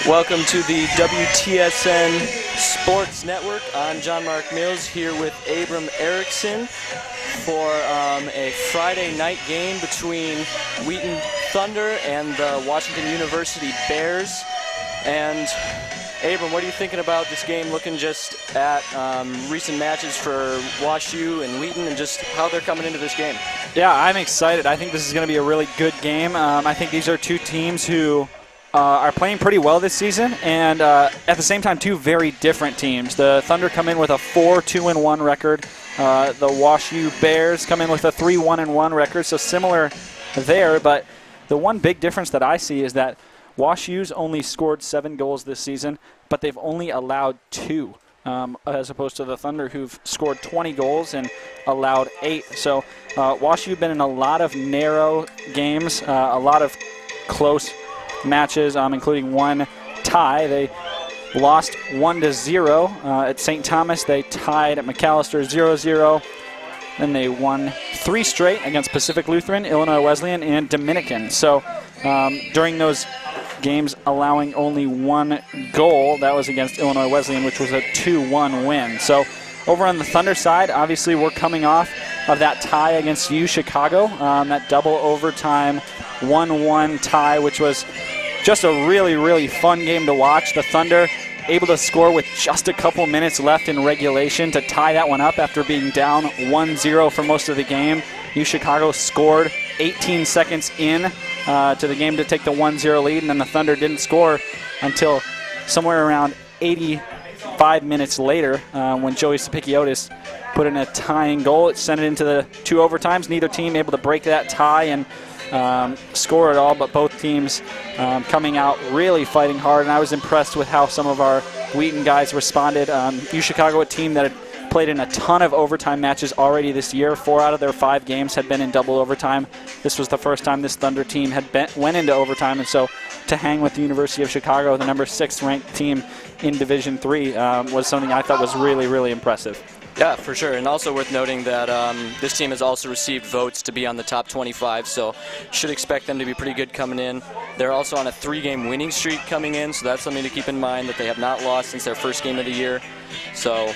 Welcome to the WTSN Sports Network. I'm John Mark Mills here with Abram Erickson for a Friday night game between Wheaton Thunder and the Washington University Bears. And Abram, what are you thinking about this game, looking just at recent matches for WashU and Wheaton and just how they're coming into this game? Yeah, I'm excited. I think this is going to be a really good game. I think these are two teams who are playing pretty well this season, and at the same time, two very different teams. The Thunder come in with a 4-2-1 record. The WashU Bears come in with a 3-1-1 record, so similar there. But the one big difference that I see is that WashU's only scored 7 goals this season, but they've only allowed 2, as opposed to the Thunder, who've scored 20 goals and allowed 8. So WashU been in a lot of narrow games, a lot of close matches, including one tie. They lost 1-0 at St. Thomas. They tied at McAllister 0-0. Then they won 3 straight against Pacific Lutheran, Illinois Wesleyan, and Dominican. So during those games, allowing only 1 goal, that was against Illinois Wesleyan, which was a 2-1 win. So over on the Thunder side, obviously we're coming off of that tie against U Chicago, that double overtime 1-1 tie, which was just a really, really fun game to watch. The Thunder able to score with just a couple minutes left in regulation to tie that one up after being down 1-0 for most of the game. U Chicago scored 18 seconds in to the game to take the 1-0 lead, and then the Thunder didn't score until somewhere around 85 minutes later when Joey Sapikiotis put in a tying goal. It sent it into the 2 overtimes. Neither team able to break that tie and score it all, but both teams coming out really fighting hard, and I was impressed with how some of our Wheaton guys responded. U Chicago, a team that had played in a ton of overtime matches already this year. 4 out of their 5 games had been in double overtime. This was the first time this Thunder team had went into overtime, and so to hang with the University of Chicago, the number 6 ranked team in Division III, was something I thought was really, really impressive. Yeah, for sure. And also worth noting that this team has also received votes to be on the top 25, so should expect them to be pretty good coming in. They're also on a 3-game winning streak coming in, so that's something to keep in mind, that they have not lost since their first game of the year. So,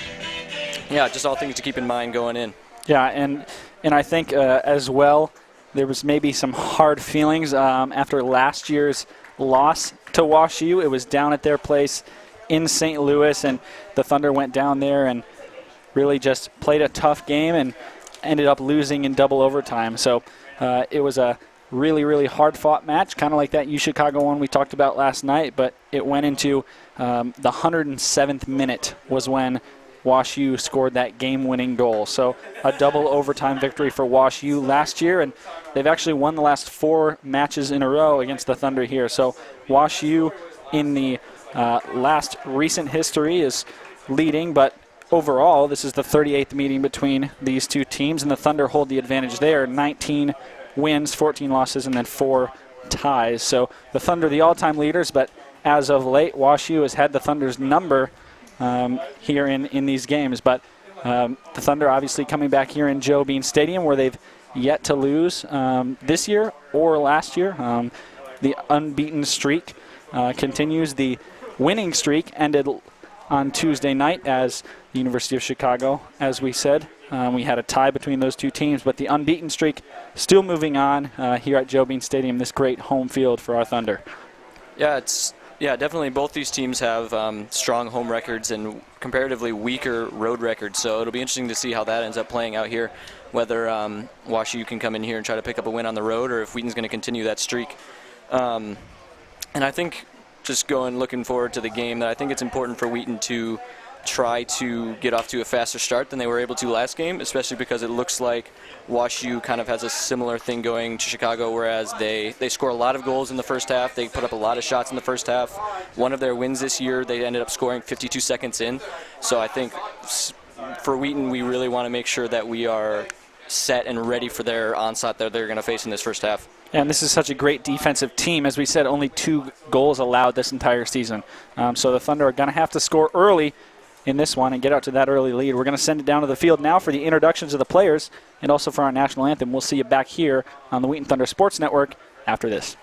yeah, just all things to keep in mind going in. Yeah, and I think as well, there was maybe some hard feelings after last year's loss to WashU. It was down at their place in St. Louis, and the Thunder went down there and really just played a tough game and ended up losing in double overtime. So it was a really, really hard-fought match, kind of like that U Chicago one we talked about last night, but it went into the 107th minute was when WashU scored that game-winning goal. So a double overtime victory for WashU last year, and they've actually won the last 4 matches in a row against the Thunder here. So WashU in the last recent history is leading, but overall, this is the 38th meeting between these two teams, and the Thunder hold the advantage there. 19 wins, 14 losses, and then 4 ties. So the Thunder, the all-time leaders, but as of late, WashU has had the Thunder's number here in these games. But the Thunder obviously coming back here in Joe Bean Stadium, where they've yet to lose this year or last year. The unbeaten streak continues. The winning streak ended on Tuesday night as the University of Chicago, as we said. We had a tie between those two teams, but the unbeaten streak still moving on here at Joe Bean Stadium, this great home field for our Thunder. Yeah, definitely both these teams have strong home records and comparatively weaker road records, so it'll be interesting to see how that ends up playing out here, whether WashU can come in here and try to pick up a win on the road, or if Wheaton's going to continue that streak. And I think just looking forward to the game, that I think it's important for Wheaton to try to get off to a faster start than they were able to last game, especially because it looks like WashU kind of has a similar thing going to Chicago, whereas they score a lot of goals in the first half. They put up a lot of shots in the first half. One of their wins this year, they ended up scoring 52 seconds in. So I think for Wheaton, we really want to make sure that we are set and ready for their onslaught that they're going to face in this first half. And this is such a great defensive team. As we said, only 2 goals allowed this entire season. So the Thunder are going to have to score early in this one and get out to that early lead. We're going to send it down to the field now for the introductions of the players and also for our national anthem. We'll see you back here on the Wheaton Thunder Sports Network after this.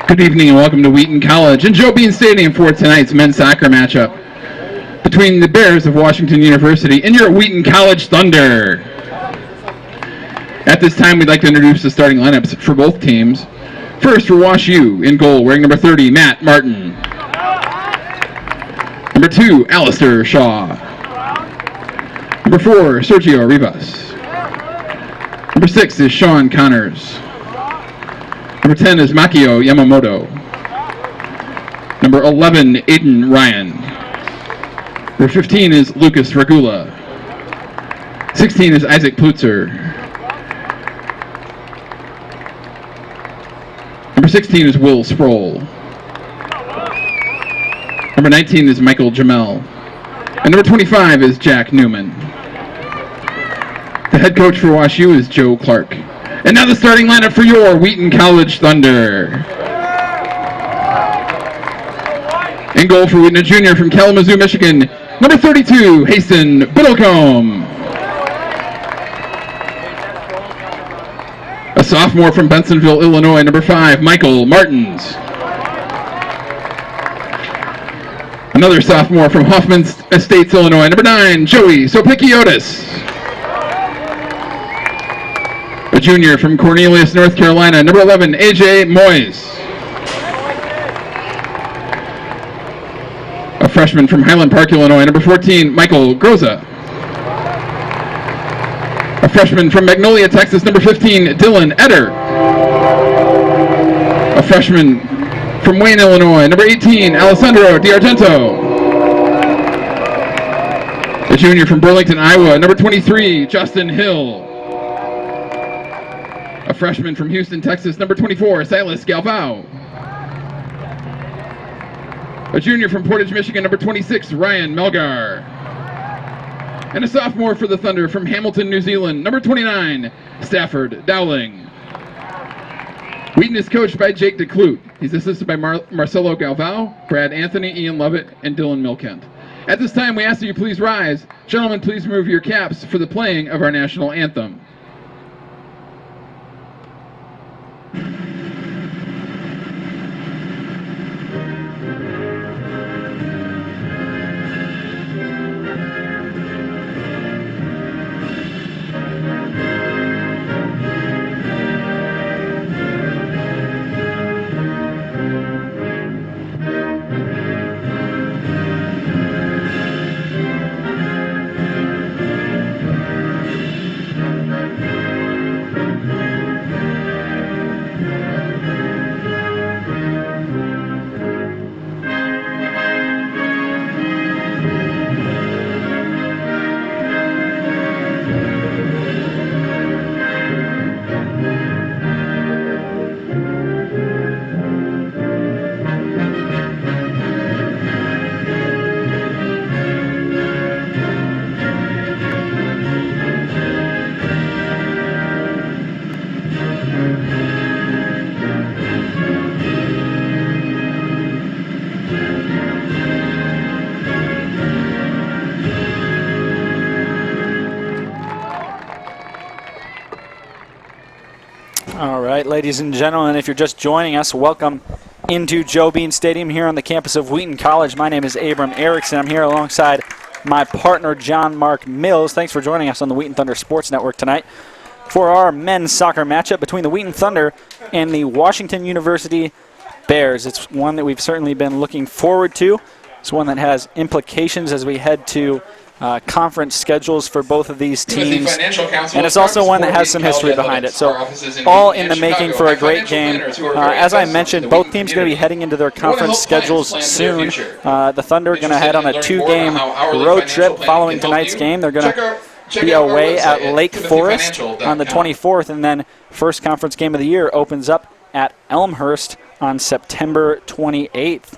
Good evening and welcome to Wheaton College and Joe Bean Stadium for tonight's men's soccer matchup between the Bears of Washington University and your Wheaton College Thunder. At this time, we'd like to introduce the starting lineups for both teams. First, for Wash U, in goal, wearing number 30, Matt Martin. Number 2, Alistair Shaw. Number 4, Sergio Rivas. Number 6 is Sean Connors. Number 10 is Makio Yamamoto. Number 11, Aiden Ryan. Number 15 is Lucas Regula. 16 is Isaac Plutzer. Number 16 is Will Sproul. Number 19 is Michael Jamel. And number 25 is Jack Newman. The head coach for Wash U is Joe Clark. And now the starting lineup for your Wheaton College Thunder. In goal for Wheaton, a junior from Kalamazoo, Michigan, number 32, Hasten Biddlecombe. A sophomore from Bensonville, Illinois, number 5, Michael Martins. Another sophomore from Hoffman Estates, Illinois, number 9, Joey Sopikiotis. A junior from Cornelius, North Carolina, number 11, AJ Moyes. A freshman from Highland Park, Illinois, number 14, Michael Groza. A freshman from Magnolia, Texas, number 15, Dylan Eder. A freshman from Wayne, Illinois, number 18, Alessandro D'Argento. A junior from Burlington, Iowa, number 23, Justin Hill. A freshman from Houston, Texas, number 24, Silas Galvao. A junior from Portage, Michigan, number 26, Ryan Melgar. And a sophomore for the Thunder from Hamilton, New Zealand, number 29, Stafford Dowling. Wheaton is coached by Jake DeClute. He's assisted by Marcelo Galvao, Brad Anthony, Ian Lovett, and Dylan Milkent. At this time, we ask that you please rise. Gentlemen, please remove your caps for the playing of our national anthem. All right, ladies and gentlemen, if you're just joining us, welcome into Joe Bean Stadium here on the campus of Wheaton College. My name is Abram Erickson. I'm here alongside my partner, John Mark Mills. Thanks for joining us on the Wheaton Thunder Sports Network tonight for our men's soccer matchup between the Wheaton Thunder and the Washington University Bears. It's one that we've certainly been looking forward to. It's one that has implications as we head to conference schedules for both of these teams, and it's also one that has some history behind it. So all in the making for a great game. As I mentioned, both teams are going to be heading into their conference schedules soon. The Thunder are going to head on a 2-game road trip following tonight's game. They're going to be away at Lake Forest on the 24th, and then first conference game of the year opens up at Elmhurst on September 28th.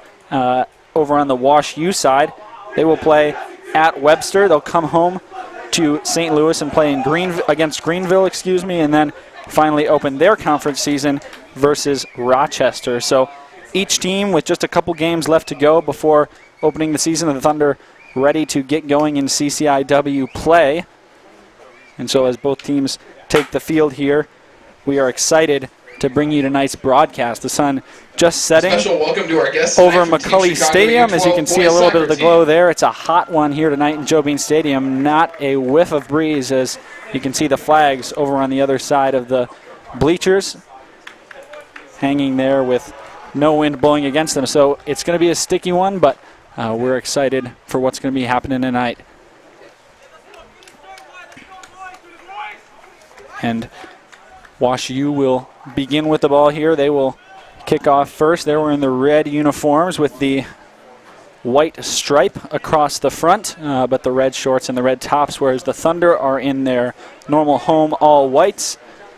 Over on the Wash U side, they will play at Webster. They'll come home to St. Louis and play in against Greenville, and then finally open their conference season versus Rochester. So each team with just a couple games left to go before opening the season, of the Thunder ready to get going in CCIW play. And so as both teams take the field here, we are excited to bring you tonight's broadcast. The sun just setting Special welcome to our guests over tonight from Team McCully Chicago, Stadium. the As you can U12 see a boys little bit of soccer the glow team. there. It's a hot one here tonight in Joe Bean Stadium. Not a whiff of breeze, as you can see the flags over on the other side of the bleachers hanging there with no wind blowing against them. So it's going to be a sticky one, but we're excited for what's going to be happening tonight. And Wash U will begin with the ball here. They will kick off first. They were in the red uniforms with the white stripe across the front, but the red shorts and the red tops, whereas the Thunder are in their normal home all whites,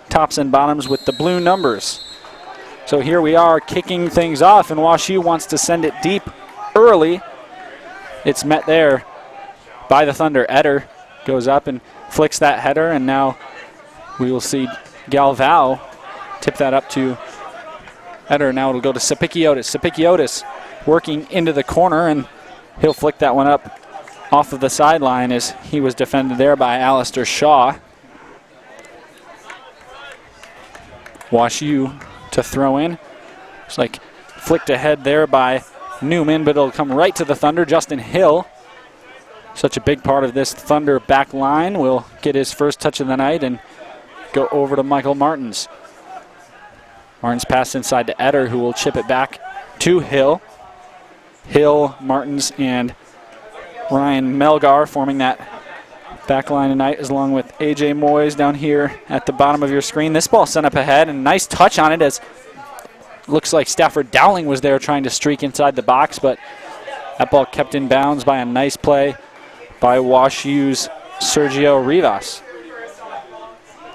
tops and bottoms with the blue numbers. So here we are kicking things off, and Wash U wants to send it deep early. It's met there by the Thunder. Eder goes up and flicks that header, and now we will see Galvao tip that up to Eder. Now it'll go to Sapikiotis. Sapikiotis working into the corner, and he'll flick that one up off of the sideline as he was defended there by Alistair Shaw. Wash U to throw in. It's like flicked ahead there by Newman, but it'll come right to the Thunder. Justin Hill, such a big part of this Thunder back line, will get his first touch of the night and go over to Michael Martins. Martins pass inside to Eder, who will chip it back to Hill. Hill, Martins, and Ryan Melgar forming that back line tonight, along with A.J. Moyes down here at the bottom of your screen. This ball sent up ahead, and nice touch on it, as looks like Stafford Dowling was there trying to streak inside the box, but that ball kept in bounds by a nice play by Wash U's Sergio Rivas.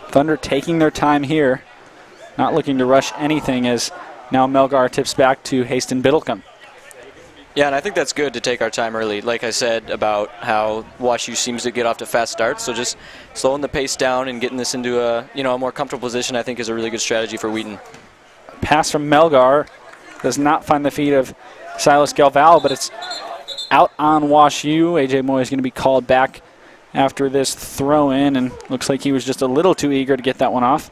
Thunder taking their time here, not looking to rush anything, as now Melgar tips back to Haston Biddlecombe. Yeah, and I think that's good to take our time early. Like I said about how Wash U seems to get off to fast starts, so just slowing the pace down and getting this into a more comfortable position, I think, is a really good strategy for Wheaton. Pass from Melgar does not find the feet of Silas Galvao, but it's out on Wash U. A.J. Moy is going to be called back after this throw-in, and looks like he was just a little too eager to get that one off.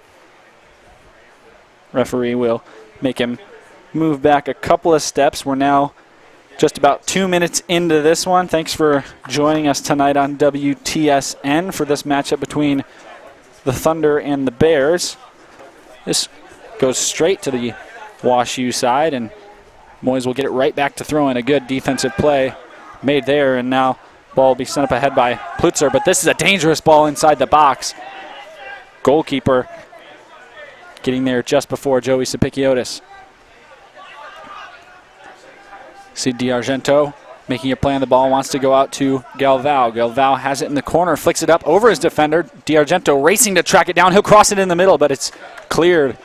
Referee will make him move back a couple of steps. We're now just about 2 minutes into this one. Thanks for joining us tonight on WTSN for this matchup between the Thunder and the Bears. This goes straight to the Wash U side, and Moyes will get it right back to throw in. A good defensive play made there, and now ball will be sent up ahead by Plutzer, but this is a dangerous ball inside the box. Goalkeeper getting there just before Joey Sapikiotis. See D'Argento making a play on the ball, wants to go out to Galvao. Galvao has it in the corner, flicks it up over his defender. D'Argento racing to track it down. He'll cross it in the middle, but it's cleared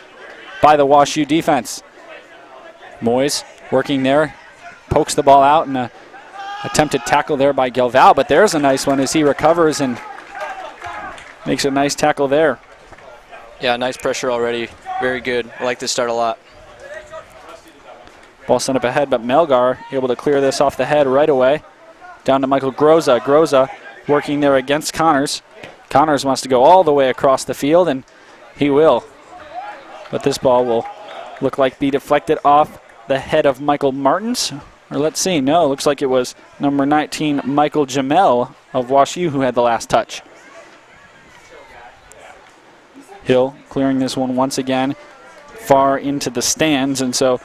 by the Wash U defense. Moyes working there, pokes the ball out, and a attempted tackle there by Galvao, but there's a nice one as he recovers and makes a nice tackle there. Yeah, nice pressure already. Very good. I like this start a lot. Ball sent up ahead, but Melgar able to clear this off the head right away. Down to Michael Groza. Groza working there against Connors. Connors wants to go all the way across the field, and he will. But this ball will look like be deflected off the head of Michael Martins. Or let's see, no, looks like it was number 19, Michael Jamel of Wash U, who had the last touch. Hill clearing this one once again far into the stands, and so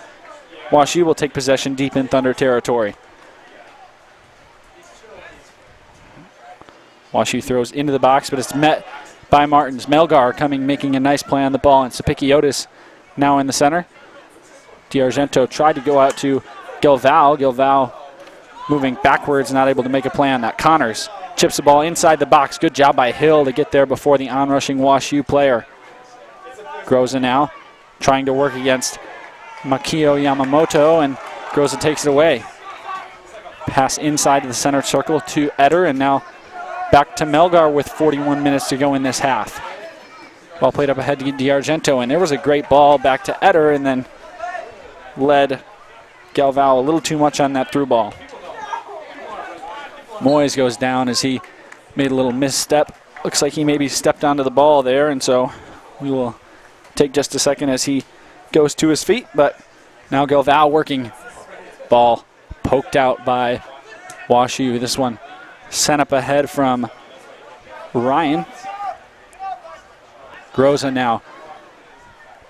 Wash U will take possession deep in Thunder territory. Wash U throws into the box, but it's met by Martins. Melgar making a nice play on the ball, and Sapikiotis now in the center. D'Argento tried to go out to Galvao. Galvao moving backwards, not able to make a play on that. Connors chips the ball inside the box. Good job by Hill to get there before the onrushing Wash U player. Groza now trying to work against Makio Yamamoto, and Groza takes it away. Pass inside to the center circle to Eder, and now back to Melgar with 41 minutes to go in this half. Ball played up ahead to D'Argento, and there was a great ball back to Eder, and then led Galvao a little too much on that through ball. Moyes goes down as he made a little misstep. Looks like he maybe stepped onto the ball there, and so we will take just a second as he goes to his feet, but now Gilval working. Ball poked out by WashU. This one sent up ahead from Ryan. Groza now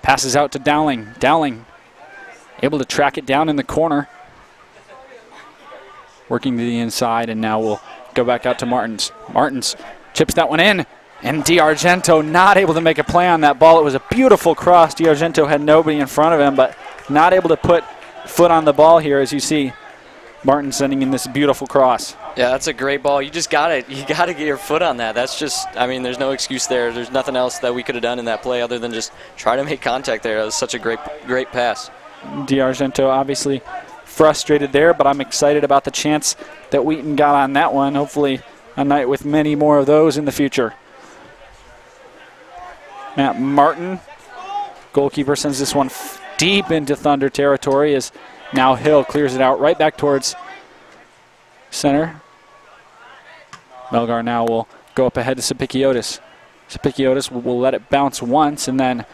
passes out to Dowling. Dowling able to track it down in the corner. Working to the inside, and now we'll go back out to Martins. Martins chips that one in, and DiArgento not able to make a play on that ball. It was a beautiful cross. DiArgento had nobody in front of him, but not able to put foot on the ball here, as you see Martin sending in this beautiful cross. Yeah, that's a great ball. You just got it. You got to get your foot on that. That's just, I mean, there's no excuse there. There's nothing else that we could have done in that play other than just try to make contact there. That was such a great pass. DiArgento obviously frustrated there, but I'm excited about the chance that Wheaton got on that one. Hopefully a night with many more of those in the future. Matt Martin, goalkeeper, sends this one deep into Thunder territory as now Hill clears it out right back towards center. Melgar now will go up ahead to Sapikiotis. Sapikiotis will let it bounce once, and then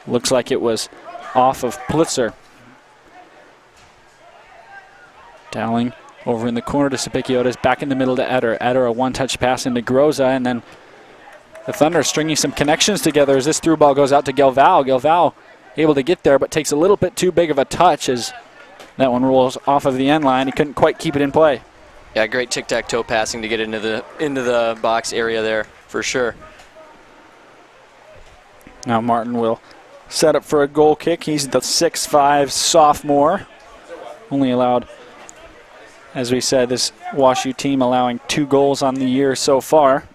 looks like it was off of Plitzer. Dowling over in the corner to Sapikiotis, back in the middle to Eder. Eder, a one-touch pass into Groza, and then the Thunder stringing some connections together as this through ball goes out to Gilval. Gilval able to get there, but takes a little bit too big of a touch as that one rolls off of the end line. He couldn't quite keep it in play. Yeah, great tic-tac-toe passing to get into the box area there, for sure. Now Martin will set up for a goal kick. He's the 6'5" sophomore. Only allowed, as we said, this WashU team allowing 2 goals on the year so far.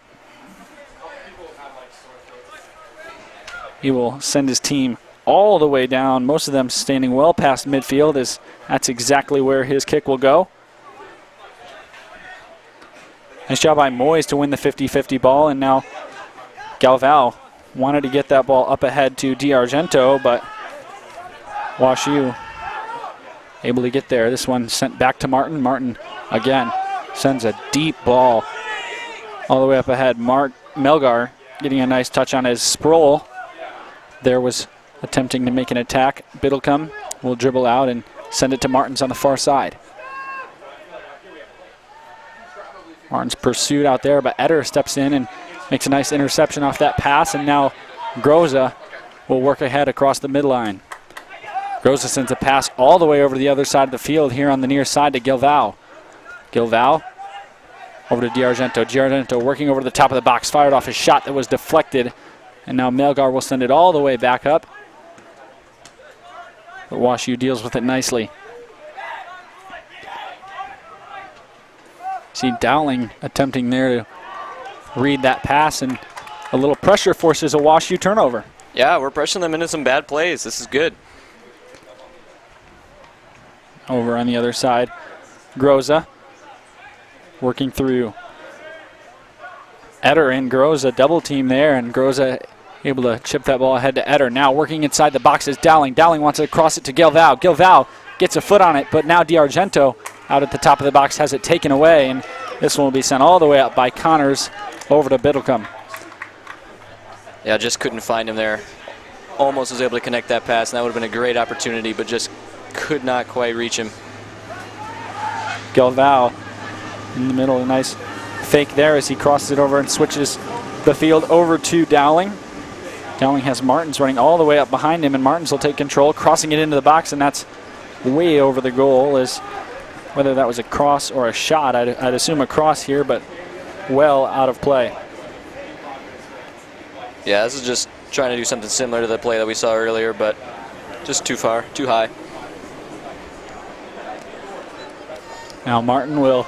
He will send his team all the way down, most of them standing well past midfield, as that's exactly where his kick will go. Nice job by Moyes to win the 50-50 ball, and now Galval wanted to get that ball up ahead to DiArgento, but WashU able to get there. This one sent back to Martin. Martin again sends a deep ball all the way up ahead. Melgar getting a nice touch on his Sproul. There was attempting to make an attack. Biddlecombe will dribble out and send it to Martins on the far side. Martins pursued out there, but Eder steps in and makes a nice interception off that pass, and now Groza will work ahead across the midline. Groza sends a pass all the way over to the other side of the field here on the near side to Gilval. Gilval over to DiArgento. DiArgento working over the top of the box, fired off his shot that was deflected, and now Melgar will send it all the way back up. But WashU deals with it nicely. See Dowling attempting there to read that pass, and a little pressure forces a WashU turnover. Yeah, we're pressuring them into some bad plays. This is good. Over on the other side, Groza working through Eder and Groza, double team there, and Groza able to chip that ball ahead to Eder. Now working inside the box is Dowling. Dowling wants to cross it to Gilval. Gilval gets a foot on it, but now DiArgento out at the top of the box has it taken away, and this one will be sent all the way up by Connors over to Biddlecombe. Yeah, just couldn't find him there. Almost was able to connect that pass, and that would have been a great opportunity, but just could not quite reach him. Gilval in the middle, a nice fake there as he crosses it over and switches the field over to Dowling. Dowling has Martins running all the way up behind him, and Martins will take control, crossing it into the box, and that's way over the goal. As whether that was a cross or a shot, I'd assume a cross here, but well out of play. Yeah, this is just trying to do something similar to the play that we saw earlier, but just too far, too high. Now Martin will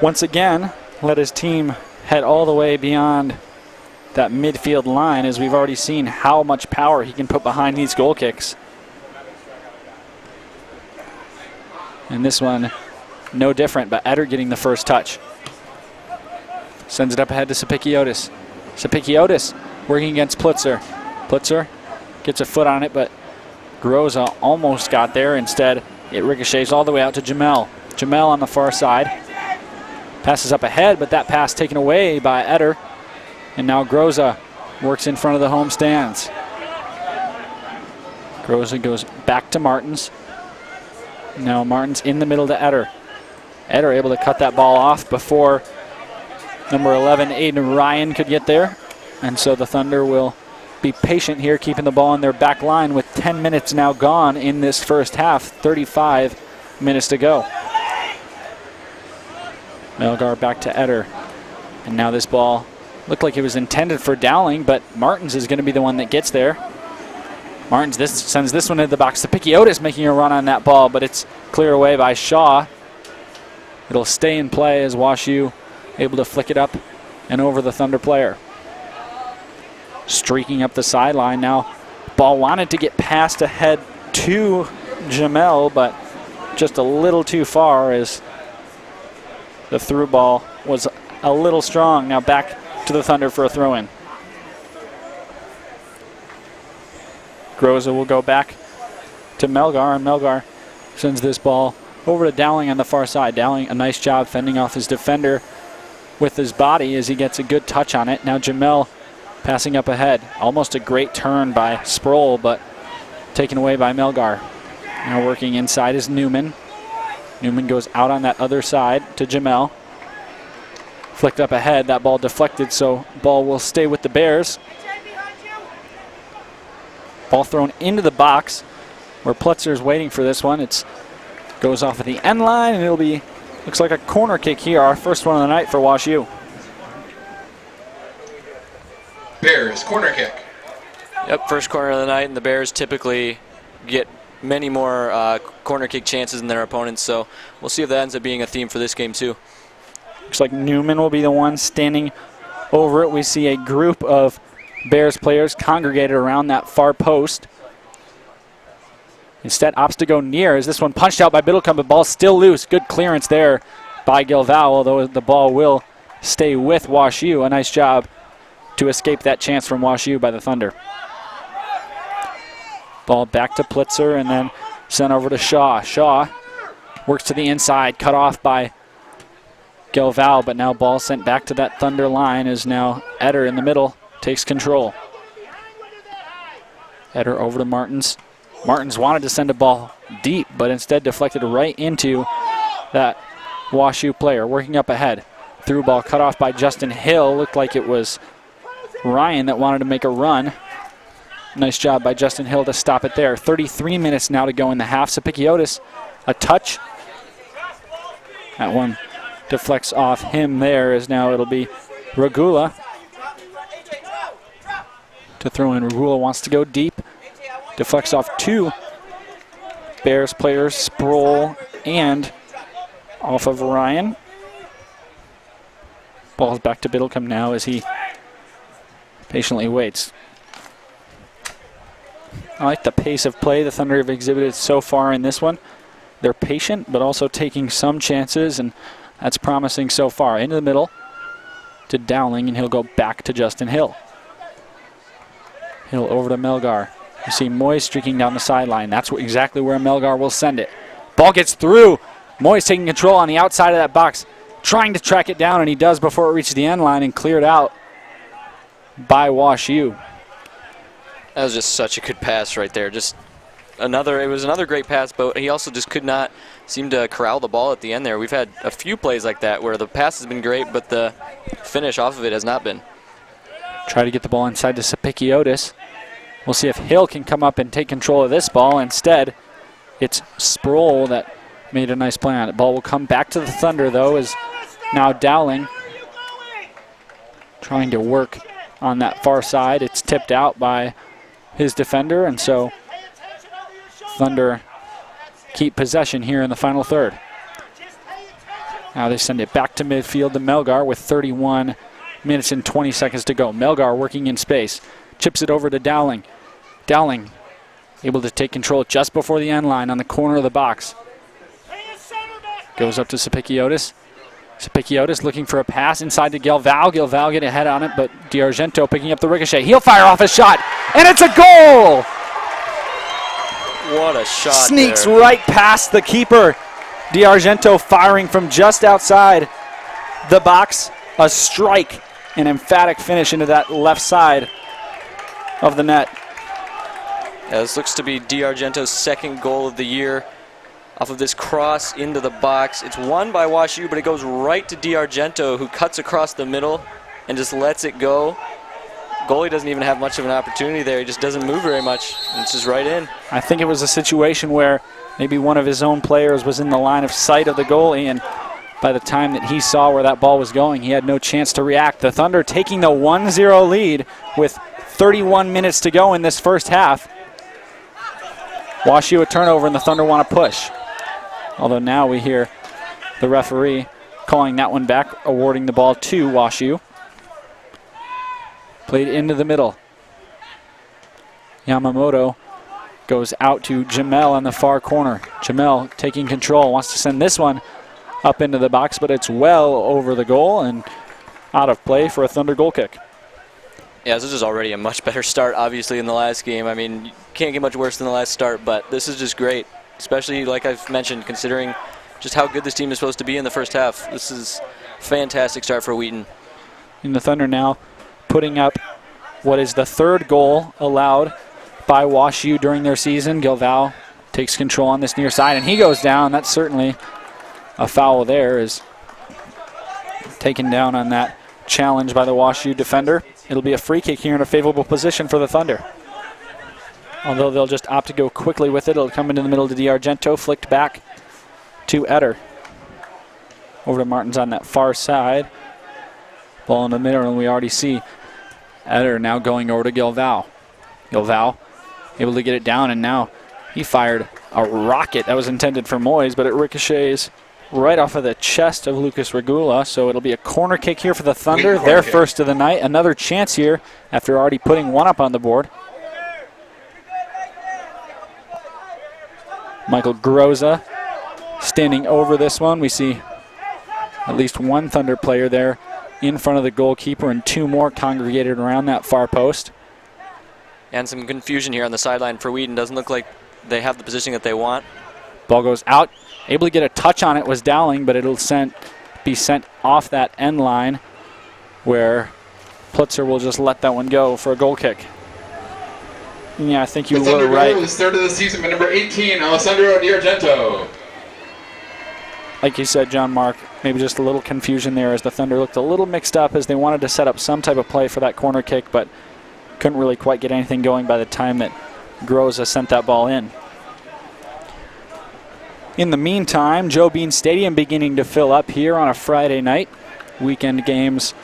once again let his team head all the way beyond that midfield line, as we've already seen how much power he can put behind these goal kicks. And this one, no different, but Eder getting the first touch. Sends it up ahead to Sapikiotis. Sapikiotis working against Plitzer. Plitzer gets a foot on it, but Groza almost got there. Instead, it ricochets all the way out to Jamel. Jamel on the far side. Passes up ahead, but that pass taken away by Eder. And now Groza works in front of the home stands. Groza goes back to Martins. Now Martins in the middle to Eder. Eder able to cut that ball off before number 11, Aiden Ryan, could get there. And so the Thunder will be patient here, keeping the ball in their back line with 10 minutes now gone in this first half, 35 minutes to go. Melgar back to Eder. And now this ball looked like it was intended for Dowling, but Martins is going to be the one that gets there. Martins sends this one into the box to Pikiotis, making a run on that ball, but it's cleared away by Shaw. It'll stay in play as WashU able to flick it up and over the Thunder player. Streaking up the sideline now. Ball wanted to get passed ahead to Jamel, but just a little too far as the through ball was a little strong. Now back to the Thunder for a throw-in. Groza will go back to Melgar, and Melgar sends this ball over to Dowling on the far side. Dowling, a nice job fending off his defender with his body as he gets a good touch on it. Now Jamel passing up ahead. Almost a great turn by Sproul, but taken away by Melgar. Now working inside is Newman. Newman goes out on that other side to Jamel. Flicked up ahead. That ball deflected, so ball will stay with the Bears. Ball thrown into the box where Plutzer's waiting for this one. It goes off at the end line, and it'll be, looks like a corner kick here, our first one of the night for WashU. Bears corner kick. Yep, first corner of the night, and the Bears typically get many more corner kick chances than their opponents, so we'll see if that ends up being a theme for this game too. Looks like Newman will be the one standing over it. We see a group of Bears players congregated around that far post. Instead opts to go near as this one punched out by Biddlecombe, but ball still loose. Good clearance there by Gilval, although the ball will stay with WashU. A nice job to escape that chance from WashU by the Thunder. Ball back to Plitzer and then sent over to Shaw. Shaw works to the inside, cut off by Gilval, but now ball sent back to that Thunder line is now Eder in the middle, takes control. Eder over to Martins. Martins wanted to send a ball deep, but instead deflected right into that WashU player. Working up ahead. Through ball cut off by Justin Hill. Looked like it was Ryan that wanted to make a run. Nice job by Justin Hill to stop it there. 33 minutes now to go in the half. Sapikiotis, a touch. That one deflects off him there as now it'll be Regula to throw in. Regula wants to go deep. Deflects off two Bears players, Sproul and off of Ryan. Ball's back to Biddlecombe now as he patiently waits. I like the pace of play the Thunder have exhibited so far in this one. They're patient, but also taking some chances, and that's promising so far. Into the middle to Dowling, and he'll go back to Justin Hill. Hill over to Melgar. You see Moyes streaking down the sideline. That's exactly where Melgar will send it. Ball gets through. Moyes taking control on the outside of that box, trying to track it down, and he does before it reaches the end line and cleared out by WashU. That was just such a good pass right there. It was another great pass, but he also just could not seem to corral the ball at the end there. We've had a few plays like that where the pass has been great, but the finish off of it has not been. Try to get the ball inside to Sapikiotis. We'll see if Hill can come up and take control of this ball. Instead, it's Sproul that made a nice play on it. Ball will come back to the Thunder, though, as now Dowling trying to work on that far side. It's tipped out by his defender, and so Thunder keep possession here in the final third. Now they send it back to midfield to Melgar with 31 minutes and 20 seconds to go. Melgar working in space. Chips it over to Dowling. Dowling able to take control just before the end line on the corner of the box. Goes up to Sapikiotis. Sapikiotis looking for a pass inside to Gilval. Gilval getting ahead on it, but D'Argento picking up the ricochet. He'll fire off a shot, and it's a goal! What a shot. Sneaks there. right past the keeper. D'Argento firing from just outside the box. A strike, an emphatic finish into that left side of the net. Yeah, this looks to be DiArgento's second goal of the year. Off of this cross into the box. It's won by WashU, but it goes right to DiArgento, who cuts across the middle and just lets it go. Goalie doesn't even have much of an opportunity there. He just doesn't move very much. It's just right in. I think it was a situation where maybe one of his own players was in the line of sight of the goalie, and by the time that he saw where that ball was going, he had no chance to react. The Thunder taking the 1-0 lead with 31 minutes to go in this first half. WashU a turnover, and the Thunder want to push. Although now we hear the referee calling that one back, awarding the ball to WashU. Played into the middle. Yamamoto goes out to Jamel on the far corner. Jamel taking control, wants to send this one up into the box, but it's well over the goal and out of play for a Thunder goal kick. Yeah, this is already a much better start, obviously, in the last game. I mean, you can't get much worse than the last start, but this is just great. Especially, like I've mentioned, considering just how good this team is supposed to be in the first half. This is a fantastic start for Wheaton. And the Thunder now putting up what is the third goal allowed by WashU during their season. Gilval takes control on this near side, and he goes down. That's certainly a foul there, is taken down on that challenge by the WashU defender. It'll be a free kick here in a favorable position for the Thunder. Although they'll just opt to go quickly with it. It'll come into the middle to DiArgento, flicked back to Eder. Over to Martins on that far side. Ball in the middle, and we already see Eder now going over to Gilval. Gilval able to get it down, and now he fired a rocket that was intended for Moyes, but it ricochets right off of the chest of Lucas Regula. So it'll be a corner kick here for the Thunder, their first of the night. Another chance here after already putting one up on the board. Michael Groza standing over this one. We see at least one Thunder player there in front of the goalkeeper and two more congregated around that far post. And some confusion here on the sideline for Wheaton. Doesn't look like they have the positioning that they want. Ball goes out. Able to get a touch on it was Dowling, but it'll be sent off that end line where Plitzer will just let that one go for a goal kick. Yeah, I think you were right. The start of the season by number 18, Alessandro DiArgento. Like you said, John Mark, maybe just a little confusion there as the Thunder looked a little mixed up as they wanted to set up some type of play for that corner kick, but couldn't really quite get anything going by the time that Groza sent that ball in. In the meantime, Joe Bean Stadium beginning to fill up here on a Friday night. Weekend games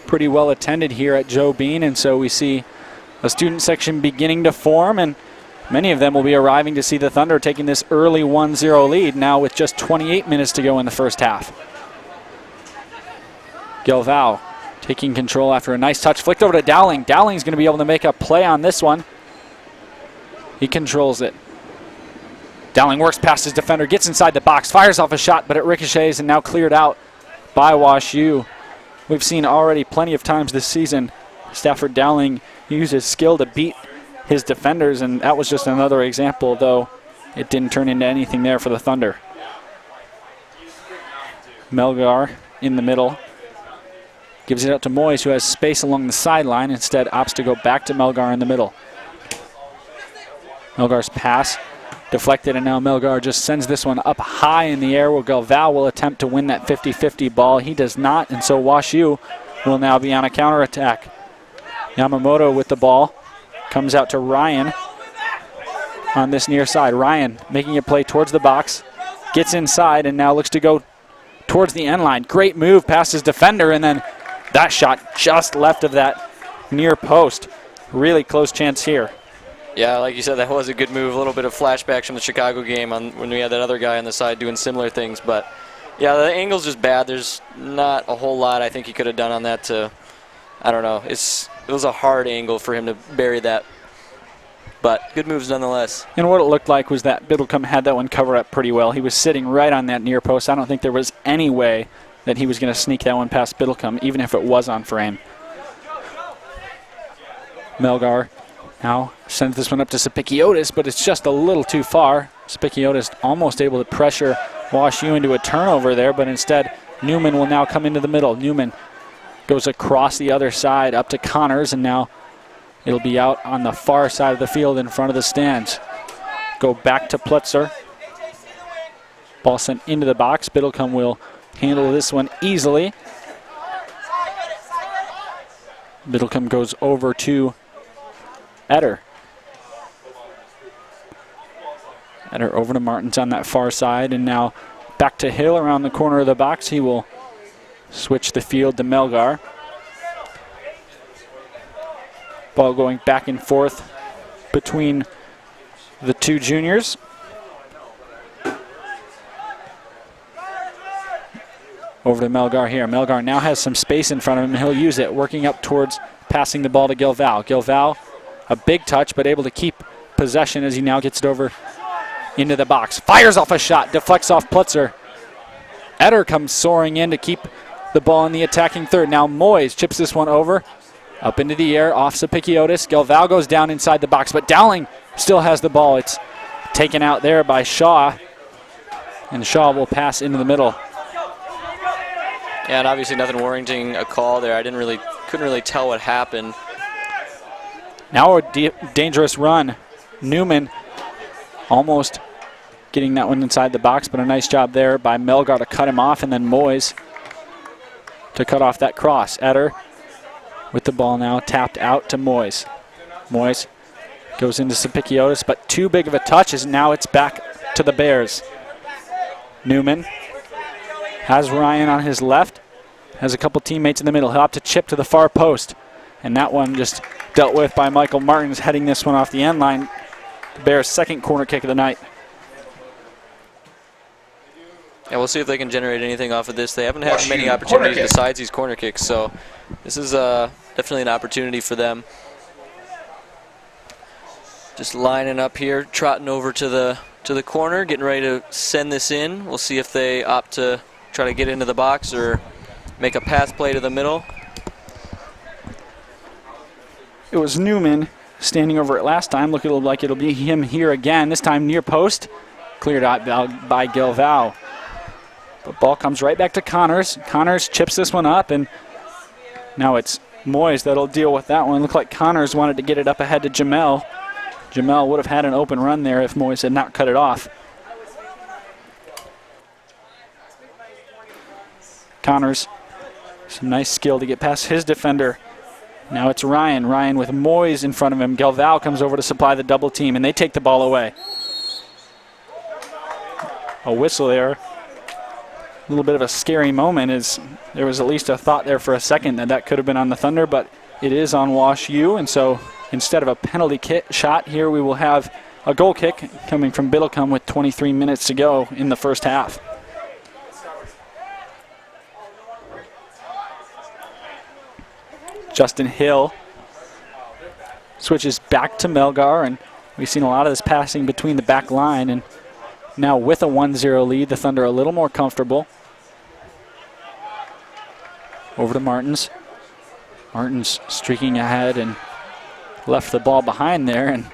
pretty well attended here at Joe Bean, and so we see a student section beginning to form, and many of them will be arriving to see the Thunder taking this early 1-0 lead now with just 28 minutes to go in the first half. Gilval taking control after a nice touch, flicked over to Dowling. Dowling's going to be able to make a play on this one. He controls it. Dowling works past his defender, gets inside the box, fires off a shot, but it ricochets and now cleared out by WashU. We've seen already plenty of times this season Stafford Dowling use his skill to beat his defenders, and that was just another example, though it didn't turn into anything there for the Thunder. Melgar in the middle. Gives it out to Moyes, who has space along the sideline. Instead, opts to go back to Melgar in the middle. Melgar's pass deflected, and now Melgar just sends this one up high in the air where Gilval will attempt to win that 50-50 ball. He does not, and so WashU will now be on a counterattack. Yamamoto with the ball. Comes out to Ryan on this near side. Ryan making a play towards the box. Gets inside and now looks to go towards the end line. Great move past his defender, and then that shot just left of that near post. Really close chance here. Yeah, like you said, that was a good move. A little bit of flashbacks from the Chicago game when we had that other guy on the side doing similar things. But, yeah, the angle's just bad. There's not a whole lot I think he could have done on that to, I don't know. It was a hard angle for him to bury that. But good moves nonetheless. And what it looked like was that Biddlecombe had that one covered up pretty well. He was sitting right on that near post. I don't think there was any way that he was going to sneak that one past Biddlecombe, even if it was on frame. Melgar now sends this one up to Sapikiotis, but it's just a little too far. Sapikiotis almost able to pressure WashU into a turnover there, but instead Newman will now come into the middle. Newman goes across the other side up to Connors, and now It'll be out on the far side of the field in front of the stands. Go back to Plutzer. Ball sent into the box. Biddlecombe will handle this one easily. Biddlecombe goes over to Etter. Etter over to Martins on that far side, and now back to Hill around the corner of the box. He will switch the field to Melgar. Ball going back and forth between the two juniors. Over to Melgar here. Melgar now has some space in front of him, and he'll use it, working up towards passing the ball to Gilval. Gilval, a big touch, but able to keep possession as he now gets it over into the box. Fires off a shot, deflects off Plutzer. Etter comes soaring in to keep the ball in the attacking third. Now Moyes chips this one over, up into the air, off Sapikiotis. Gilval goes down inside the box, but Dowling still has the ball. It's taken out there by Shaw, and Shaw will pass into the middle. Yeah, and obviously nothing warranting a call there. I couldn't really tell what happened. Now a dangerous run. Newman almost getting that one inside the box, but a nice job there by Melgar to cut him off, and then Moyes to cut off that cross. Etter with the ball now tapped out to Moyes. Moyes goes into Sapikiotis, but too big of a touch as now it's back to the Bears. Newman has Ryan on his left, has a couple teammates in the middle. He'll have to chip to the far post, and that one just dealt with by Michael Martins, heading this one off the end line. The Bears' second corner kick of the night. Yeah, we'll see if they can generate anything off of this. They haven't had many opportunities besides these corner kicks, so this is definitely an opportunity for them. Just lining up here, trotting over to the corner, getting ready to send this in. We'll see if they opt to try to get into the box or make a pass play to the middle. It was Newman standing over it last time. Look, like it'll be him here again, this time near post. Cleared out by Gilval. But ball comes right back to Connors. Connors chips this one up, and now it's Moyes that'll deal with that one. Looked like Connors wanted to get it up ahead to Jamel. Jamel would have had an open run there if Moyes had not cut it off. Connors, some nice skill to get past his defender. Now it's Ryan. Ryan with Moyes in front of him. Gilval comes over to supply the double team, and they take the ball away. A whistle there. A little bit of a scary moment, as there was at least a thought there for a second that could have been on the Thunder, but it is on Wash U, and so instead of a penalty shot here, we will have a goal kick coming from Biddlecombe with 23 minutes to go in the first half. Justin Hill switches back to Melgar, and we've seen a lot of this passing between the back line, and now with a 1-0 lead, the Thunder a little more comfortable. Over to Martins. Martins streaking ahead and left the ball behind there and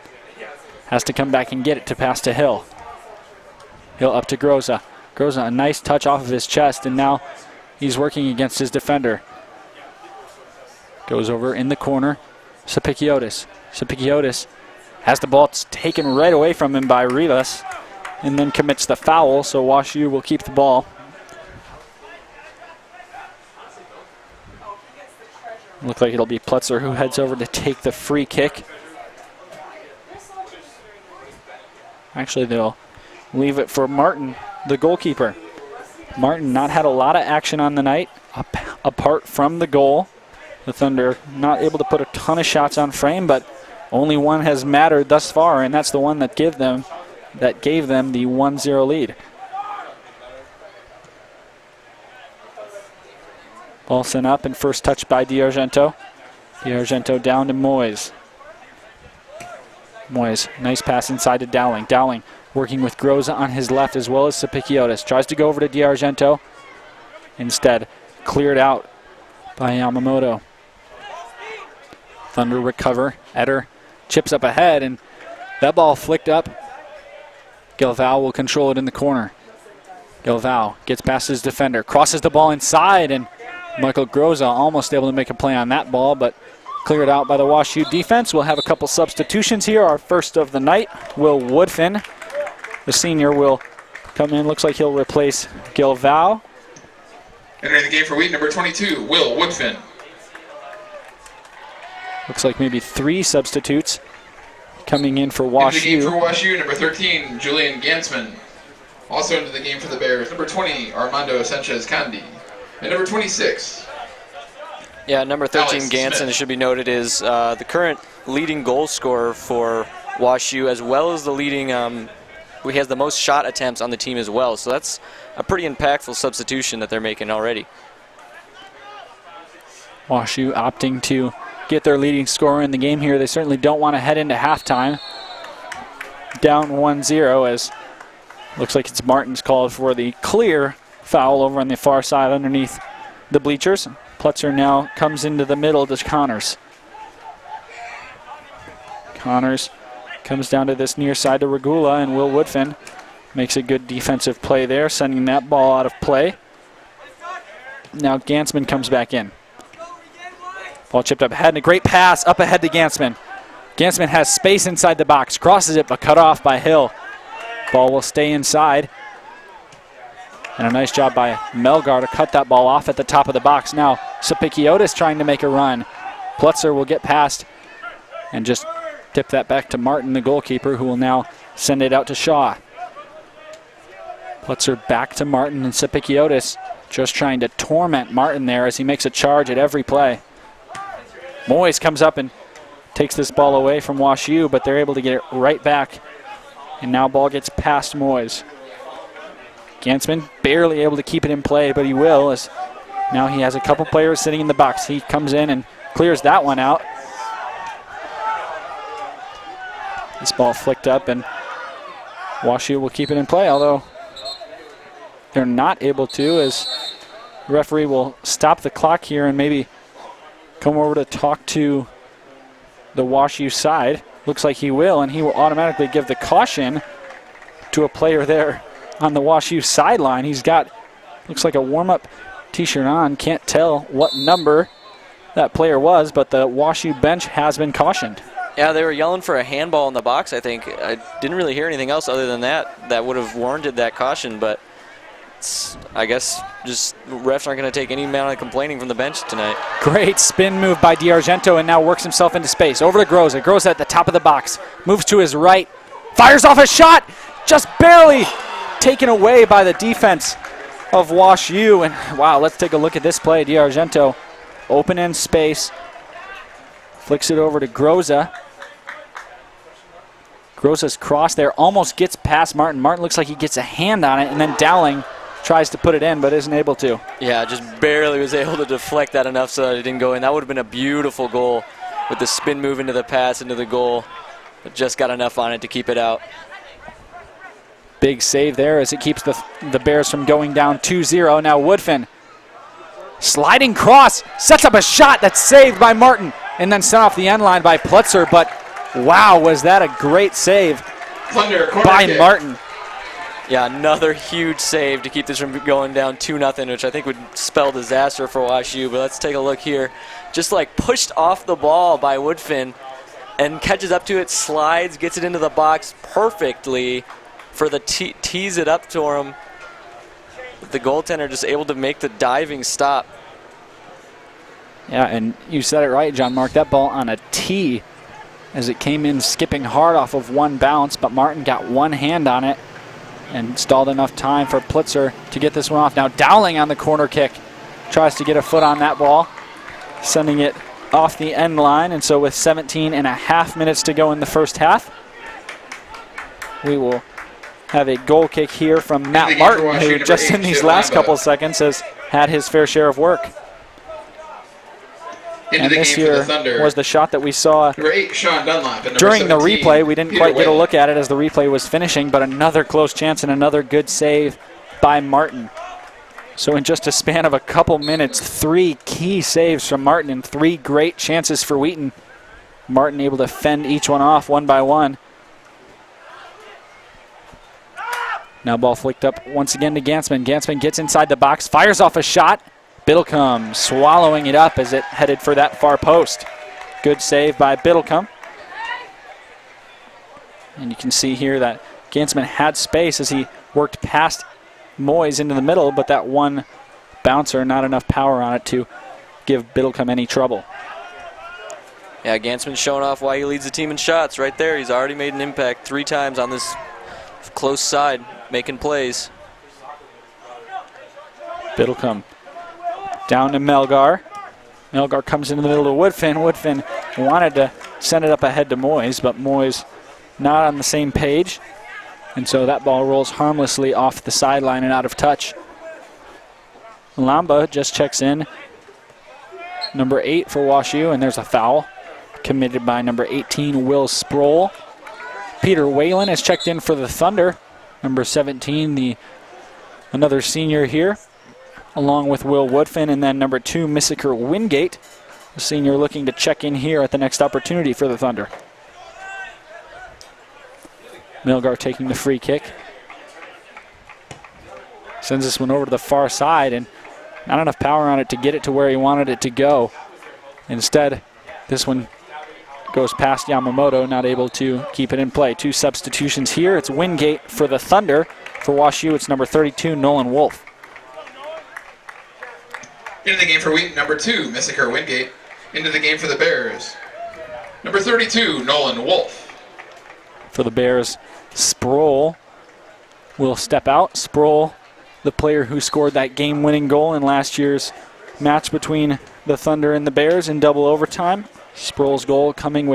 has to come back and get it to pass to Hill. Hill up to Groza. Groza, a nice touch off of his chest, and now he's working against his defender. Goes over in the corner. Sapikiotis. Sapikiotis has the ball taken right away from him by Rivas and then commits the foul, so Wash U will keep the ball. Looks like it'll be Plutzer who heads over to take the free kick. Actually, they'll leave it for Martin, the goalkeeper. Martin not had a lot of action on the night, apart from the goal. The Thunder not able to put a ton of shots on frame, but only one has mattered thus far, and that's the one that gave them the 1-0 lead. Ball sent up and first touch by D'Argento. D'Argento down to Moyes. Moyes, nice pass inside to Dowling. Dowling working with Groza on his left as well as Sapikiotis. Tries to go over to D'Argento. Instead, cleared out by Yamamoto. Thunder recover. Etter chips up ahead, and that ball flicked up. Gilval will control it in the corner. Gilval gets past his defender, crosses the ball inside, and Michael Groza almost able to make a play on that ball, but cleared out by the WashU defense. We'll have a couple substitutions here. Our first of the night, Will Woodfin, the senior, will come in. Looks like he'll replace Gil Vow. Entering the game for Wheaton, number 22, Will Woodfin. Looks like maybe 3 substitutes coming in for Into the game for WashU. WashU, number 13, Julian Gansman. Also into the game for the Bears, number 20, Armando Sanchez-Candy. And number 26, Yeah, number 13, Alex Ganson, Smith. it should be noted, is the current leading goal scorer for WashU, as well as the leading, who has the most shot attempts on the team as well. So that's a pretty impactful substitution that they're making already. WashU opting to get their leading scorer in the game here. They certainly don't want to head into halftime down 1-0, as looks like it's Martin's called for the clear foul over on the far side underneath the bleachers. Plutzer now comes into the middle to Connors. Connors comes down to this near side to Regula, and Will Woodfin makes a good defensive play there, sending that ball out of play. Now Gansman comes back in. Ball chipped up ahead, and a great pass up ahead to Gansman. Gansman has space inside the box, crosses it, but cut off by Hill. Ball will stay inside. And a nice job by Melgar to cut that ball off at the top of the box. Now Sapikiotis trying to make a run. Plutzer will get past and just tip that back to Martin, the goalkeeper, who will now send it out to Shaw. Plutzer back to Martin, and Sapikiotis just trying to torment Martin there as he makes a charge at every play. Moyes comes up and takes this ball away from WashU, but they're able to get it right back. And now ball gets past Moyes. Gansman barely able to keep it in play, but he will, as now he has a couple players sitting in the box. He comes in and clears that one out. This ball flicked up, and WashU will keep it in play, although they're not able to, as the referee will stop the clock here and maybe come over to talk to the WashU side. Looks like he will, and he will automatically give the caution to a player there on the WashU sideline. He's got, looks like a warm-up t-shirt on. Can't tell what number that player was, but the WashU bench has been cautioned. Yeah, they were yelling for a handball in the box, I think. I didn't really hear anything else other than that would have warranted that caution, but I guess just refs aren't going to take any amount of complaining from the bench tonight. Great spin move by D'Argento, and now works himself into space. Over to Groza. Groza at the top of the box. Moves to his right. Fires off a shot. Just barely taken away by the defense of WashU. And wow, let's take a look at this play. D'Argento open in space. Flicks it over to Groza. Groza's cross there almost gets past Martin. Martin looks like he gets a hand on it, and then Dowling tries to put it in but isn't able to. Yeah, just barely was able to deflect that enough so that it didn't go in. That would have been a beautiful goal with the spin move into the pass into the goal. But just got enough on it to keep it out. Big save there as it keeps the Bears from going down 2-0. Now Woodfin, sliding cross, sets up a shot that's saved by Martin and then sent off the end line by Plutzer. But wow, was that a great save by Martin. Yeah, another huge save to keep this from going down 2-0, which I think would spell disaster for WashU. But let's take a look here. Just like pushed off the ball by Woodfin and catches up to it, slides, gets it into the box perfectly for the tease it up to him. The goaltender just able to make the diving stop. Yeah, and you said it right, John Mark. That ball on a tee as it came in skipping hard off of one bounce, but Martin got one hand on it and stalled enough time for Plutzer to get this one off. Now Dowling on the corner kick tries to get a foot on that ball, sending it off the end line. And so with 17.5 minutes to go in the first half, we will have a goal kick here from Matt Martin, who just in these last couple seconds has had his fair share of work. And this here was the shot that we saw during the replay. We didn't quite get a look at it as the replay was finishing, but another close chance and another good save by Martin. So in just a span of a couple minutes, 3 key saves from Martin and 3 great chances for Wheaton. Martin able to fend each one off one by one. Now ball flicked up once again to Gansman. Gansman gets inside the box, fires off a shot. Biddlecombe swallowing it up as it headed for that far post. Good save by Biddlecombe. And you can see here that Gansman had space as he worked past Moyes into the middle, but that one bouncer, not enough power on it to give Biddlecombe any trouble. Yeah, Gansman's showing off why he leads the team in shots right there. He's already made an impact 3 times on this close side, making plays. Biddlecombe down to Melgar. Melgar comes into the middle to Woodfin. Woodfin wanted to send it up ahead to Moyes, but Moyes not on the same page. And so that ball rolls harmlessly off the sideline and out of touch. Lamba just checks in. Number 8 for WashU, and there's a foul committed by number 18, Will Sproul. Peter Whalen has checked in for the Thunder. Number 17, another senior here, along with Will Woodfin, and then number 2, Missiker Wingate, a senior looking to check in here at the next opportunity for the Thunder. Melgar taking the free kick. Sends this one over to the far side, and not enough power on it to get it to where he wanted it to go. Instead, this one goes past Yamamoto, not able to keep it in play. 2 substitutions here. It's Wingate for the Thunder. For WashU, it's number 32, Nolan Wolf. Into the game for Wheaton, number 2, Missiker Wingate. Into the game for the Bears, number 32, Nolan Wolf. For the Bears, Sproul will step out. Sproul, the player who scored that game-winning goal in last year's match between the Thunder and the Bears in double overtime. Sproul's goal coming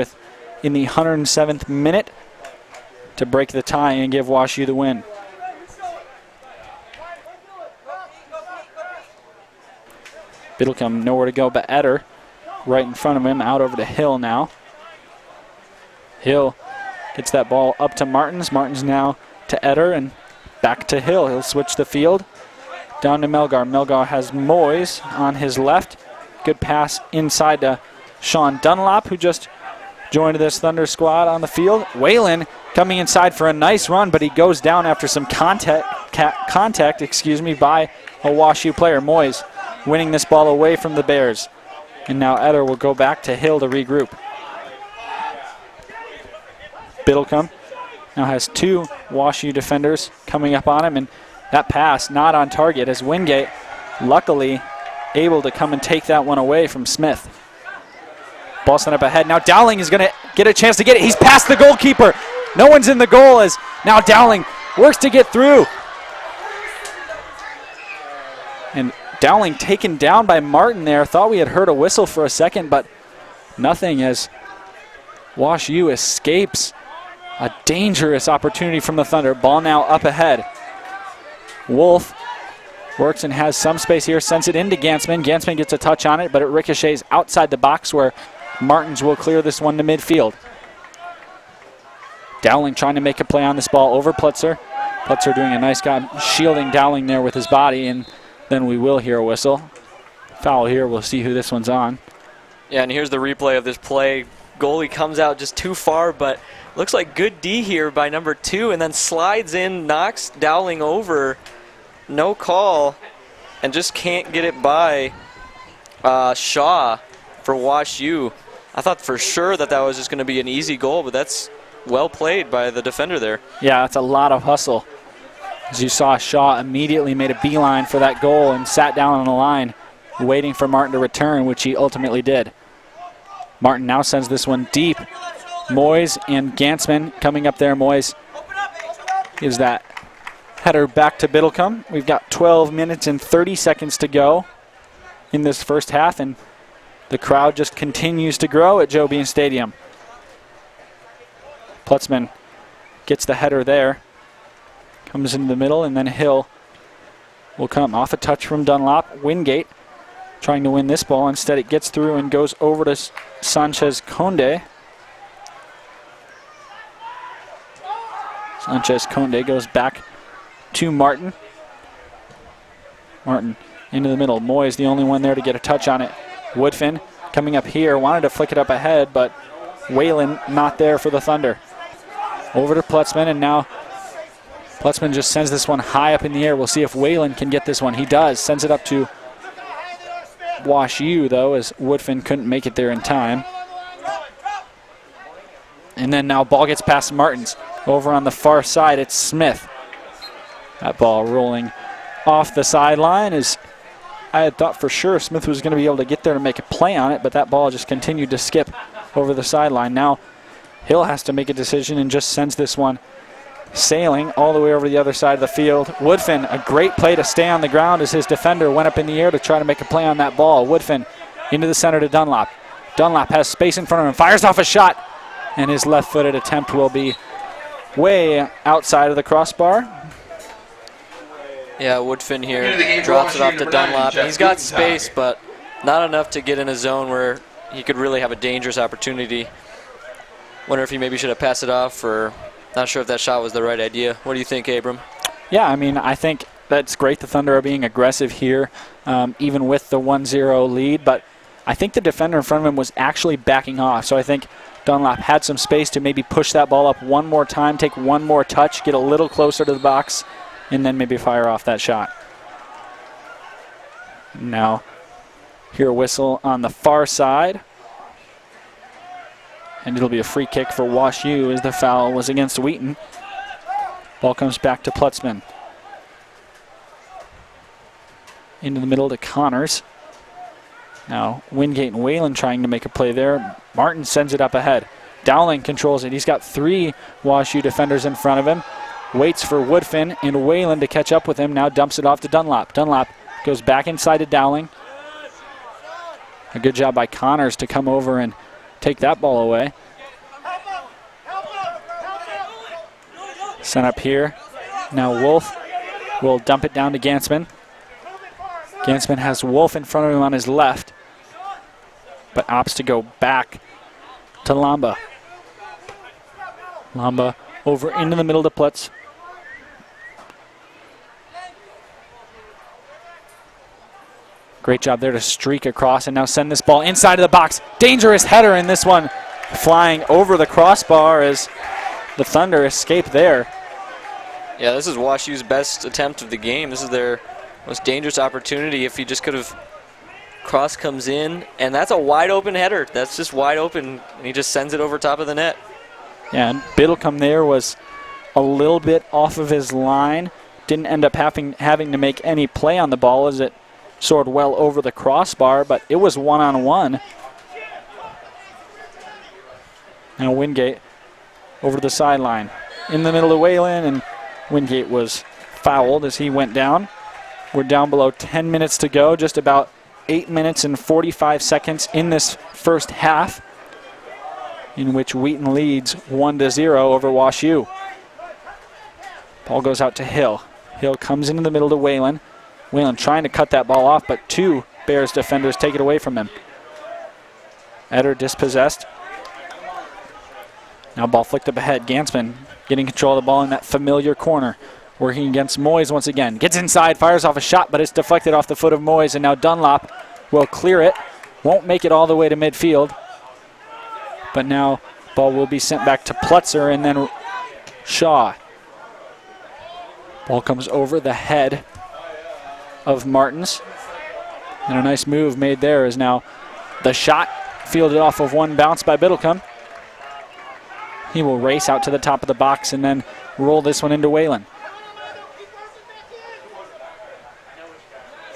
in the 107th minute to break the tie and give WashU the win. Biddlecombe nowhere to go but Eder right in front of him, out over to Hill now. Hill gets that ball up to Martins. Martins now to Eder and back to Hill. He'll switch the field. Down to Melgar. Melgar has Moyes on his left. Good pass inside to Sean Dunlop, who just joined this Thunder squad on the field. Whalen coming inside for a nice run, but he goes down after some contact by a WashU player. Moyes winning this ball away from the Bears. And now Eder will go back to Hill to regroup. Biddlecombe now has 2 WashU defenders coming up on him, and that pass not on target as Wingate luckily able to come and take that one away from Smith. Ball sent up ahead. Now Dowling is going to get a chance to get it. He's past the goalkeeper. No one's in the goal as now Dowling works to get through. And Dowling taken down by Martin there. Thought we had heard a whistle for a second, but nothing as WashU escapes a dangerous opportunity from the Thunder. Ball now up ahead. Wolf works and has some space here, sends it into Gansman. Gansman gets a touch on it, but it ricochets outside the box where Martins will clear this one to midfield. Dowling trying to make a play on this ball over Plutzer. Plutzer doing a nice job shielding Dowling there with his body, and then we will hear a whistle. Foul here. We'll see who this one's on. Yeah, and here's the replay of this play. Goalie comes out just too far, but looks like good D here by number 2, and then slides in, knocks Dowling over. No call, and just can't get it by Shaw for WashU. I thought for sure that was just going to be an easy goal, but that's well played by the defender there. Yeah, that's a lot of hustle. As you saw, Shaw immediately made a beeline for that goal and sat down on the line, waiting for Martin to return, which he ultimately did. Martin now sends this one deep. Moyes and Gansman coming up there. Moyes gives that header back to Biddlecombe. We've got 12 minutes and 30 seconds to go in this first half, and the crowd just continues to grow at Joe Bean Stadium. Plutzman gets the header there. Comes into the middle, and then Hill will come off a touch from Dunlop. Wingate trying to win this ball. Instead, it gets through and goes over to Sanchez Conde. Sanchez Conde goes back to Martin. Martin into the middle. Moyes the only one there to get a touch on it. Woodfin coming up here. Wanted to flick it up ahead, but Whalen not there for the Thunder. Over to Plutzman, and now Plutzman just sends this one high up in the air. We'll see if Whalen can get this one. He does. Sends it up to WashU, though, as Woodfin couldn't make it there in time. And then now ball gets past Martins. Over on the far side, it's Smith. That ball rolling off the sideline is, I had thought for sure Smith was going to be able to get there and make a play on it, but that ball just continued to skip over the sideline. Now Hill has to make a decision and just sends this one sailing all the way over the other side of the field. Woodfin, a great play to stay on the ground as his defender went up in the air to try to make a play on that ball. Woodfin into the center to Dunlop. Dunlop has space in front of him, fires off a shot, and his left-footed attempt will be way outside of the crossbar. Yeah, Woodfin here drops it off to Dunlop. He's got space, but not enough to get in a zone where he could really have a dangerous opportunity. Wonder if he maybe should have passed it off, or not sure if that shot was the right idea. What do you think, Abram? Yeah, I mean, I think that's great. The Thunder are being aggressive here, even with the 1-0 lead, but I think the defender in front of him was actually backing off, so I think Dunlop had some space to maybe push that ball up one more time, take one more touch, get a little closer to the box, and then maybe fire off that shot. Now, hear a whistle on the far side. And it'll be a free kick for Wash U as the foul was against Wheaton. Ball comes back to Plutzman. Into the middle to Connors. Now, Wingate and Whalen trying to make a play there. Martin sends it up ahead. Dowling controls it. He's got 3 Wash U defenders in front of him. Waits for Woodfin and Whalen to catch up with him. Now dumps it off to Dunlop. Dunlop goes back inside to Dowling. A good job by Connors to come over and take that ball away. Sent up here. Now Wolf will dump it down to Gansman. Gansman has Wolf in front of him on his left, but opts to go back to Lamba. Lamba over into the middle to Plutz. Great job there to streak across and now send this ball inside of the box. Dangerous header in this one, flying over the crossbar as the Thunder escape there. Yeah, this is Wash U's best attempt of the game. This is their most dangerous opportunity. If he just could have, cross comes in, and that's a wide open header. That's just wide open, and he just sends it over top of the net. Yeah, and Biddlecombe there was a little bit off of his line. Didn't end up having to make any play on the ball as it soared well over the crossbar, but it was one-on-one. Now Wingate over the sideline. In the middle of Whalen, and Wingate was fouled as he went down. We're down below 10 minutes to go, just about 8 minutes and 45 seconds in this first half, in which Wheaton leads 1-0 over Wash U. Ball goes out to Hill. Hill comes into the middle to Whalen. Whalen trying to cut that ball off, but 2 Bears defenders take it away from him. Eder dispossessed. Now ball flicked up ahead. Gansman getting control of the ball in that familiar corner. Working against Moyes once again. Gets inside, fires off a shot, but it's deflected off the foot of Moyes, and now Dunlop will clear it. Won't make it all the way to midfield. But now ball will be sent back to Plutzer and then Shaw. Ball comes over the head of Martins. And a nice move made there is now the shot fielded off of one bounce by Biddlecombe. He will race out to the top of the box and then roll this one into Whalen.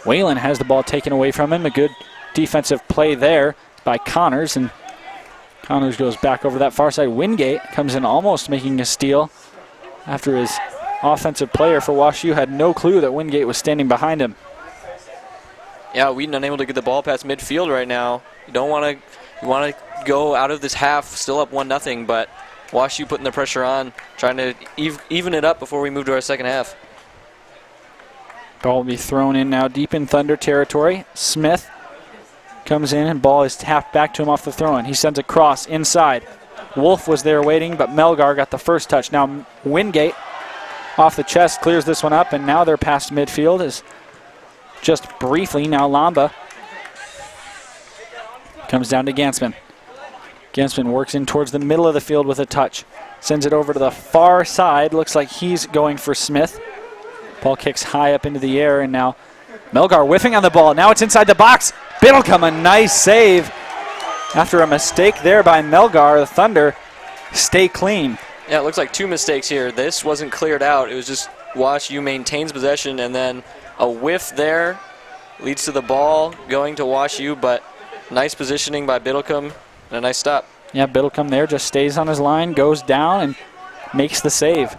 Whalen has the ball taken away from him. A good defensive play there by Connors, and Connors goes back over that far side. Wingate comes in almost making a steal after his offensive player for Wash U had no clue that Wingate was standing behind him. Yeah, Wheaton unable to get the ball past midfield right now. You want to go out of this half still up 1-0, but Wash U putting the pressure on, trying to even it up before we move to our second half. Ball will be thrown in now deep in Thunder territory. Smith comes in and ball is tapped back to him off the throw-in. He sends a cross inside. Wolf was there waiting, but Melgar got the first touch. Now Wingate off the chest clears this one up, and now they're past midfield is just briefly. Now Lamba comes down to Gansman. Gansman works in towards the middle of the field with a touch. Sends it over to the far side. Looks like he's going for Smith. Ball kicks high up into the air, and now Melgar whiffing on the ball. Now it's inside the box. Biddlecombe, a nice save. After a mistake there by Melgar, the Thunder stay clean. Yeah, it looks like 2 mistakes here. This wasn't cleared out. It was just Wash U maintains possession, and then a whiff there leads to the ball going to Wash U, but nice positioning by Biddlecombe and a nice stop. Yeah, Biddlecombe there just stays on his line, goes down, and makes the save.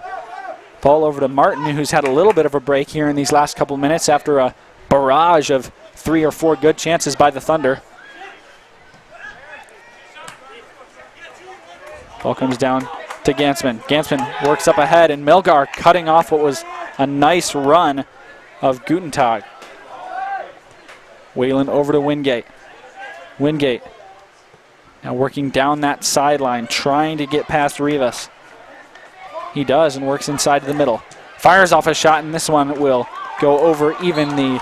Ball over to Martin, who's had a little bit of a break here in these last couple minutes after a barrage of 3 or 4 good chances by the Thunder. Ball comes down to Gansman. Gansman works up ahead, and Melgar cutting off what was a nice run of Gutentag. Whelan over to Wingate. Wingate now working down that sideline, trying to get past Rivas. He does and works inside the middle. Fires off a shot, and this one will go over even the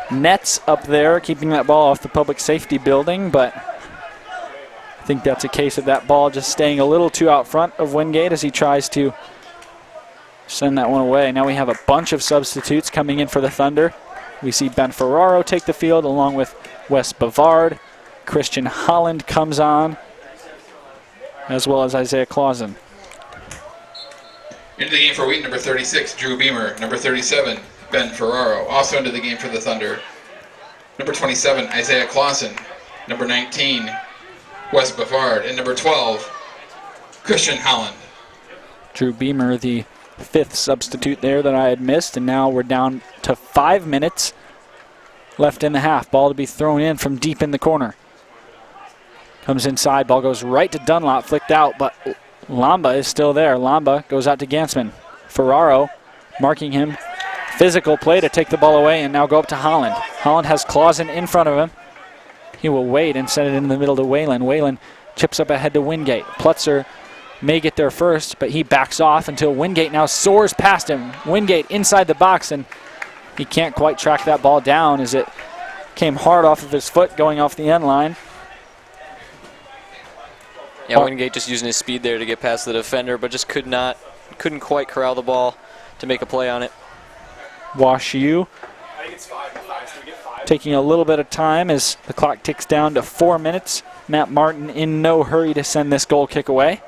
nets up there, keeping that ball off the public safety building, but I think that's a case of that ball just staying a little too out front of Wingate as he tries to send that one away. Now we have a bunch of substitutes coming in for the Thunder. We see Ben Ferraro take the field along with Wes Bavard. Christian Holland comes on, as well as Isaiah Clausen. Into the game for Wheaton, number 36, Drew Beamer. Number 37, Ben Ferraro. Also into the game for the Thunder, number 27, Isaiah Clausen. Number 19, Wes Bavard. And number 12, Christian Holland. Drew Beamer, the 5th substitute there that I had missed, and now we're down to 5 minutes left in the half. Ball to be thrown in from deep in the corner. Comes inside, ball goes right to Dunlop, flicked out, but Lamba is still there. Lamba goes out to Gansman. Ferraro marking him. Physical play to take the ball away and now go up to Holland. Holland has Clausen in front of him. He will wait and send it in the middle to Whelan. Whelan chips up ahead to Wingate. Plutzer may get there first, but he backs off until Wingate now soars past him. Wingate inside the box, and he can't quite track that ball down as it came hard off of his foot going off the end line. Yeah, Wingate just using his speed there to get past the defender, but just couldn't quite corral the ball to make a play on it. Wash U taking a little bit of time as the clock ticks down to 4 minutes. Matt Martin in no hurry to send this goal kick away.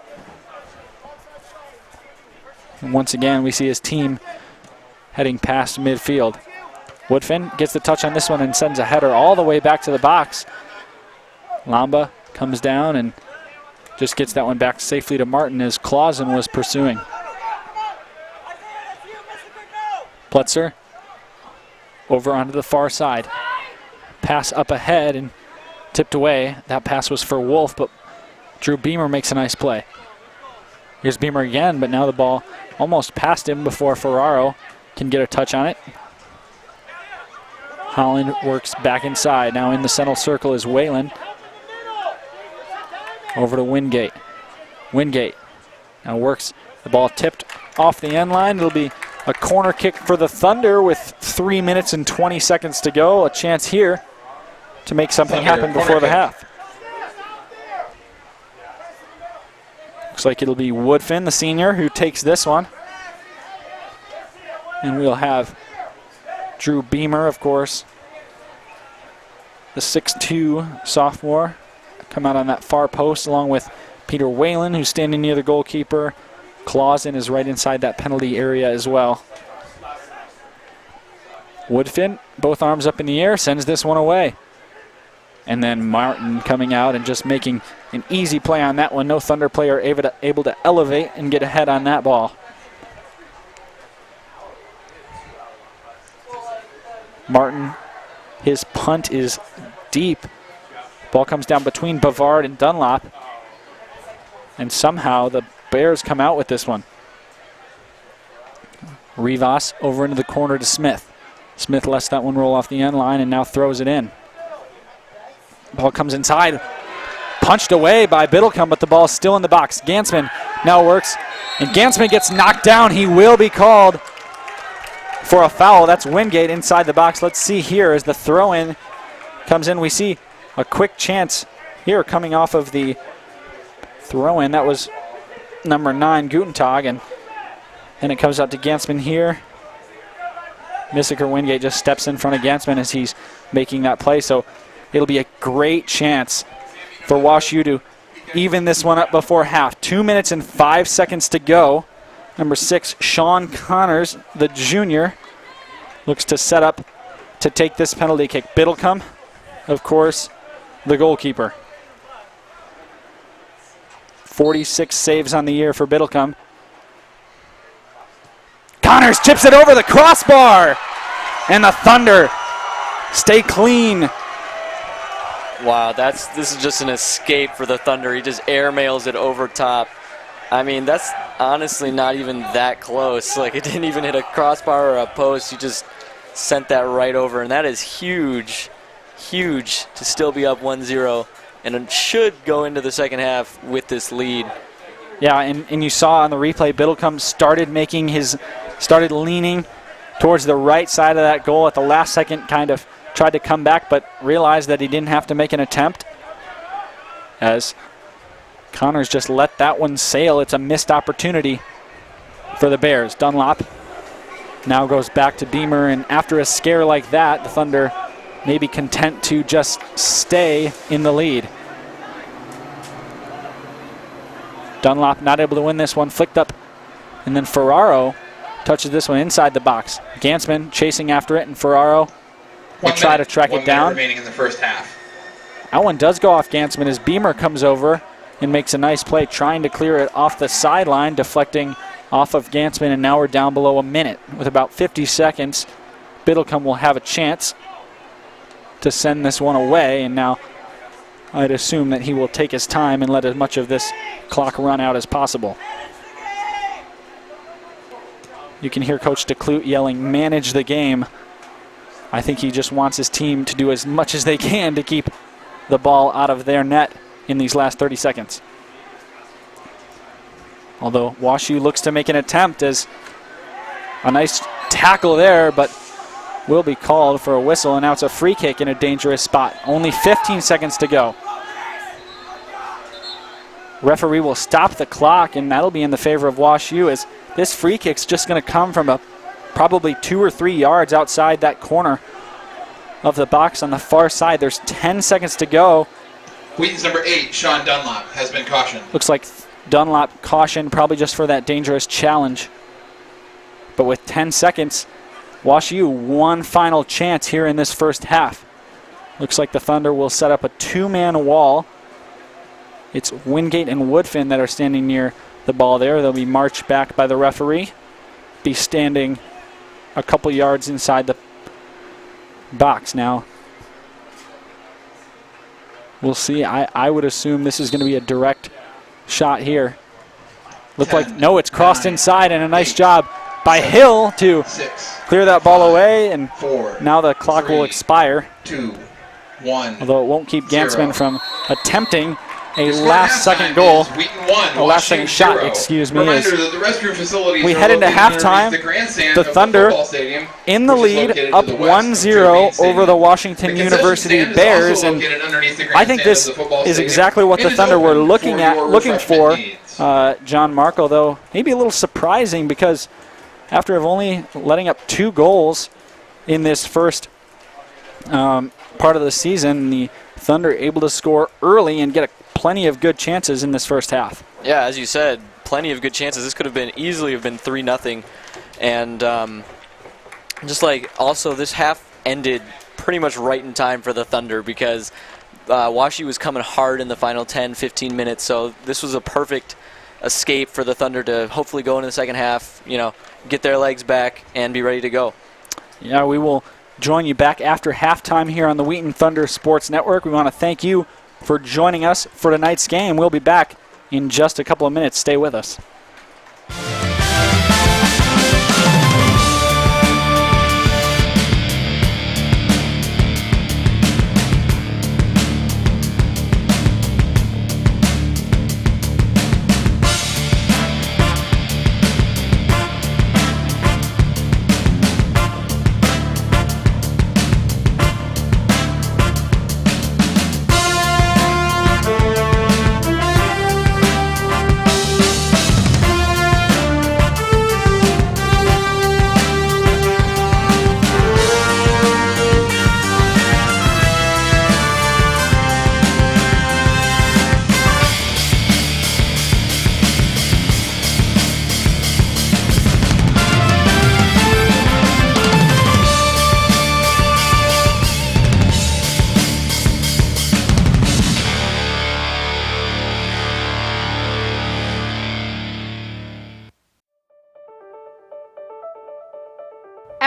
And once again, we see his team heading past midfield. Woodfin gets the touch on this one and sends a header all the way back to the box. Lamba comes down and just gets that one back safely to Martin as Clausen was pursuing. Plutzer over onto the far side. Pass up ahead and tipped away. That pass was for Wolf, but Drew Beamer makes a nice play. Here's Beamer again, but now the ball almost past him before Ferraro can get a touch on it. Holland works back inside. Now in the center circle is Whelan. Over to Wingate. Wingate now works the ball tipped off the end line. It'll be a corner kick for the Thunder with 3 minutes and 20 seconds to go. A chance here to make something happen before the half. Looks like it'll be Woodfin, the senior, who takes this one. And we'll have Drew Beamer, of course, the 6'2 sophomore, come out on that far post along with Peter Whelan, who's standing near the goalkeeper. Clausen is right inside that penalty area as well. Woodfin, both arms up in the air, sends this one away. And then Martin coming out and just making an easy play on that one. No Thunder player able to elevate and get ahead on that ball. Martin, his punt is deep. Ball comes down between Bavard and Dunlop. And somehow the Bears come out with this one. Rivas over into the corner to Smith. Smith lets that one roll off the end line and now throws it in. Ball comes inside. Punched away by Biddlecombe, but the ball is still in the box. Gansman now works, and Gansman gets knocked down. He will be called for a foul. That's Wingate inside the box. Let's see here as the throw-in comes in. We see a quick chance here coming off of the throw-in. That was number 9, Gutentag, and then it comes out to Gansman here. Missiker Wingate just steps in front of Gansman as he's making that play, so it'll be a great chance for Wash U to even this one up before half. 2 minutes and 5 seconds to go. Number 6, Sean Connors, the junior, looks to set up to take this penalty kick. Biddlecombe, of course, the goalkeeper. 46 saves on the year for Biddlecombe. Connors chips it over the crossbar, and the Thunder stay clean. Wow, this is just an escape for the Thunder. He just airmails it over top. I mean, that's honestly not even that close. Like, it didn't even hit a crossbar or a post. He just sent that right over, and that is huge, huge to still be up 1-0, and it should go into the second half with this lead. Yeah, and you saw on the replay, Biddlecombe started leaning towards the right side of that goal at the last second, kind of tried to come back, but realized that he didn't have to make an attempt, as Connors just let that one sail. It's a missed opportunity for the Bears. Dunlop now goes back to Beamer, and after a scare like that, the Thunder may be content to just stay in the lead. Dunlop not able to win this one, flicked up, and then Ferraro touches this one inside the box. Gansman chasing after it, and Ferraro will try to track it down. 1 minute remaining in the first half. That one does go off Gansman as Beamer comes over and makes a nice play, trying to clear it off the sideline, deflecting off of Gansman, and now we're down below a minute. With about 50 seconds, Biddlecombe will have a chance to send this one away, and now I'd assume that he will take his time and let as much of this clock run out as possible. You can hear Coach DeClute yelling, "Manage the game." I think he just wants his team to do as much as they can to keep the ball out of their net in these last 30 seconds. Although WashU looks to make an attempt, as a nice tackle there, but will be called for a whistle, and now it's a free kick in a dangerous spot. Only 15 seconds to go. Referee will stop the clock, and that'll be in the favor of WashU, as this free kick's just going to come from probably 2 or 3 yards outside that corner of the box on the far side. There's 10 seconds to go. Wheaton's number 8, Sean Dunlop, has been cautioned. Looks like Dunlop cautioned, probably just for that dangerous challenge. But with 10 seconds, WashU one final chance here in this first half. Looks like the Thunder will set up a 2-man wall. It's Wingate and Woodfin that are standing near the ball there. They'll be marched back by the referee. Be standing a couple yards inside the box now. We'll see. I would assume this is going to be a direct shot here. Look like, no, it's crossed inside, and a nice job by Hill to clear that ball away, and now the clock will expire. 2, 1. Although it won't keep Gansman from attempting a last-second goal. A last-second shot, excuse me. As we head into halftime, the Thunder in the lead, up 1-0 over the Washington University Bears, and I think this is exactly what the Thunder were looking for, John Mark, although maybe a little surprising, because after only letting up 2 goals in this first part of the season, the Thunder able to score early and get plenty of good chances in this first half. Yeah, as you said, plenty of good chances. This could have been easily have been 3-0, and just like also this half ended pretty much right in time for the Thunder, because WashU was coming hard in the final 10-15 minutes, so this was a perfect escape for the Thunder to hopefully go into the second half, get their legs back and be ready to go. Yeah, we will join you back after halftime here on the Wheaton Thunder Sports Network. We want to thank you for joining us for tonight's game. We'll be back in just a couple of minutes. Stay with us.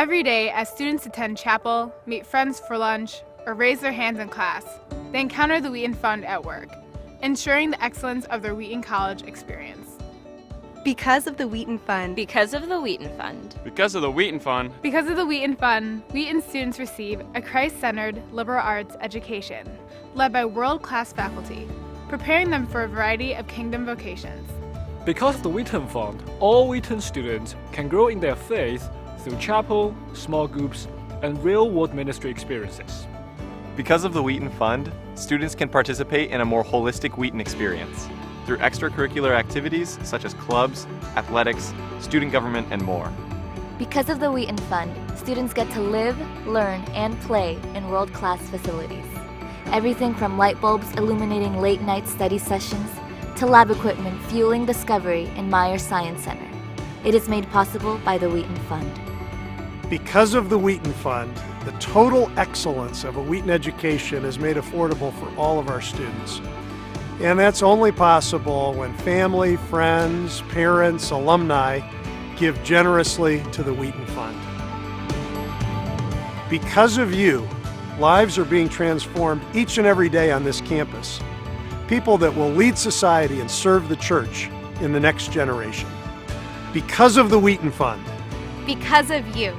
Every day, as students attend chapel, meet friends for lunch, or raise their hands in class, they encounter the Wheaton Fund at work, ensuring the excellence of their Wheaton College experience. Because of the Wheaton Fund. Because of the Wheaton Fund. Because of the Wheaton Fund. Because of the Wheaton Fund, Wheaton students receive a Christ-centered liberal arts education, led by world-class faculty, preparing them for a variety of kingdom vocations. Because of the Wheaton Fund, all Wheaton students can grow in their faith through chapel, small groups, and real-world ministry experiences. Because of the Wheaton Fund, students can participate in a more holistic Wheaton experience through extracurricular activities such as clubs, athletics, student government, and more. Because of the Wheaton Fund, students get to live, learn, and play in world-class facilities. Everything from light bulbs illuminating late-night study sessions to lab equipment fueling discovery in Myers Science Center. It is made possible by the Wheaton Fund. Because of the Wheaton Fund, the total excellence of a Wheaton education is made affordable for all of our students. And that's only possible when family, friends, parents, alumni give generously to the Wheaton Fund. Because of you, lives are being transformed each and every day on this campus. People that will lead society and serve the church in the next generation. Because of the Wheaton Fund. Because of you.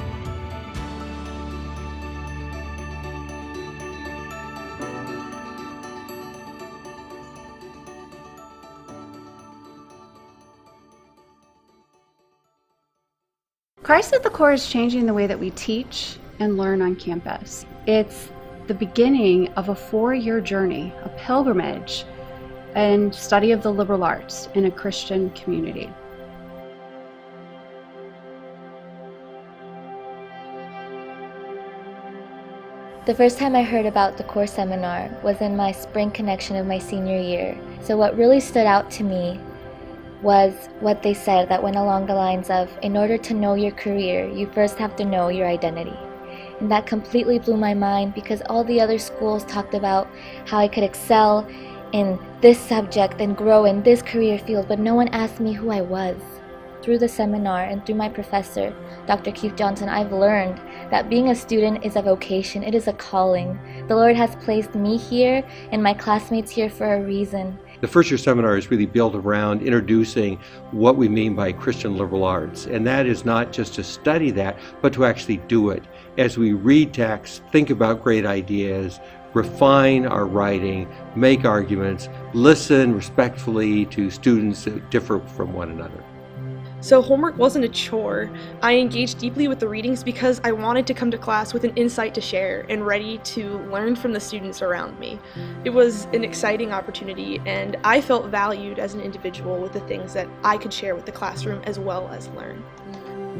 Christ at the Core is changing the way that we teach and learn on campus. It's the beginning of a 4-year journey, a pilgrimage, and study of the liberal arts in a Christian community. The first time I heard about the core seminar was in my spring connection of my senior year. So what really stood out to me was what they said that went along the lines of, in order to know your career, you first have to know your identity. And that completely blew my mind because all the other schools talked about how I could excel in this subject and grow in this career field, but no one asked me who I was. Through the seminar and through my professor, Dr. Keith Johnson, I've learned that being a student is a vocation, it is a calling. The Lord has placed me here and my classmates here for a reason. The first year seminar is really built around introducing what we mean by Christian liberal arts. And that is not just to study that, but to actually do it. As we read texts, think about great ideas, refine our writing, make arguments, listen respectfully to students that differ from one another. So homework wasn't a chore. I engaged deeply with the readings because I wanted to come to class with an insight to share and ready to learn from the students around me. It was an exciting opportunity, and I felt valued as an individual with the things that I could share with the classroom as well as learn.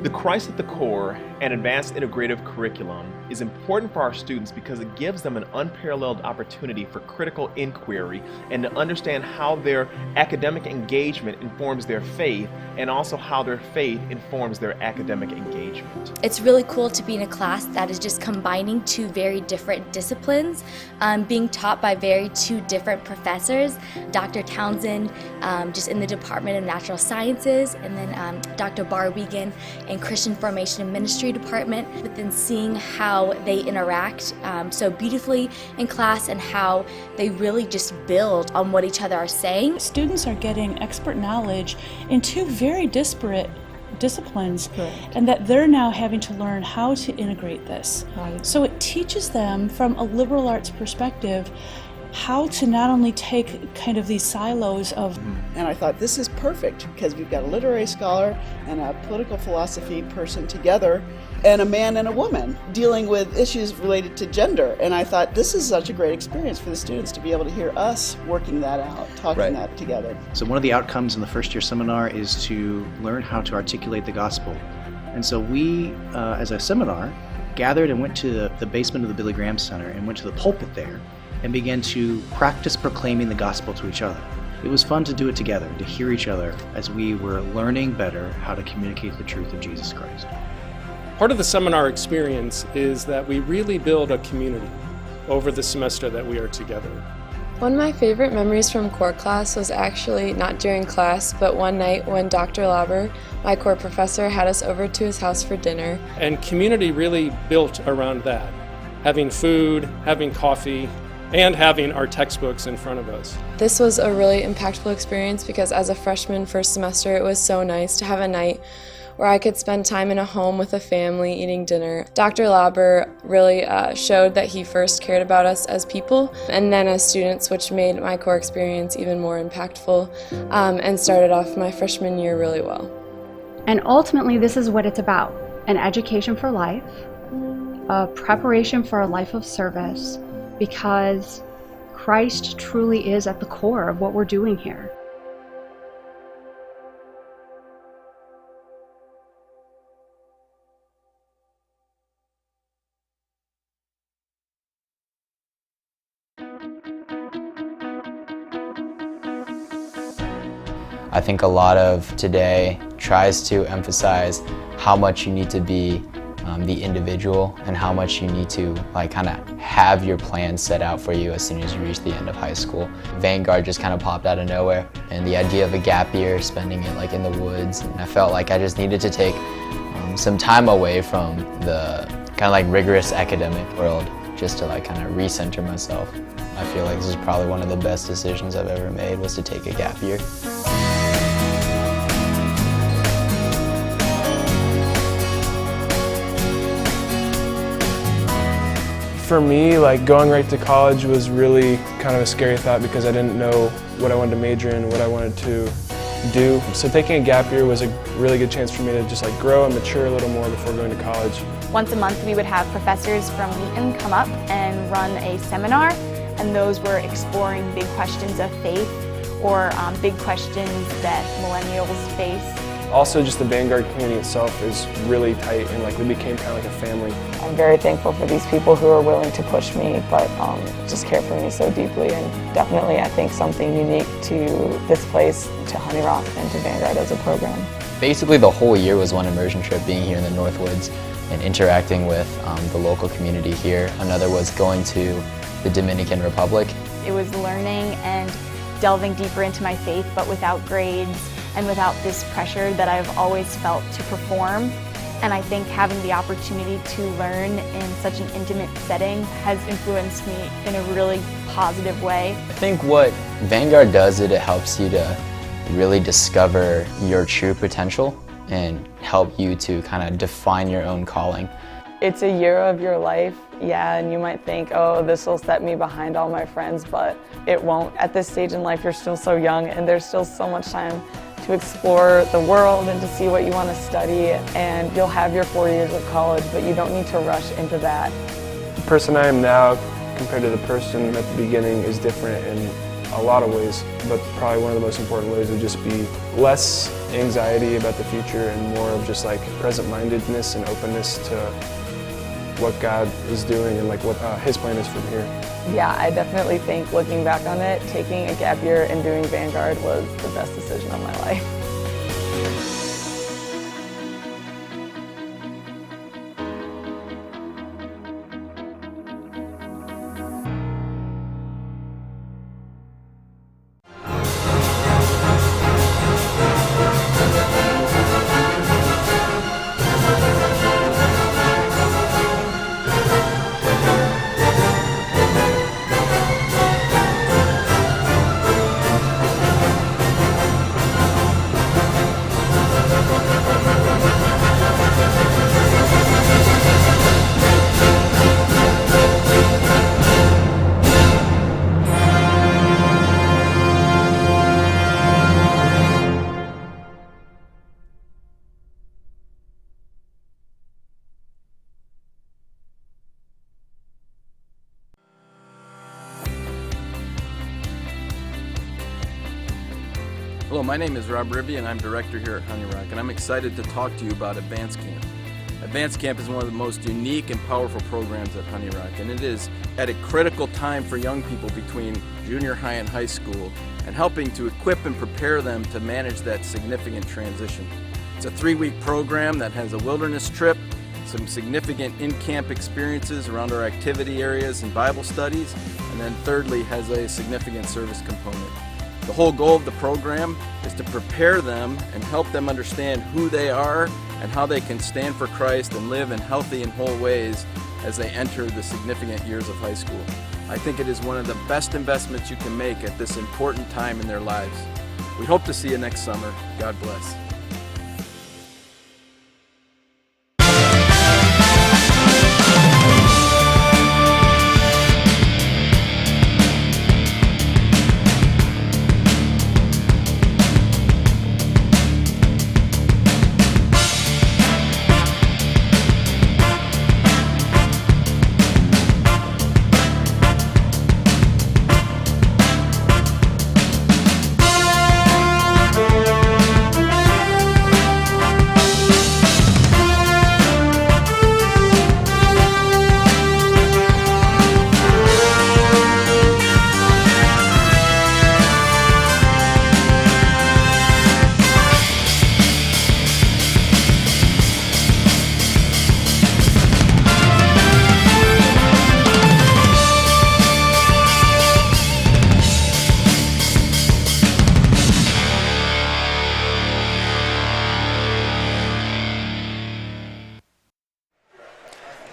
The Christ at the Core and Advanced Integrative Curriculum is important for our students because it gives them an unparalleled opportunity for critical inquiry and to understand how their academic engagement informs their faith and also how their faith informs their academic engagement. It's really cool to be in a class that is just combining two very different disciplines, being taught by two different professors, Dr. Townsend just in the Department of Natural Sciences, and then Dr. Barwigan in Christian Formation and Ministry Department, but then seeing how they interact so beautifully in class and how they really just build on what each other are saying. Students are getting expert knowledge in two very disparate disciplines, and that they're now having to learn how to integrate this. Right. So it teaches them from a liberal arts perspective how to not only take kind of these silos of... And I thought this is perfect because we've got a literary scholar and a political philosophy person together and a man and a woman dealing with issues related to gender. And I thought this is such a great experience for the students to be able to hear us working that out, talking that together. So one of the outcomes in the first year seminar is to learn how to articulate the gospel. And so we, as a seminar, gathered and went to the basement of the Billy Graham Center and went to the pulpit there and began to practice proclaiming the gospel to each other. It was fun to do it together, to hear each other as we were learning better how to communicate the truth of Jesus Christ. Part of the seminar experience is that we really build a community over the semester that we are together. One of my favorite memories from core class was actually not during class, but one night when Dr. Lauber, my core professor, had us over to his house for dinner. And community really built around that. Having food, having coffee, and having our textbooks in front of us. This was a really impactful experience because as a freshman first semester, it was so nice to have a night where I could spend time in a home with a family eating dinner. Dr. Lauber really showed that he first cared about us as people and then as students, which made my core experience even more impactful and started off my freshman year really well. And ultimately, this is what it's about: an education for life, a preparation for a life of service, because Christ truly is at the core of what we're doing here. I think a lot of today tries to emphasize how much you need to be the individual and how much you need to kind of have your plan set out for you as soon as you reach the end of high school. Vanguard just kind of popped out of nowhere, and the idea of a gap year, spending it in the woods, and I felt like I just needed to take some time away from the kind of rigorous academic world just to kind of recenter myself. I feel like this is probably one of the best decisions I've ever made, was to take a gap year. For me, going right to college was really kind of a scary thought because I didn't know what I wanted to major in, what I wanted to do. So taking a gap year was a really good chance for me to just grow and mature a little more before going to college. Once a month we would have professors from Wheaton come up and run a seminar, and those were exploring big questions of faith or big questions that millennials face. Also, just the Vanguard community itself is really tight, and we became kind of like a family. I'm very thankful for these people who are willing to push me, but just care for me so deeply, and definitely I think something unique to this place, to Honey Rock, and to Vanguard as a program. Basically the whole year was one immersion trip, being here in the Northwoods and interacting with the local community here. Another was going to the Dominican Republic. It was learning and delving deeper into my faith, but without grades and without this pressure that I've always felt to perform. And I think having the opportunity to learn in such an intimate setting has influenced me in a really positive way. I think what Vanguard does is it helps you to really discover your true potential and help you to kind of define your own calling. It's a year of your life, yeah, and you might think, oh, this will set me behind all my friends, but it won't. At this stage in life, you're still so young, and there's still so much time to explore the world and to see what you want to study, and you'll have your 4 years of college, but you don't need to rush into that. The person I am now compared to the person at the beginning is different in a lot of ways, but probably one of the most important ways would just be less anxiety about the future and more of just present-mindedness and openness to what God is doing and what His plan is from here. Yeah, I definitely think, looking back on it, taking a gap year and doing Vanguard was the best decision of my life. Hello, my name is Rob Ribby and I'm director here at Honey Rock, and I'm excited to talk to you about Advanced Camp. Advanced Camp is one of the most unique and powerful programs at Honey Rock, and it is at a critical time for young people between junior high and high school, and helping to equip and prepare them to manage that significant transition. It's a 3-week program that has a wilderness trip, some significant in-camp experiences around our activity areas and Bible studies, and then thirdly has a significant service component. The whole goal of the program is to prepare them and help them understand who they are and how they can stand for Christ and live in healthy and whole ways as they enter the significant years of high school. I think it is one of the best investments you can make at this important time in their lives. We hope to see you next summer. God bless.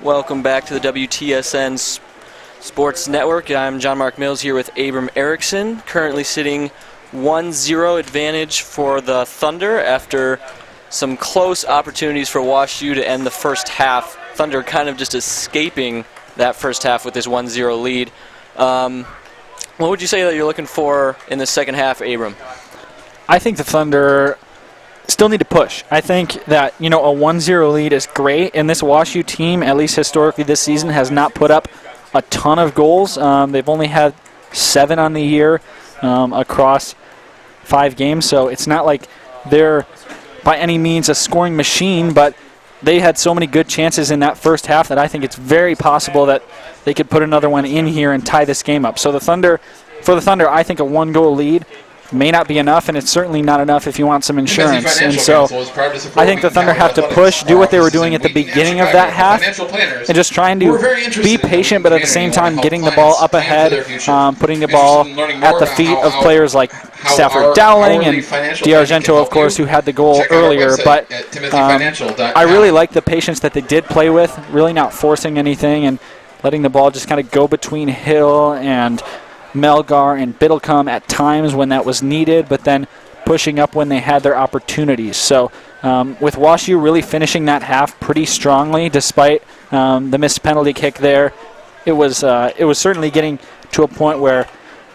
Welcome back to the WTSN Sports Network. I'm John Mark Mills here with Abram Erickson, currently sitting 1-0 advantage for the Thunder after some close opportunities for WashU to end the first half. Thunder kind of just escaping that first half with this 1-0 lead. What would you say that you're looking for in the second half, Abram? I think the Thunder still need to push. I think that, a 1-0 lead is great, and this WashU team, at least historically this season, has not put up a ton of goals. They've only had 7 on the year across 5 games, so it's not like they're by any means a scoring machine, but they had so many good chances in that first half that I think it's very possible that they could put another one in here and tie this game up. So for the Thunder, I think a 1-goal lead may not be enough, and it's certainly not enough if you want some insurance. And so I think the Thunder have to push, do what they were doing at the beginning of that half, and just trying to be patient, but at the same time getting the ball up ahead, putting the ball at the feet of players like Stafford Dowling and D'Argento, of course, who had the goal earlier. But I really like the patience that they did play with, really not forcing anything and letting the ball just kind of go between Hill and Melgar and Biddlecombe at times when that was needed, but then pushing up when they had their opportunities. So with WashU really finishing that half pretty strongly, despite the missed penalty kick there, it was certainly getting to a point where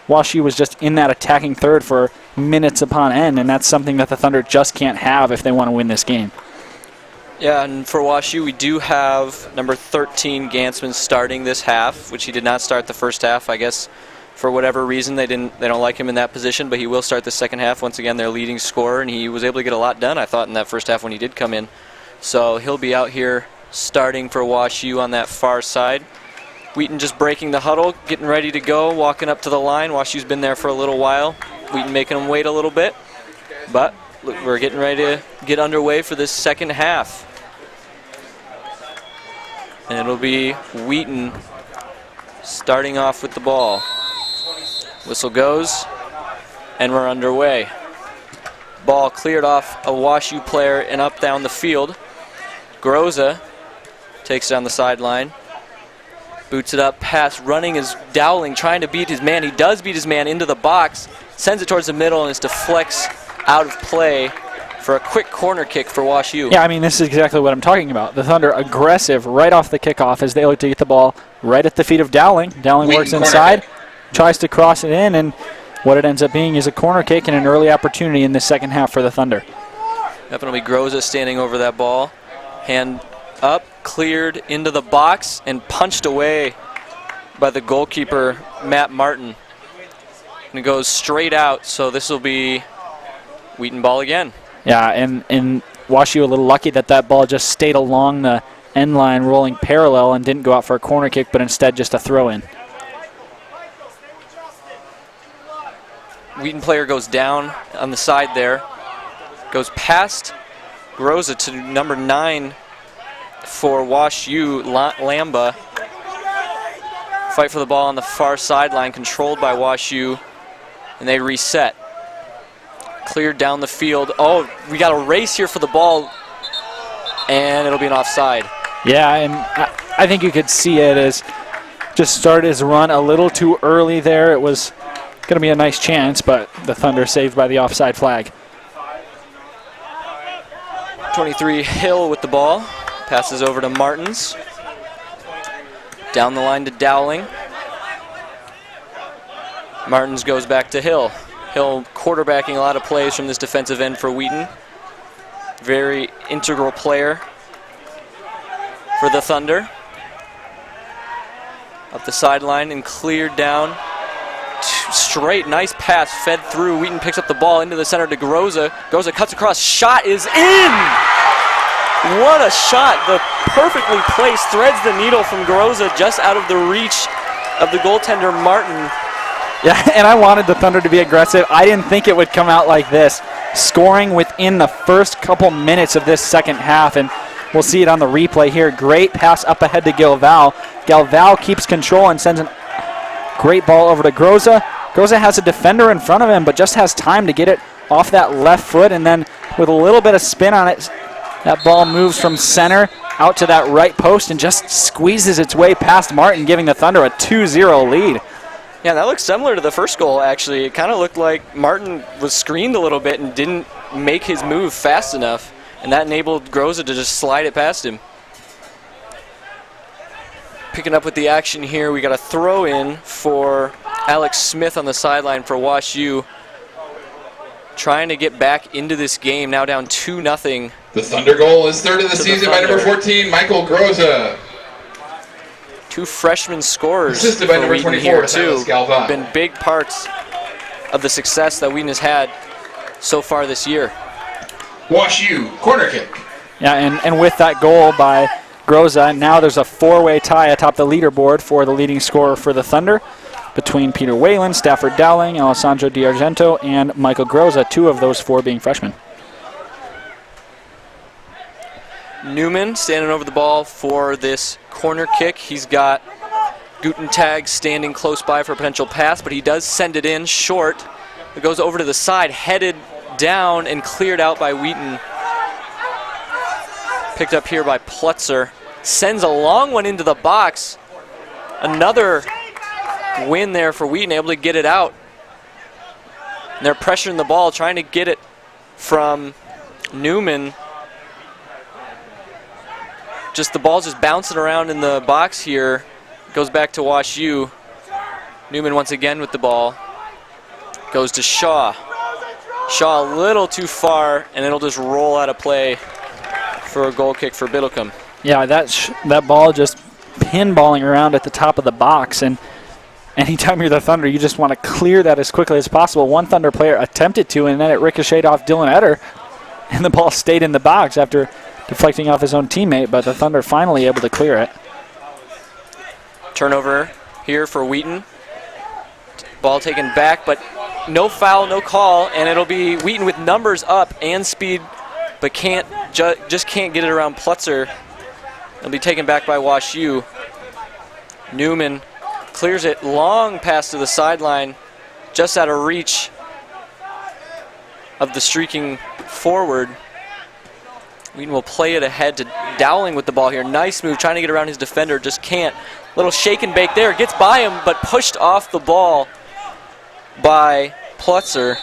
WashU was just in that attacking third for minutes upon end, and that's something that the Thunder just can't have if they want to win this game. Yeah, and for WashU, we do have number 13 Gansman starting this half, which he did not start the first half. I guess for whatever reason they don't like him in that position, but he will start the second half. Once again, their leading scorer, and he was able to get a lot done, I thought, in that first half when he did come in. So he'll be out here starting for WashU on that far side. Wheaton just breaking the huddle, getting ready to go, walking up to the line. WashU's been there for a little while. Wheaton making him wait a little bit, but we're getting ready to get underway for this second half. And it'll be Wheaton starting off with the ball. Whistle goes, and we're underway. Ball cleared off a WashU player and up down the field. Groza takes it on the sideline. Boots it up, pass running is Dowling, trying to beat his man. He does beat his man into the box, sends it towards the middle, and it deflects out of play for a quick corner kick for WashU. Yeah, I mean, this is exactly what I'm talking about. The Thunder aggressive right off the kickoff as they look to get the ball right at the feet of Dowling. Dowling works inside, tries to cross it in, and what it ends up being is a corner kick and an early opportunity in the second half for the Thunder. Definitely Groza standing over that ball. Hand up, cleared into the box, and punched away by the goalkeeper, Matt Martin. And it goes straight out, so this will be Wheaton ball again. Yeah, and WashU a little lucky that ball just stayed along the end line rolling parallel and didn't go out for a corner kick, but instead just a throw-in. Wheaton player goes down on the side there. Goes past Groza to number 9 for WashU, Lamba. Fight for the ball on the far sideline, controlled by WashU, and they reset. Cleared down the field. Oh, we got a race here for the ball, and it'll be an offside. Yeah, and I think you could see it as just started his run a little too early there. It was going to be a nice chance, but the Thunder saved by the offside flag. 23 Hill with the ball. Passes over to Martins. Down the line to Dowling. Martins goes back to Hill. Hill quarterbacking a lot of plays from this defensive end for Wheaton. Very integral player for the Thunder. Up the sideline and cleared down. Straight, nice pass, fed through. Wheaton picks up the ball into the center to Groza. Groza cuts across, shot is in! What a shot, the perfectly placed, threads the needle from Groza just out of the reach of the goaltender Martin. Yeah, and I wanted the Thunder to be aggressive. I didn't think it would come out like this. Scoring within the first couple minutes of this second half, and we'll see it on the replay here. Great pass up ahead to Galval. Galval keeps control and sends a great ball over to Groza. Groza has a defender in front of him, but just has time to get it off that left foot, and then with a little bit of spin on it, that ball moves from center out to that right post and just squeezes its way past Martin, giving the Thunder a 2-0 lead. Yeah, that looks similar to the first goal, actually. It kind of looked like Martin was screened a little bit and didn't make his move fast enough, and that enabled Groza to just slide it past him. Picking up with the action here, we got a throw in for Alex Smith on the sideline for WashU. Trying to get back into this game, now down 2-0. The Thunder goal is third of the season by number 14, Michael Groza. Two freshman scorers Assisted by number 24, here Silas too. Galvan. Been big parts of the success that Wheaton has had so far this year. WashU, corner kick. Yeah, and with that goal by Groza, now there's a four-way tie atop the leaderboard for the leading scorer for the Thunder between Peter Whalen, Stafford Dowling, Alessandro D'Argento, and Michael Groza, two of those four being freshmen. Newman standing over the ball for this corner kick. He's got Gutentag standing close by for a potential pass, but he does send it in short. It goes over to the side, headed down and cleared out by Wheaton. Picked up here by Plutzer. Sends a long one into the box. Another win there for Wheaton, able to get it out. And they're pressuring the ball, trying to get it from Newman. Just the ball's just bouncing around in the box here. Goes back to WashU. Newman once again with the ball. Goes to Shaw. Shaw a little too far, and it'll just roll out of play for a goal kick for Biddlecombe. Yeah, that ball just pinballing around at the top of the box, and anytime you're the Thunder, you just want to clear that as quickly as possible. One Thunder player attempted to, and then it ricocheted off Dylan Eder, and the ball stayed in the box after deflecting off his own teammate, but the Thunder finally able to clear it. Turnover here for Wheaton. Ball taken back, but no foul, no call, and it'll be Wheaton with numbers up and speed, but just can't get it around Plutzer. It'll be taken back by WashU. Newman clears it long pass to the sideline, just out of reach of the streaking forward. Wheaton will play it ahead to Dowling with the ball here. Nice move, trying to get around his defender, just can't. Little shake and bake there, gets by him, but pushed off the ball by Plutzer.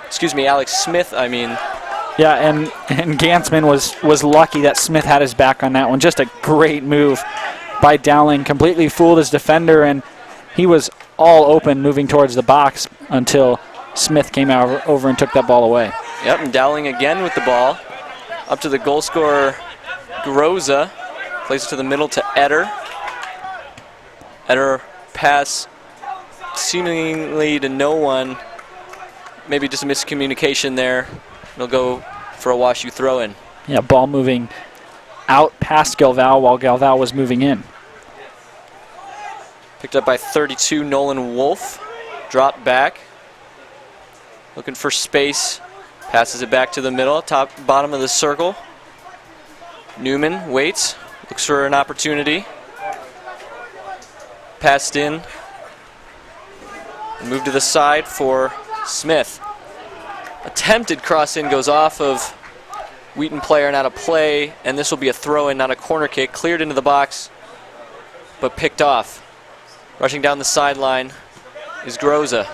Excuse me, Alex Smith, I mean. Yeah, and Gansman was lucky that Smith had his back on that one. Just a great move by Dowling. Completely fooled his defender, and he was all open moving towards the box until Smith came over and took that ball away. Yep, and Dowling again with the ball. Up to the goal scorer, Groza. Plays it to the middle to Eder. Eder pass seemingly to no one. Maybe just a miscommunication there. It'll go for a WashU throw-in. Yeah, ball moving out past Galval while Galval was moving in. Picked up by 32, Nolan Wolf. Dropped back. Looking for space. Passes it back to the middle, bottom of the circle. Newman waits, looks for an opportunity. passed in. And moved to the side for Smith. Attempted cross in goes off of Wheaton player and out of play, and this will be a throw in, not a corner kick. Cleared into the box, but picked off. Rushing down the sideline is Groza.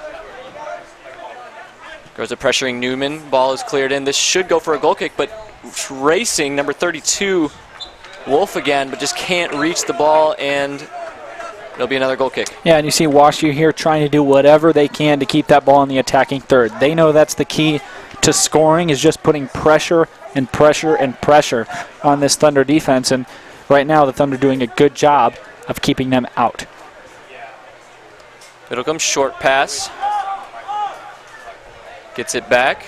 Groza pressuring Newman. Ball is cleared in. This should go for a goal kick, but racing number 32, Wolf again, but just can't reach the ball, and it'll be another goal kick. Yeah, and you see WashU here trying to do whatever they can to keep that ball in the attacking third. They know that's the key to scoring, is just putting pressure and pressure and pressure on this Thunder defense, and right now the Thunder doing a good job of keeping them out. It'll come short pass. Gets it back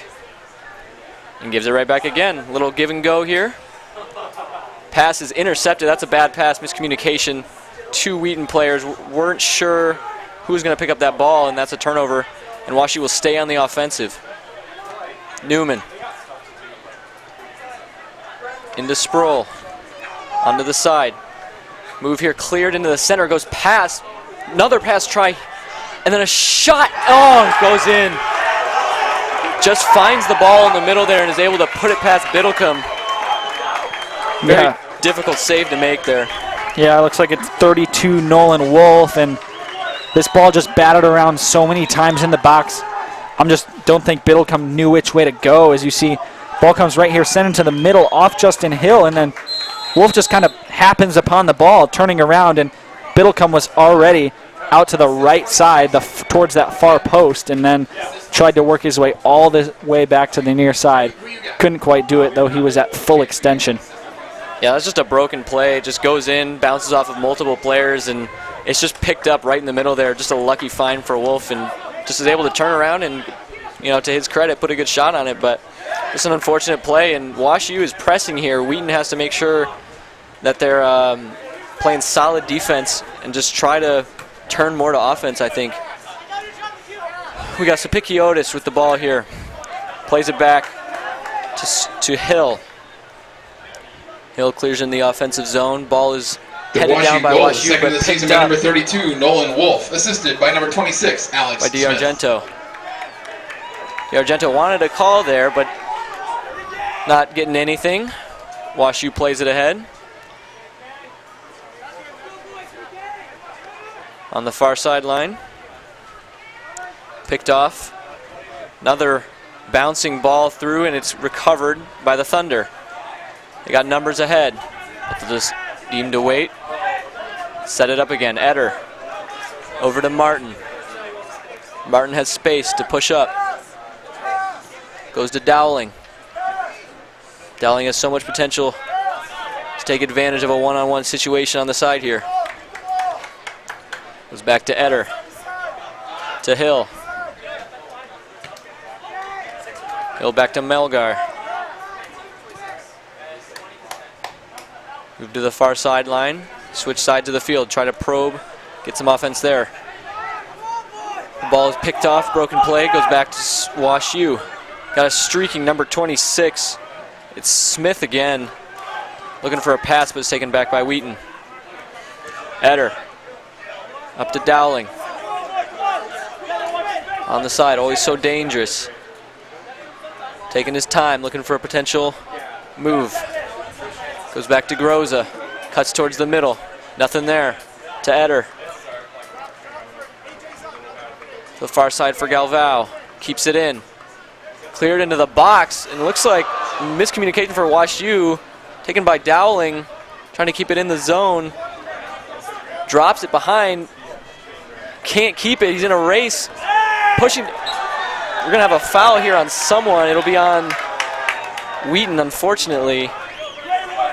and gives it right back again. Little give and go here. Pass is intercepted. That's a bad pass, miscommunication. Two Wheaton players weren't sure who was going to pick up that ball, and that's a turnover, and WashU will stay on the offensive. Newman into Sproul, onto the side. Move here, cleared into the center, goes past. Another pass try, and then a shot. Oh, it goes in. Just finds the ball in the middle there and is able to put it past Biddlecombe. Very difficult save to make there. Yeah, it looks like it's 32 Nolan Wolf, and this ball just batted around so many times in the box. Don't think Biddlecombe knew which way to go. As you see, ball comes right here, sent into the middle off Justin Hill, and then Wolf just kind of happens upon the ball, turning around, and Biddlecombe was already out to the right side, towards that far post, and then tried to work his way all the way back to the near side. Couldn't quite do it, though he was at full extension. Yeah, that's just a broken play. It just goes in, bounces off of multiple players, and it's just picked up right in the middle there. Just a lucky find for Wolf, and just is able to turn around and, to his credit, put a good shot on it. But it's an unfortunate play, and WashU is pressing here. Wheaton has to make sure that they're playing solid defense and just try to turn more to offense, I think. We got Sapikiotis with the ball here. Plays it back to Hill. Hill clears in the offensive zone. Ball is headed down by WashU, second but of the season picked by up number 32, Nolan Wolf, assisted by number 26, Alex by Smith. DiArgento. DiArgento wanted a call there, but not getting anything. WashU plays it ahead. On the far sideline. Picked off. Another bouncing ball through, and it's recovered by the Thunder. They got numbers ahead, but they'll just deem to wait. Set it up again. Eder over to Martin. Martin has space to push up. Goes to Dowling. Dowling has so much potential to take advantage of a one-on-one situation on the side here. Goes back to Eder. To Hill. Hill back to Melgar. Move to the far sideline. Switch sides of the field. Try to probe. Get some offense there. The ball is picked off. Broken play. Goes back to WashU. Got a streaking number 26. It's Smith again. Looking for a pass, but it's taken back by Wheaton. Eder. Up to Dowling. On the side. Always so dangerous. Taking his time. Looking for a potential move. Goes back to Groza. Cuts towards the middle. Nothing there. To Eder. To the far side for Galvao. Keeps it in. Cleared into the box. And it looks like miscommunication for WashU. Taken by Dowling. Trying to keep it in the zone. Drops it behind. Can't keep it. He's in a race. Pushing. We're going to have a foul here on someone. It'll be on Wheaton, unfortunately.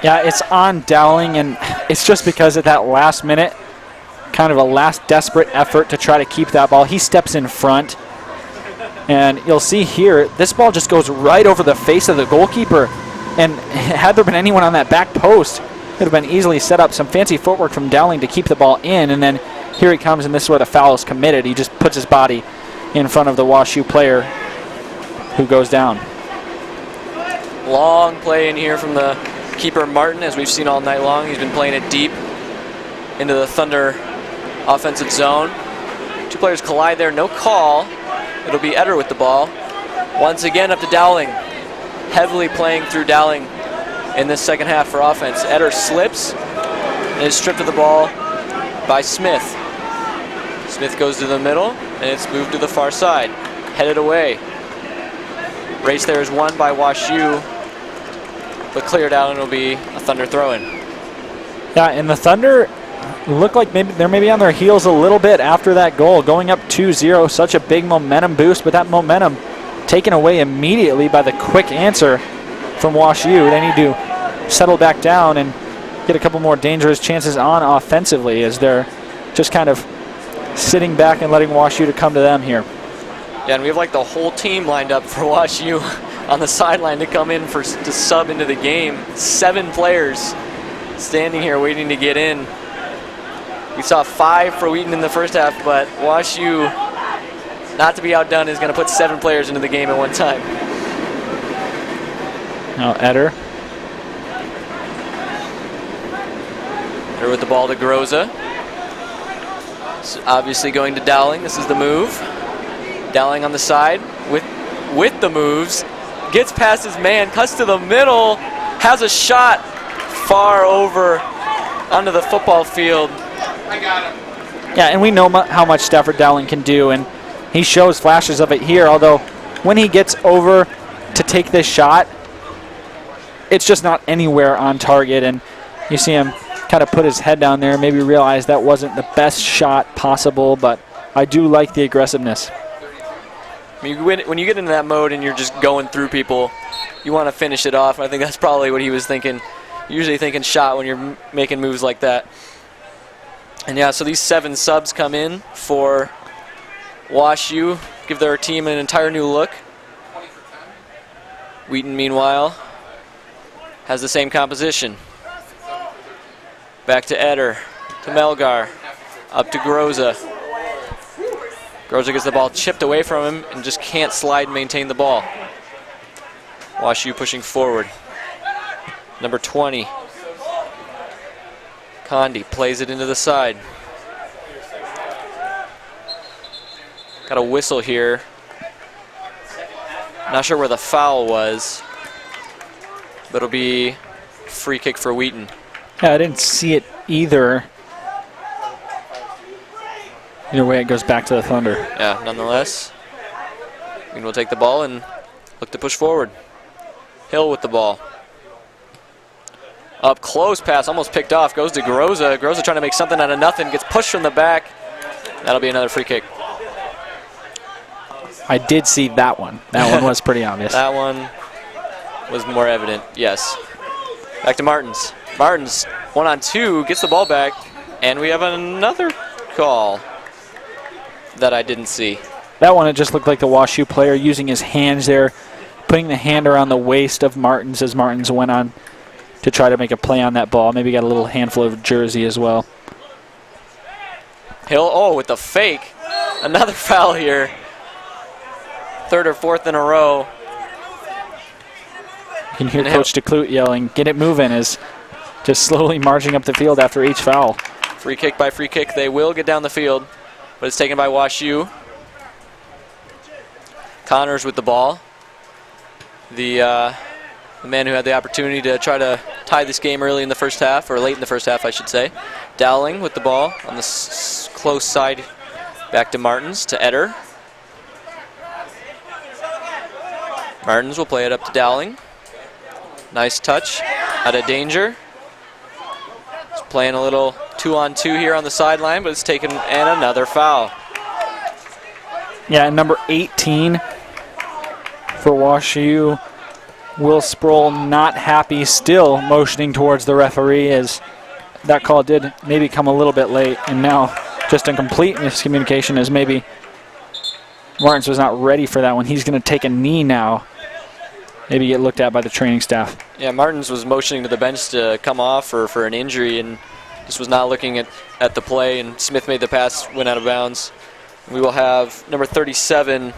Yeah, it's on Dowling, and it's just because at that last minute, kind of a last desperate effort to try to keep that ball. He steps in front, and you'll see here, this ball just goes right over the face of the goalkeeper, and had there been anyone on that back post, it would have been easily set up. Some fancy footwork from Dowling to keep the ball in, and then here he comes, and this is where the foul is committed. He just puts his body in front of the WashU player who goes down. Long play in here from the keeper Martin, as we've seen all night long. He's been playing it deep into the Thunder offensive zone. Two players collide there, no call. It'll be Eder with the ball. Once again up to Dowling. Heavily playing through Dowling in this second half for offense. Eder slips and is stripped of the ball by Smith. Smith goes to the middle and it's moved to the far side. Headed away. Race there is won by WashU, but cleared out and it'll be a Thunder throw-in. Yeah, and the Thunder look like they're maybe on their heels a little bit after that goal, going up 2-0. Such a big momentum boost, but that momentum taken away immediately by the quick answer from WashU. They need to settle back down and get a couple more dangerous chances on offensively as they're just kind of sitting back and letting WashU to come to them here. Yeah, and we have like the whole team lined up for WashU on the sideline to come in to sub into the game. 7 players standing here waiting to get in. We saw 5 for Wheaton in the first half, but WashU, not to be outdone, is going to put 7 players into the game at one time. Now Eder. Eder with the ball to Groza. So obviously going to Dowling. This is the move. Dowling on the side with the moves. Gets past his man, cuts to the middle, has a shot far over onto the football field. I got him. Yeah, and we know how much Stafford Dowling can do, and he shows flashes of it here, although when he gets over to take this shot, it's just not anywhere on target, and you see him kind of put his head down there, maybe realize that wasn't the best shot possible, but I do like the aggressiveness. I mean, when you get into that mode and you're just going through people, you want to finish it off. I think that's probably what he was thinking. Usually thinking shot when you're making moves like that. And yeah, so these 7 subs come in for WashU, give their team an entire new look. Wheaton, meanwhile, has the same composition. Back to Eder, to Melgar, up to Groza. Groza gets the ball chipped away from him and just can't slide and maintain the ball. WashU pushing forward. Number 20. Condi plays it into the side. Got a whistle here. Not sure where the foul was, but it'll be free kick for Wheaton. Yeah, I didn't see it either. Either way, it goes back to the Thunder. Yeah, nonetheless, Wheaton will take the ball and look to push forward. Hill with the ball. Up close pass, almost picked off, goes to Groza. Groza trying to make something out of nothing, gets pushed from the back. That'll be another free kick. I did see that one. That one was pretty obvious. That one was more evident, yes. Back to Martins. Martins, 1-on-2, gets the ball back, and we have another call that I didn't see. That one, it just looked like the WashU player using his hands there, putting the hand around the waist of Martins as Martins went on to try to make a play on that ball. Maybe got a little handful of jersey as well. Hill, with the fake. Another foul here. 3rd or 4th in a row. You can hear Coach DeClute yelling, "Get it moving," as just slowly marching up the field after each foul. Free kick by free kick. They will get down the field, but it's taken by WashU. Connors with the ball. The man who had the opportunity to try to tie this game early in the first half, or late in the first half, I should say. Dowling with the ball on the close side. Back to Martins, to Eder. Martins will play it up to Dowling. Nice touch, out of danger. He's playing a little 2-on-2 here on the sideline, but it's taken, and another foul. Yeah, and number 18 for WashU, Will Sproul, not happy, still motioning towards the referee, as that call did maybe come a little bit late, and now just a complete miscommunication as maybe Martins was not ready for that one. He's going to take a knee now. Maybe get looked at by the training staff. Yeah, Martins was motioning to the bench to come off for an injury and just was not looking at the play, and Smith made the pass, went out of bounds. We will have number 37.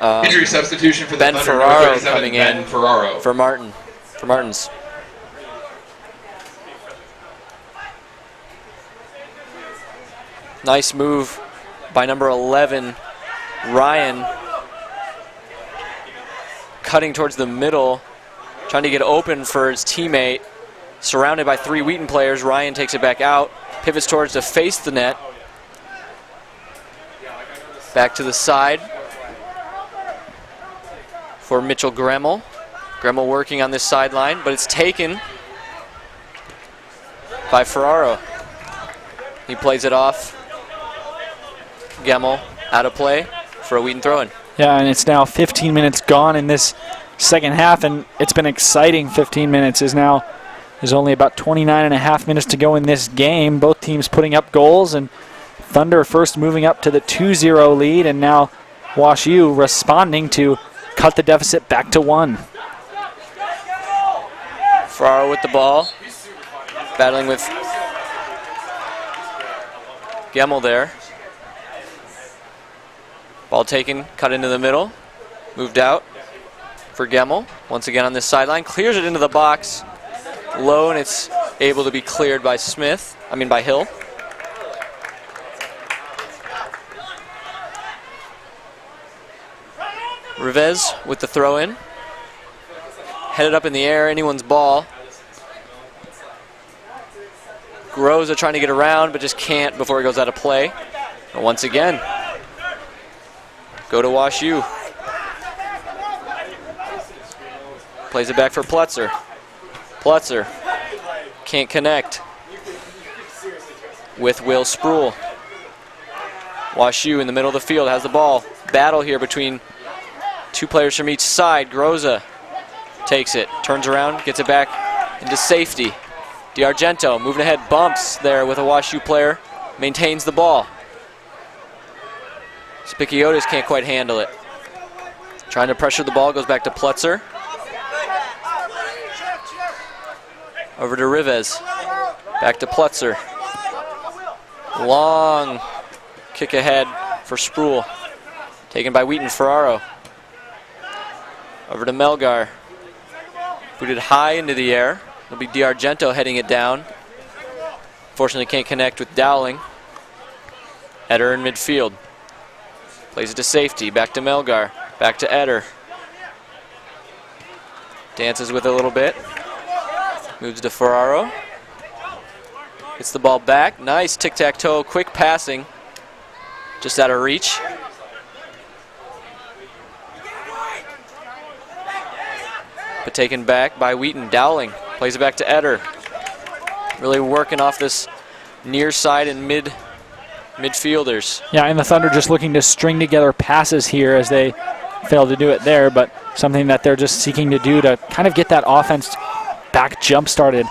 Injury substitution for the Ben Thunder, Ferraro 37, coming Ben in Ferraro. for Martins. Nice move by number 11, Ryan. Cutting towards the middle, trying to get open for his teammate. Surrounded by 3 Wheaton players, Ryan takes it back out, pivots towards to face the net. Back to the side for Mitchell Gremmel. Gremmel working on this sideline, but it's taken by Ferraro. He plays it off. Gemmel out of play for a Wheaton throw-in. Yeah, and it's now 15 minutes gone in this second half, and it's been exciting 15 minutes. There's only about 29 and a half minutes to go in this game. Both teams putting up goals, and Thunder first moving up to the 2-0 lead, and now Wash U responding to cut the deficit back to 1. Ferraro with the ball, battling with Gemmel there. Ball taken, cut into the middle, moved out for Gemmel. Once again on this sideline, clears it into the box, low, and it's able to be cleared by by Hill. Rivez with the throw-in. Headed up in the air, anyone's ball. Groza trying to get around, but just can't before he goes out of play. And once again, go to Wash U. Plays it back for Plutzer. Plutzer can't connect with Will Spruill. Wash U in the middle of the field has the ball. Battle here between 2 players from each side. Groza takes it, turns around, gets it back into safety. DiArgento moving ahead, bumps there with a Wash U player, maintains the ball. Spikiotis can't quite handle it. Trying to pressure the ball, goes back to Plutzer. Over to Rivez, back to Plutzer. Long kick ahead for Spruill, taken by Wheaton. Ferraro. Over to Melgar. Booted high into the air. It'll be DiArgento heading it down. Fortunately can't connect with Dowling. Eder in midfield. Plays it to safety. Back to Melgar. Back to Eder. Dances with it a little bit. Moves to Ferraro. Gets the ball back. Nice tic-tac-toe. Quick passing. Just out of reach. But taken back by Wheaton. Dowling plays it back to Eder. Really working off this near side and midfielders. Yeah, and the Thunder just looking to string together passes here as they failed to do it there, but something that they're just seeking to do to kind of get that offense back jump-started.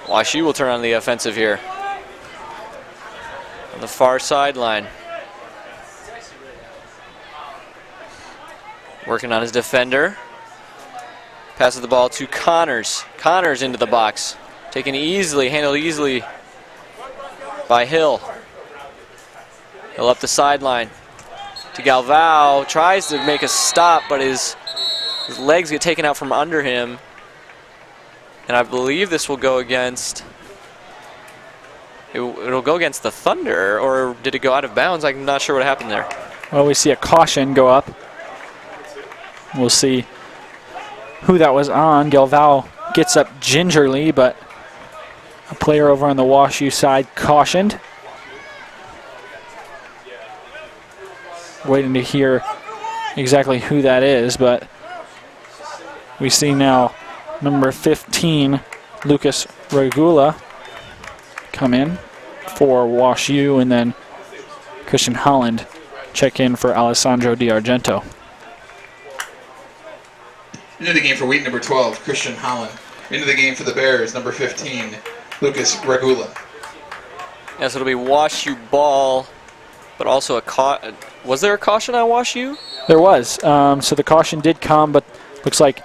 Wash U will turn on the offensive here. On the far sideline. Working on his defender. Passes the ball to Connors. Connors into the box. Taken easily, handled easily by Hill. Hill up the sideline to Galvao. Tries to make a stop, but his legs get taken out from under him. And I believe this will go against... It'll go against the Thunder, or did it go out of bounds? I'm not sure what happened there. Well, we see a caution go up. We'll see who that was on. Galvao gets up gingerly, but a player over on the Wash U side cautioned. Waiting to hear exactly who that is, but we see now number 15, Lucas Regula, come in for Wash U, and then Christian Holland check in for Alessandro DiArgento. Into the game for Wheaton, number 12, Christian Holland. Into the game for the Bears, number 15, Lucas Regula. Yeah, so it'll be Wash U ball, but also was there a caution on Wash U? There was. So the caution did come, but looks like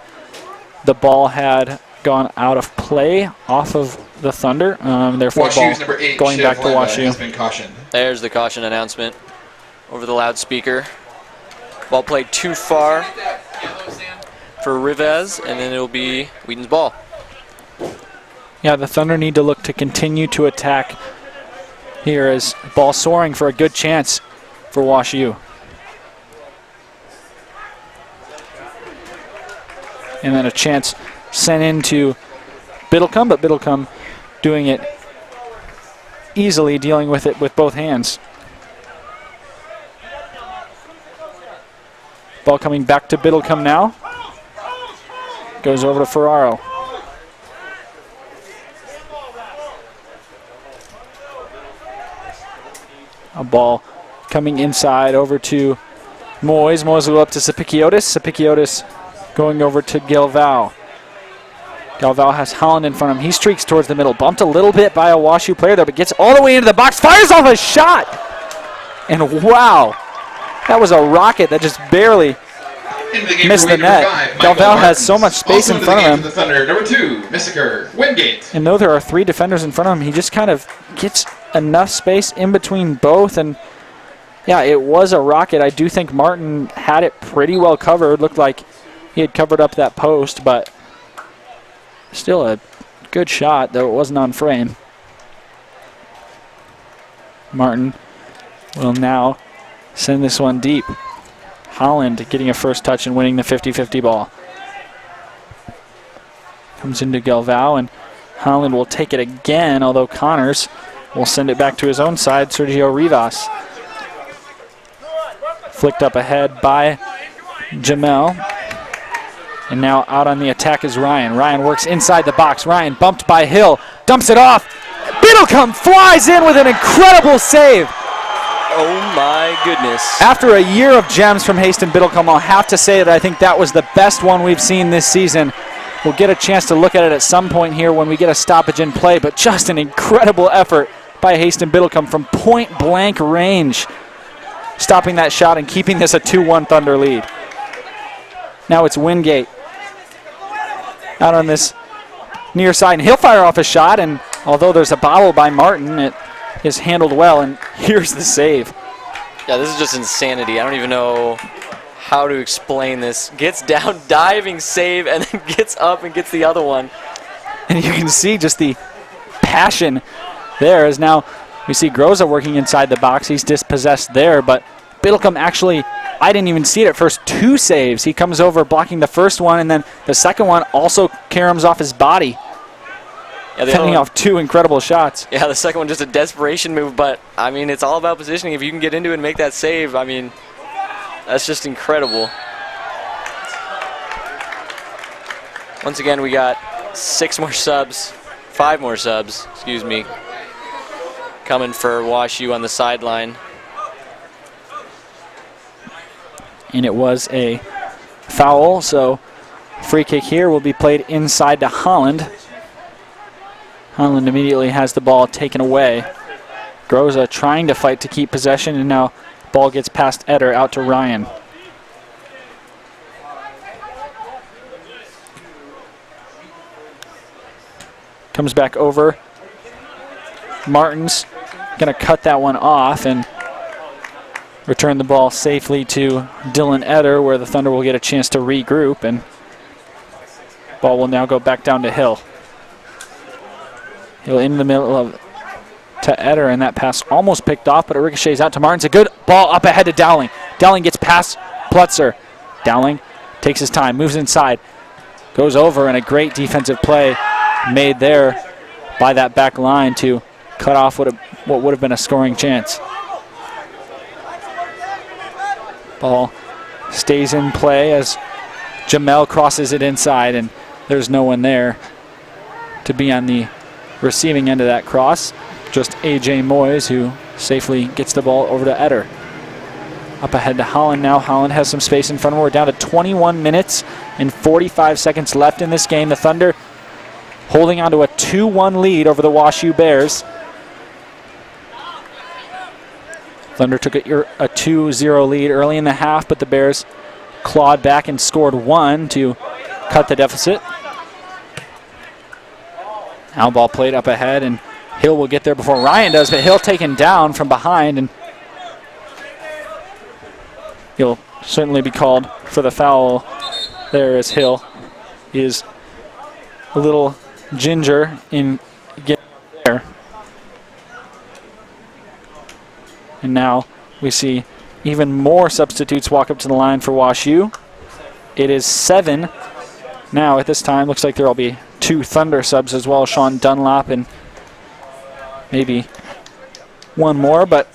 the ball had gone out of play off of the Thunder. Therefore, Wash ball U's number 8, going back Shiv to Wash Landa, U. has been cautioned. There's the caution announcement over the loudspeaker. Ball played too far for Rivez, and then it'll be Wheaton's ball. Yeah, the Thunder need to look to continue to attack here as ball soaring for a good chance for Wash U. And then a chance sent into Biddlecombe, but Biddlecombe doing it easily, dealing with it with both hands. Ball coming back to Biddlecombe now. Goes over to Ferraro. A ball coming inside over to Moyes. Moyes will go up to Sapikiotis. Sapikiotis going over to Galvao. Galvao has Holland in front of him. He streaks towards the middle. Bumped a little bit by a WashU player there, but gets all the way into the box. Fires off a shot! And wow, that was a rocket that just barely missed the net. Galvao has so much space in front of him. The Thunder, number 2, Missiker, Wingate. And though there are 3 defenders in front of him, he just kind of gets enough space in between both. And yeah, it was a rocket. I do think Martin had it pretty well covered. Looked like he had covered up that post, but still a good shot, though it wasn't on frame. Martin will now send this one deep. Holland getting a first touch and winning the 50-50 ball. Comes into Galvao, and Holland will take it again, although Connors will send it back to his own side, Sergio Rivas. Flicked up ahead by Jamel. And now out on the attack is Ryan. Ryan works inside the box. Ryan bumped by Hill, dumps it off. Biddlecombe flies in with an incredible save. Oh my goodness. After a year of gems from Haston Biddlecombe, I'll have to say that I think that was the best one we've seen this season. We'll get a chance to look at it at some point here when we get a stoppage in play, but just an incredible effort by Haston Biddlecombe from point blank range, stopping that shot and keeping this a 2-1 Thunder lead. Now it's Wingate out on this near side, and he'll fire off a shot, and although there's a bobble by Martin, it is handled well, and here's the save. Yeah, this is just insanity. I don't even know how to explain this. Gets down, diving save, and then gets up and gets the other one. And you can see just the passion there as now we see Groza working inside the box. He's dispossessed there, but Biddlecombe actually, I didn't even see it at first, 2 saves. He comes over blocking the first one, and then the second one also caroms off his body. Yeah, fending off 2 incredible shots. Yeah, the second one just a desperation move, but I mean, it's all about positioning. If you can get into it and make that save, I mean, that's just incredible. Once again, we got 5 more subs, excuse me, coming for WashU on the sideline. And it was a foul, so free kick here will be played inside to Holland. Holland immediately has the ball taken away. Groza trying to fight to keep possession, and now ball gets past Eder out to Ryan. Comes back over. Martin's going to cut that one off and return the ball safely to Dylan Eder, where the Thunder will get a chance to regroup, and ball will now go back down to Hill. Hill in the middle of to Eder, and that pass almost picked off, but it ricochets out to Martins. A good ball up ahead to Dowling. Dowling gets past Plutzer. Dowling takes his time, moves inside, goes over, and a great defensive play made there by that back line to cut off what would have been a scoring chance. Ball stays in play as Jamel crosses it inside, and there's no one there to be on the receiving end of that cross. Just A.J. Moyes, who safely gets the ball over to Eder. Up ahead to Holland now. Holland has some space in front of him. We're down to 21 minutes and 45 seconds left in this game. The Thunder holding on to a 2-1 lead over the WashU Bears. Thunder took a 2-0 lead early in the half, but the Bears clawed back and scored 1 to cut the deficit. Now ball played up ahead, and Hill will get there before Ryan does, but Hill taken down from behind, and he'll certainly be called for the foul. There is Hill. He is a little ginger in getting there. And now we see even more substitutes walk up to the line for WashU. It is 7 now at this time. Looks like there will be 2 Thunder subs as well. Sean Dunlop and maybe one more, but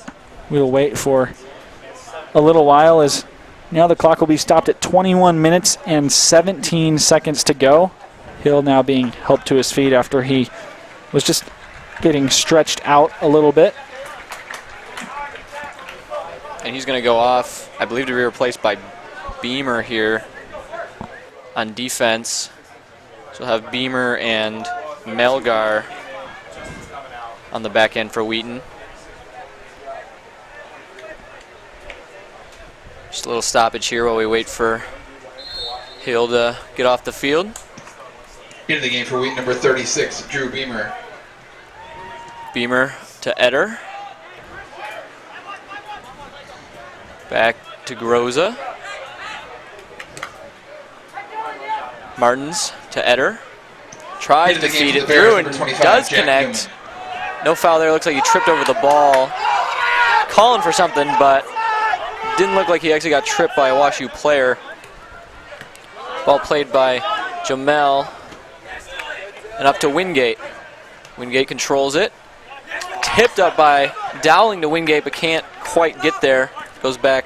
we'll wait for a little while as now the clock will be stopped at 21 minutes and 17 seconds to go. Hill now being helped to his feet after he was just getting stretched out a little bit. And he's going to go off, I believe, to be replaced by Beamer here on defense. So we'll have Beamer and Melgar on the back end for Wheaton. Just a little stoppage here while we wait for Hill to get off the field. Into the game for Wheaton, number 36, Drew Beamer. Beamer to Eder. Back to Groza. Martins to Eder. Tries to feed it through and does connect. No foul there. Looks like he tripped over the ball. Calling for something, but didn't look like he actually got tripped by a WashU player. Ball played by Jamel. And up to Wingate. Wingate controls it. Tipped up by Dowling to Wingate, but can't quite get there. Goes back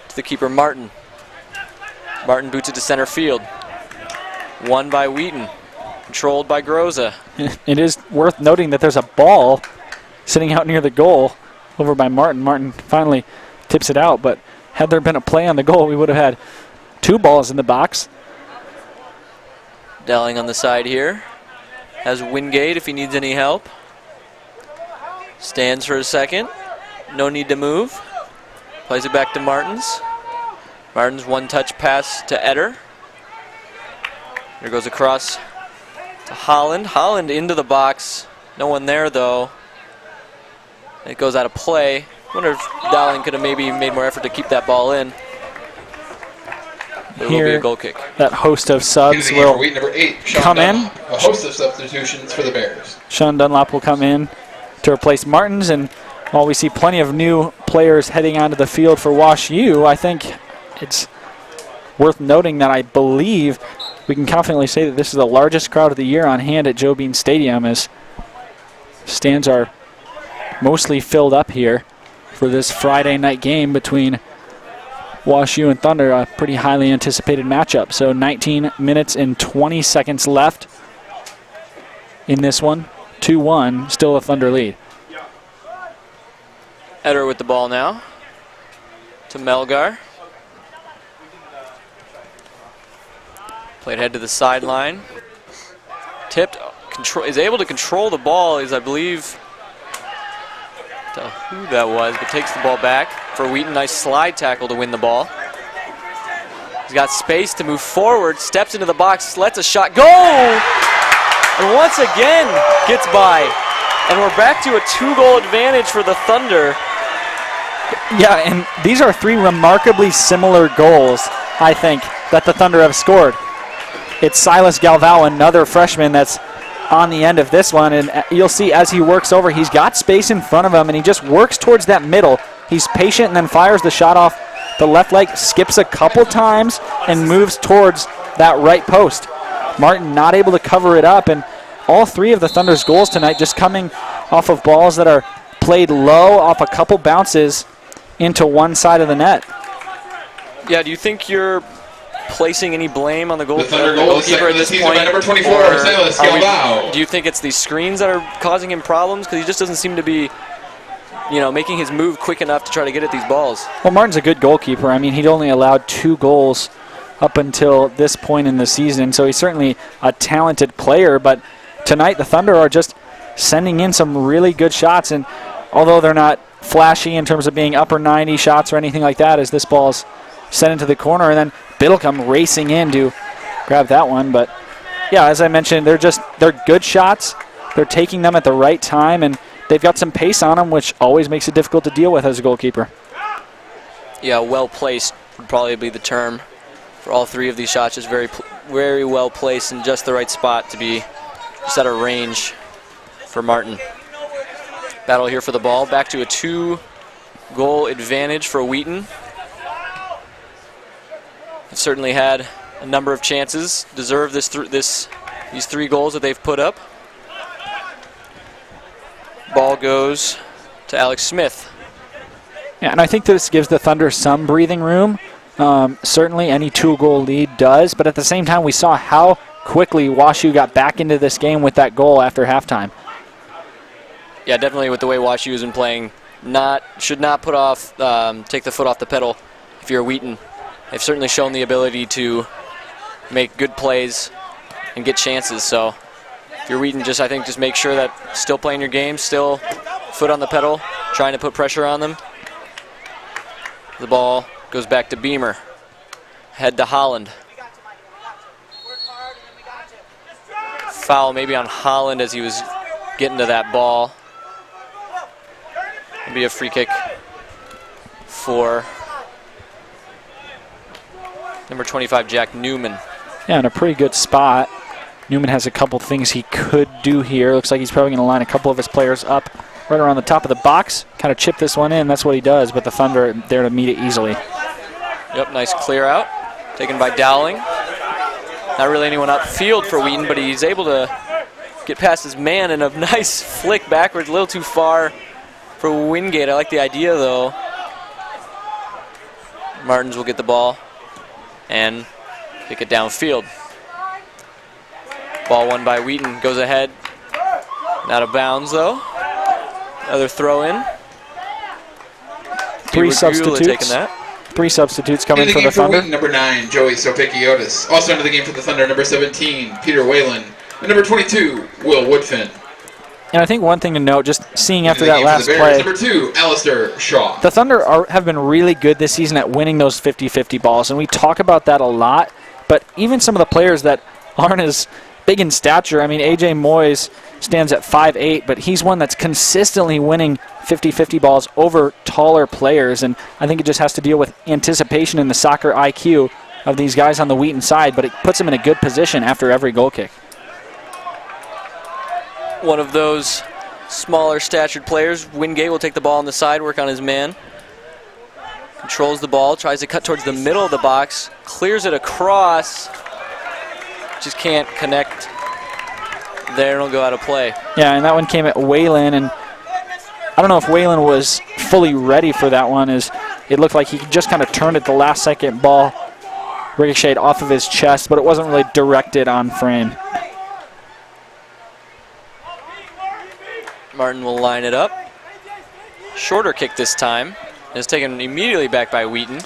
to the keeper, Martin. Martin boots it to center field. Won by Wheaton. Controlled by Groza. It is worth noting that there's a ball sitting out near the goal over by Martin. Martin finally tips it out, but had there been a play on the goal, we would have had 2 balls in the box. Dowling on the side here. Has Wingate if he needs any help. Stands for a second. No need to move. Plays it back to Martins. Martins one-touch pass to Eder. There goes across to Holland. Holland into the box. No one there, though. It goes out of play. Wonder if Dowling could have maybe made more effort to keep that ball in. There will be a goal kick. That host of subs will number 8, come in. A host of substitutions for the Bears. Sean Dunlop will come in to replace Martins, and while we see plenty of new players heading onto the field for WashU, I think it's worth noting that I believe we can confidently say that this is the largest crowd of the year on hand at Joe Bean Stadium, as stands are mostly filled up here for this Friday night game between WashU and Thunder, a pretty highly anticipated matchup. So 19 minutes and 20 seconds left in this one. 2-1, still a Thunder lead. Eder with the ball now to Melgar. Played head to the sideline. Tipped, is able to control the ball, is I believe, tell who that was, but takes the ball back for Wheaton. Nice slide tackle to win the ball. He's got space to move forward, steps into the box, lets a shot go! And once again gets by. And we're back to a 2-goal advantage for the Thunder. Yeah, and these are 3 remarkably similar goals, I think, that the Thunder have scored. It's Silas Galvao, another freshman that's on the end of this one, and you'll see as he works over, he's got space in front of him, and he just works towards that middle. He's patient and then fires the shot off the left leg, skips a couple times, and moves towards that right post. Martin not able to cover it up, and all 3 of the Thunder's goals tonight just coming off of balls that are played low off a couple bounces into one side of the net. Yeah, do you think you're placing any blame on the goalkeeper at this point? Number 24, Silas Galvao. Do you think it's these screens that are causing him problems? Because he just doesn't seem to be, making his move quick enough to try to get at these balls. Well, Martin's a good goalkeeper. I mean, he'd only allowed 2 goals up until this point in the season, so he's certainly a talented player, but tonight the Thunder are just sending in some really good shots, and although they're not flashy in terms of being upper 90 shots or anything like that, as this ball's sent into the corner, and then Biddlecombe racing in to grab that one. But yeah, as I mentioned, they're good shots. They're taking them at the right time, and they've got some pace on them, which always makes it difficult to deal with as a goalkeeper. Yeah, well placed would probably be the term for all 3 of these shots. Just very, very well placed in just the right spot to be just out of range for Martin. Battle here for the ball. Back to a 2-goal advantage for Wheaton. They've certainly had a number of chances, deserve these 3 goals that they've put up. Ball goes to Alex Smith. Yeah, and I think this gives the Thunder some breathing room. Certainly any 2-goal lead does, but at the same time we saw how quickly WashU got back into this game with that goal after halftime. Yeah, definitely with the way WashU has been playing, should not take the foot off the pedal if you're Wheaton. They've certainly shown the ability to make good plays and get chances, so if you're Wheaton, I think just make sure that still playing your game, still foot on the pedal, trying to put pressure on them. The ball goes back to Beamer. Head to Holland. Foul maybe on Holland as he was getting to that ball. It'll be a free kick for number 25, Jack Newman. Yeah, in a pretty good spot. Newman has a couple things he could do here. Looks like he's probably going to line a couple of his players up right around the top of the box. Kind of chip this one in. That's what he does, but the Thunder are there to meet it easily. Yep, nice clear out. Taken by Dowling. Not really anyone upfield for Wheaton, but he's able to get past his man and a nice flick backwards, a little too far for Wingate. I like the idea, though. Martins will get the ball and kick it downfield. Ball won by Wheaton, goes ahead. Out of bounds, though. Another throw in. 3 substitutes. Taking that. 3 substitutes coming Into for the Thunder. Wheaton, number 9, Joey Sopikiotis. Also into the game for the Thunder, number 17, Peter Whalen. And number 22, Will Woodfin. And I think one thing to note, just seeing after Into the that game last for the Bears, play, number 2, Alistair Shaw. the Thunder have been really good this season at winning those 50-50 balls, and we talk about that a lot, but even some of the players that aren't as big in stature, I mean, A.J. Moyes stands at 5'8", but he's one that's consistently winning 50-50 balls over taller players, and I think it just has to deal with anticipation and the soccer IQ of these guys on the Wheaton side, but it puts them in a good position after every goal kick. One of those smaller statured players, Wingate, will take the ball on the side, work on his man. Controls the ball, tries to cut towards the middle of the box, clears it across, just can't connect there, and it'll go out of play. Yeah, and that one came at Whalen, and I don't know if Whalen was fully ready for that one, as it looked like he just kind of turned at the last second. Ball ricocheted off of his chest, but it wasn't really directed on frame. Martin will line it up. Shorter kick this time. And is taken immediately back by Wheaton.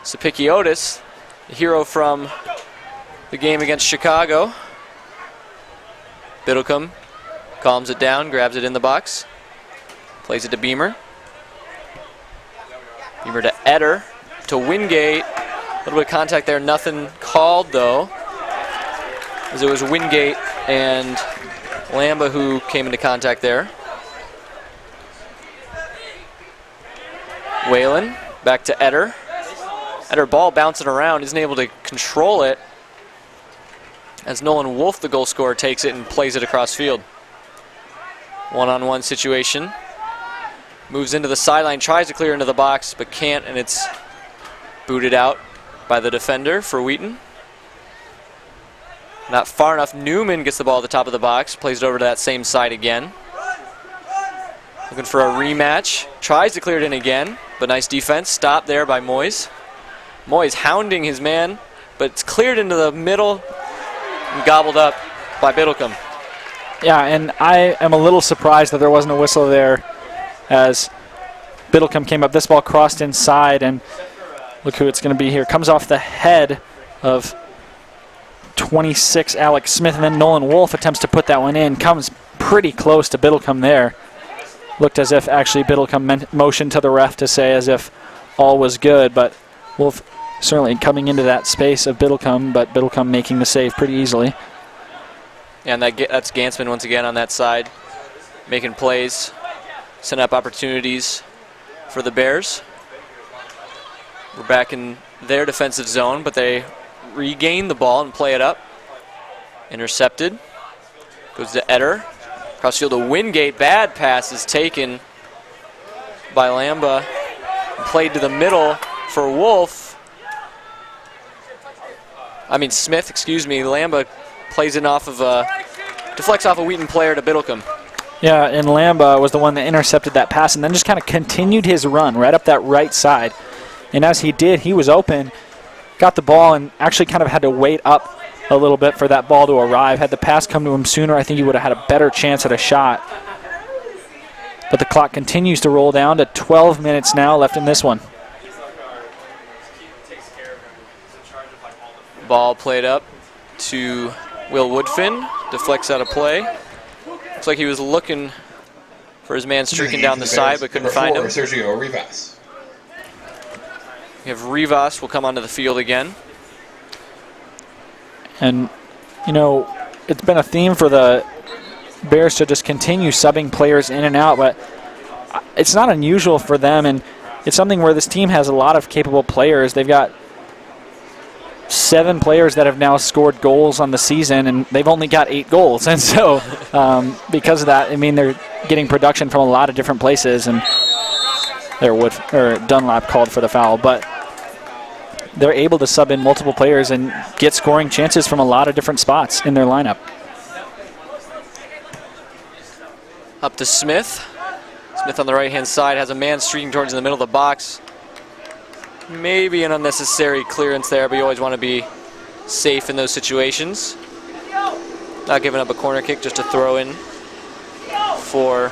Sopikiotis, the hero from the game against Chicago. Biddlecombe calms it down, grabs it in the box. Plays it to Beamer. Beamer to Etter, to Wingate. A little bit of contact there, nothing called though, as it was Wingate and Lamba who came into contact there. Whalen, back to Etter. Etter ball bouncing around, isn't able to control it, as Nolan Wolf, the goal scorer, takes it and plays it across field. One-on-one situation. Moves into the sideline, tries to clear into the box, but can't, and it's booted out by the defender for Wheaton. Not far enough. Newman gets the ball at the top of the box, plays it over to that same side again. Looking for a rematch. Tries to clear it in again, but nice defense. Stopped there by Moyes. Moyes hounding his man, but it's cleared into the middle and gobbled up by Biddlecombe. Yeah, and I am a little surprised that there wasn't a whistle there, as Biddlecombe came up. This ball crossed inside, and look who it's going to be here. Comes off the head of 26 Alex Smith, and then Nolan Wolf attempts to put that one in. Comes pretty close to Biddlecombe there. Looked as if actually Biddlecombe motioned to the ref to say as if all was good, but Wolf certainly coming into that space of Biddlecombe, but Biddlecombe making the save pretty easily. And that's Gansman once again on that side, making plays, setting up opportunities for the Bears. We're back in their defensive zone, but they regain the ball and play it up. Intercepted. Goes to Eder. Cross field to Wingate. Bad pass is taken by Lamba. Played to the middle for Smith, excuse me. Lamba plays it off of deflects off a Wheaton player to Biddlecombe. Yeah, and Lamba was the one that intercepted that pass and then just kind of continued his run right up that right side. And as he did, he was open, got the ball, and actually kind of had to wait up a little bit for that ball to arrive. Had the pass come to him sooner, I think he would have had a better chance at a shot. But the clock continues to roll down to 12 minutes now left in this one. Ball played up to Will Woodfin. Deflects out of play. Looks like he was looking for his man streaking down the side, but couldn't find him. Sergio Rivas. We have Rivas will come onto the field again. And, you know, it's been a theme for the Bears to just continue subbing players in and out, but it's not unusual for them, and it's something where this team has a lot of capable players. They've got 7 players that have now scored goals on the season, and they've only got 8 goals. And so because of that, I mean, they're getting production from a lot of different places, and Dunlap called for the foul, but they're able to sub in multiple players and get scoring chances from a lot of different spots in their lineup. Up to Smith. Smith on the right-hand side has a man streaking towards the middle of the box. Maybe an unnecessary clearance there, but you always want to be safe in those situations. Not giving up a corner kick, just a throw in for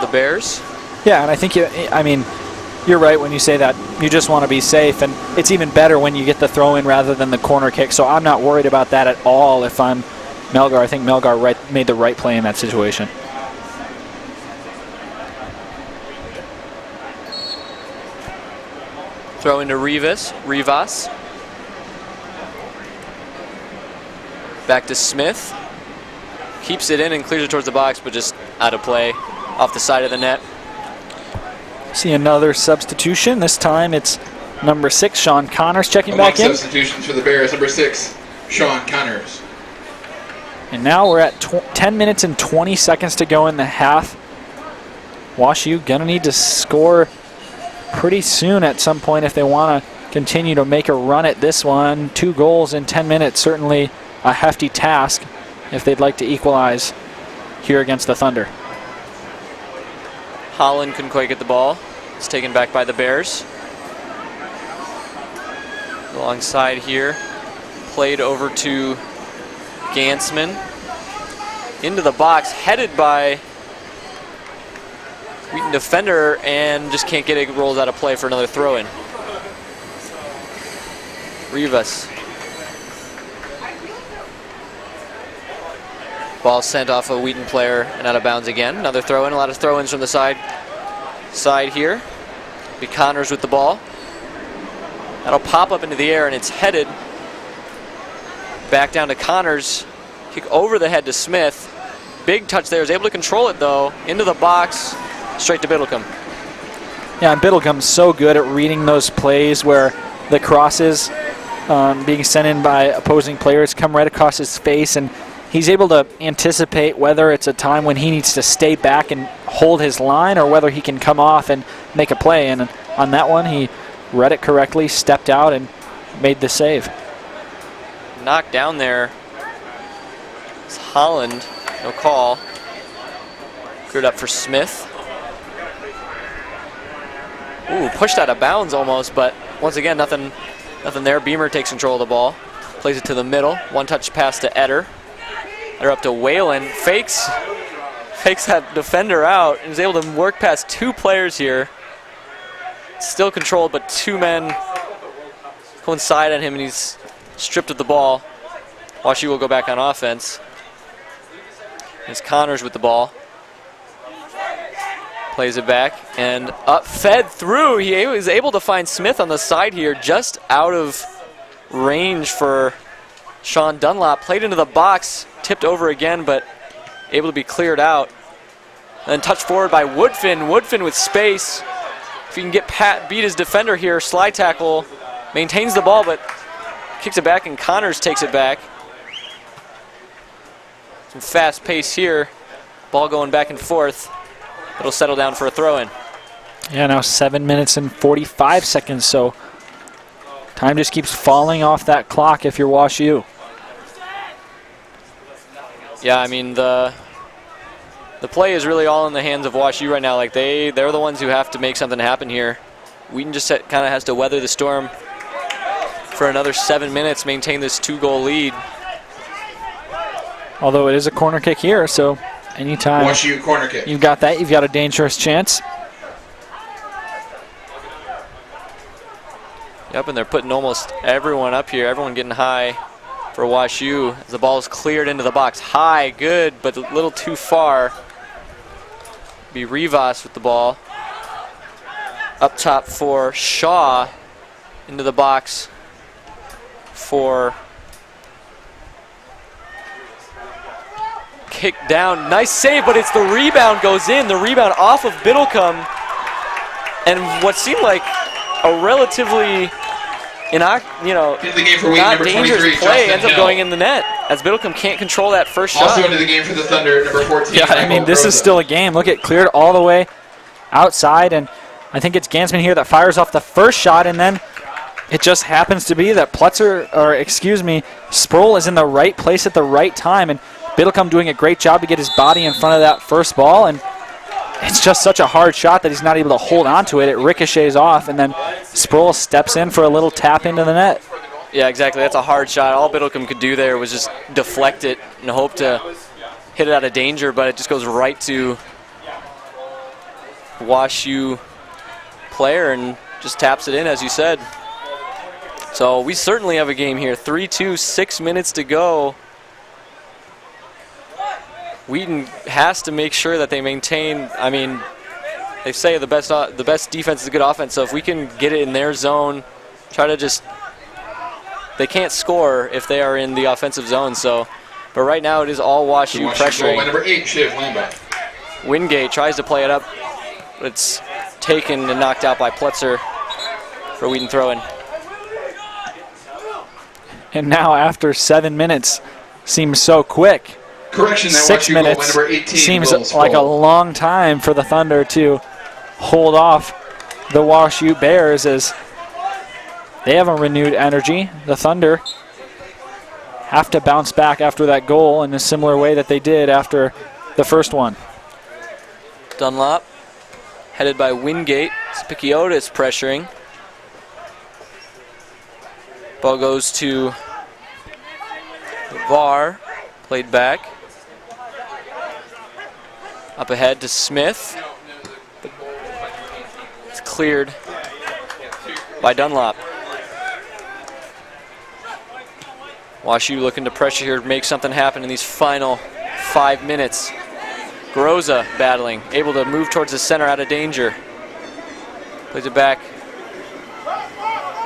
the Bears. Yeah, and I think you're right when you say that. You just want to be safe, and it's even better when you get the throw in rather than the corner kick. So I'm not worried about that at all if I'm Melgar. I think Melgar made the right play in that situation. Throw into Rivas. Back to Smith. Keeps it in and clears it towards the box, but just out of play off the side of the net. See another substitution. This time it's number 6, Sean Connors, checking back in. Substitutions for the Bears. Number 6, Sean Connors. And now we're at 10 minutes and 20 seconds to go in the half. WashU gonna need to score pretty soon at some point if they want to continue to make a run at this one. 2 goals in 10 minutes, certainly a hefty task if they'd like to equalize here against the Thunder. Holland couldn't quite get the ball. It's taken back by the Bears. Alongside here, played over to Gansman. Into the box, headed by Wheaton defender, and just can't get it. Rolls out of play for another throw-in. Rivas. Ball sent off a Wheaton player and out of bounds again. Another throw-in. A lot of throw-ins from the side here. Be Connors with the ball. That'll pop up into the air, and it's headed back down to Connors. Kick over the head to Smith. Big touch there. Is able to control it, though. Into the box. Straight to Biddlecombe. Yeah, and Biddlecome's so good at reading those plays where the crosses being sent in by opposing players come right across his face, and he's able to anticipate whether it's a time when he needs to stay back and hold his line or whether he can come off and make a play. And on that one, he read it correctly, stepped out, and made the save. Knocked down there. It's Holland. No call. Cleared up for Smith. Ooh, pushed out of bounds almost, but once again, nothing there. Beamer takes control of the ball. Plays it to the middle. One-touch pass to Eder. They're up to Whalen. Fakes that defender out and is able to work past 2 players here. Still controlled, but 2 men coincide on him, and he's stripped of the ball. WashU will go back on offense. It's Connors with the ball. Plays it back and up, fed through. He was able to find Smith on the side here, just out of range for Sean Dunlap. Played into the box, tipped over again, but able to be cleared out. And then touched forward by Woodfin. Woodfin with space. If he can get beat his defender here, slide tackle, maintains the ball, but kicks it back, and Connors takes it back. Some fast pace here. Ball going back and forth. It'll settle down for a throw-in. Yeah, now 7 minutes and 45 seconds, so time just keeps falling off that clock if you're Wash U. Yeah, I mean, the play is really all in the hands of Wash U right now. Like, they're the ones who have to make something happen here. Wheaton just kind of has to weather the storm for another 7 minutes, maintain this 2-goal lead. Although it is a corner kick here, so anytime Wash U corner kick. you've got that, you've got a dangerous chance. Yep, and they're putting almost everyone up here, everyone getting high for Wash U as the ball is cleared into the box. High, good, but a little too far. Be Rivas with the ball. Up top for Shaw, into the box for kick down. Nice save, but it's the rebound goes in. The rebound off of Biddlecombe. And what seemed like a relatively not dangerous play ends up going in the net as Biddlecombe can't control that first shot. Also into the game for the Thunder, number 14. Yeah, I mean, this is still a game. Look, it cleared all the way outside, and I think it's Gansman here that fires off the first shot, and then it just happens to be that Sproul is in the right place at the right time, and Biddlecombe doing a great job to get his body in front of that first ball, and it's just such a hard shot that he's not able to hold on to it. It ricochets off, and then Sproul steps in for a little tap into the net. Yeah, exactly. That's a hard shot. All Biddlecombe could do there was just deflect it and hope to hit it out of danger, but it just goes right to Wash U player and just taps it in, as you said. So we certainly have a game here. 3-2, 6 minutes to go. Wheaton has to make sure that they maintain. I mean, they say the best defense is a good offense. So if we can get it in their zone, try to just. They can't score if they are in the offensive zone. So, but right now it is all Wash U pressuring. By number 8, Shiv Lambert. Wingate tries to play it up, but it's taken and knocked out by Plutzer for Wheaton throw-in. And now after 7 minutes, seems so quick. Correction, that 6 minutes number 18 seems like a long time for the Thunder to hold off the Wash U Bears as they have a renewed energy. The Thunder have to bounce back after that goal in a similar way that they did after the first one. Dunlop, headed by Wingate. Spikiotis pressuring. Ball goes to VAR, played back. Up ahead to Smith. It's cleared by Dunlop. Wash U looking to pressure here to make something happen in these final 5 minutes. Groza battling, able to move towards the center out of danger. Plays it back.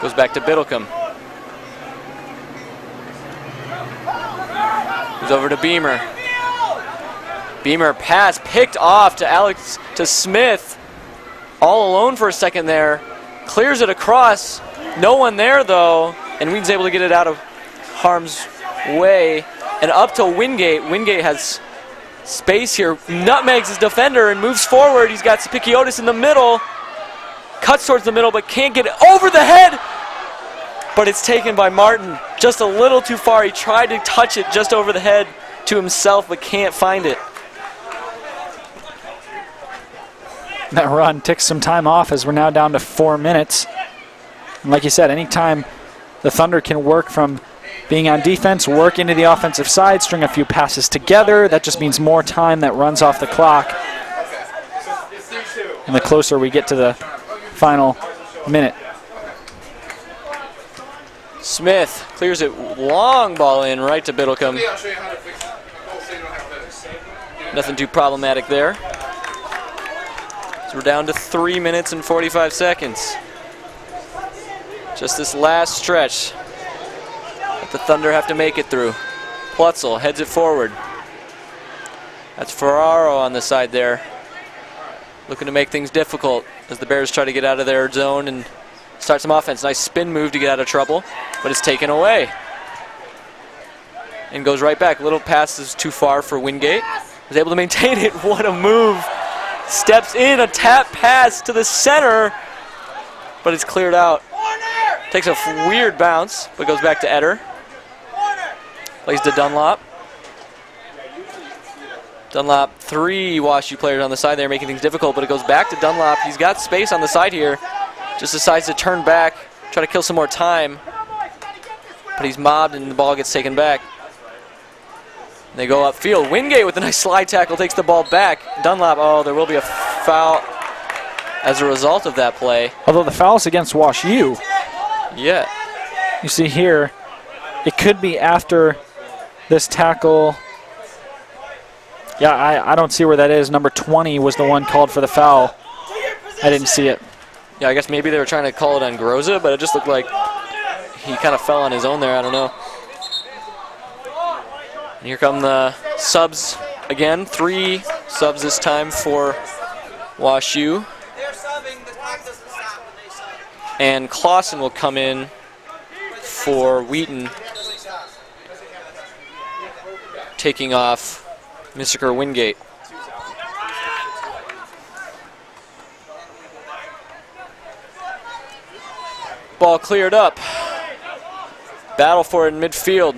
Goes back to Biddlecombe. Goes over to Beamer. Beamer pass picked off to Smith. All alone for a second there. Clears it across. No one there though. And Wheaton's able to get it out of harm's way. And up to Wingate. Wingate has space here. Nutmegs his defender and moves forward. He's got Spikiotis in the middle. Cuts towards the middle but can't get it over the head. But it's taken by Martin just a little too far. He tried to touch it just over the head to himself but can't find it. That run ticks some time off as we're now down to 4 minutes. And like you said, anytime the Thunder can work from being on defense, work into the offensive side, string a few passes together, that just means more time that runs off the clock. And the closer we get to the final minute. Smith clears it, long ball in right to Biddlecombe. Nothing too problematic there. So we're down to 3 minutes and 45 seconds. Just this last stretch that the Thunder have to make it through. Plutzel heads it forward. That's Ferraro on the side there. Looking to make things difficult as the Bears try to get out of their zone and start some offense. Nice spin move to get out of trouble, but it's taken away. and goes right back. Little pass is too far for Wingate. Was able to maintain it. What a move. Steps in, a tap pass to the center, but it's cleared out. Takes a weird bounce, but goes back to Eder. Plays to Dunlop. Dunlop, 3 WashU players on the side there making things difficult, but it goes back to Dunlop. He's got space on the side here. Just decides to turn back, try to kill some more time. But he's mobbed and the ball gets taken back. They go upfield. Wingate with a nice slide tackle takes the ball back. Dunlop, oh, there will be a foul as a result of that play. Although the foul's against WashU. Yeah. You see here, it could be after this tackle. Yeah, I don't see where that is. Number 20 was the one called for the foul. I didn't see it. Yeah, I guess maybe they were trying to call it on Groza, but it just looked like he kind of fell on his own there. I don't know. And here come the subs again. 3 subs this time for WashU. And Clausen will come in for Wheaton, taking off Mr. Wingate. Ball cleared up. Battle for it in midfield.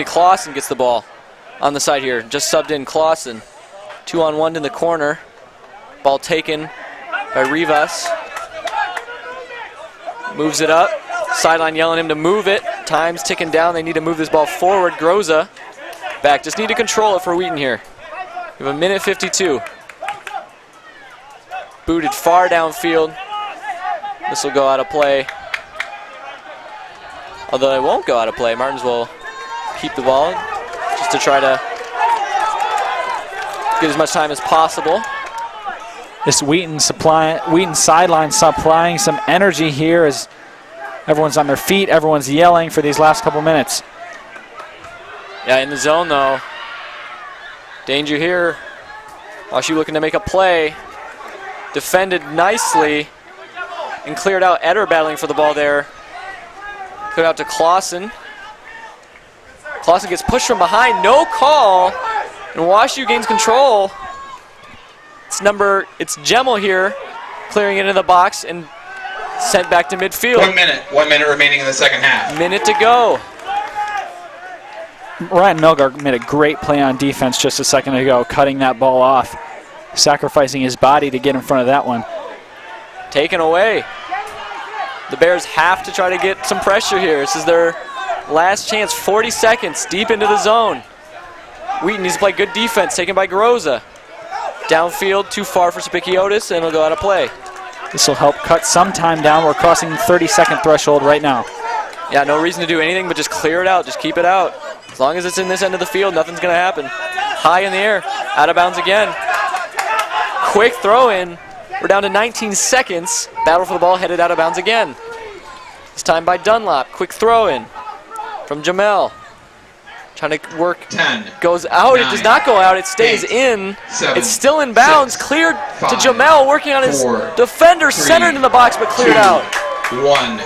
Clausen gets the ball on the side here. Just subbed in Clausen. 2-on-1 in the corner. Ball taken by Rivas. Moves it up. Sideline yelling him to move it. Time's ticking down. They need to move this ball forward. Groza back. Just need to control it for Wheaton here. We have 1:52. Booted far downfield. This will go out of play. Although it won't go out of play. Martins will keep the ball just to try to get as much time as possible. This Wheaton sideline supplying some energy here as everyone's on their feet, everyone's yelling for these last couple minutes. Yeah, in the zone though. Danger here. WashU looking to make a play. Defended nicely and cleared out. Eder battling for the ball there. Cleared out to Clausen. Clausen gets pushed from behind, no call, and WashU gains control. It's Gemmel here, clearing it into the box and sent back to midfield. 1 minute remaining in the second half. Minute to go. Ryan Melgar made a great play on defense just a second ago, cutting that ball off, sacrificing his body to get in front of that one. Taken away. The Bears have to try to get some pressure here. This is their last chance, 40 seconds, deep into the zone. Wheaton needs to play good defense, taken by Groza. Downfield, too far for Spikiotis, and it'll go out of play. This will help cut some time down. We're crossing the 30-second threshold right now. Yeah, no reason to do anything but just clear it out, just keep it out. As long as it's in this end of the field, nothing's going to happen. High in the air, out of bounds again. Quick throw in. We're down to 19 seconds. Battle for the ball, headed out of bounds again. This time by Dunlop. Quick throw in from Jamel. Trying to work. 10. Goes out. 9, it does not go out. It stays 8, in. 7, it's still in bounds. 6, cleared 5, to Jamel, working on his 4, defender, 3, centered in the box, but cleared 2, out. 1.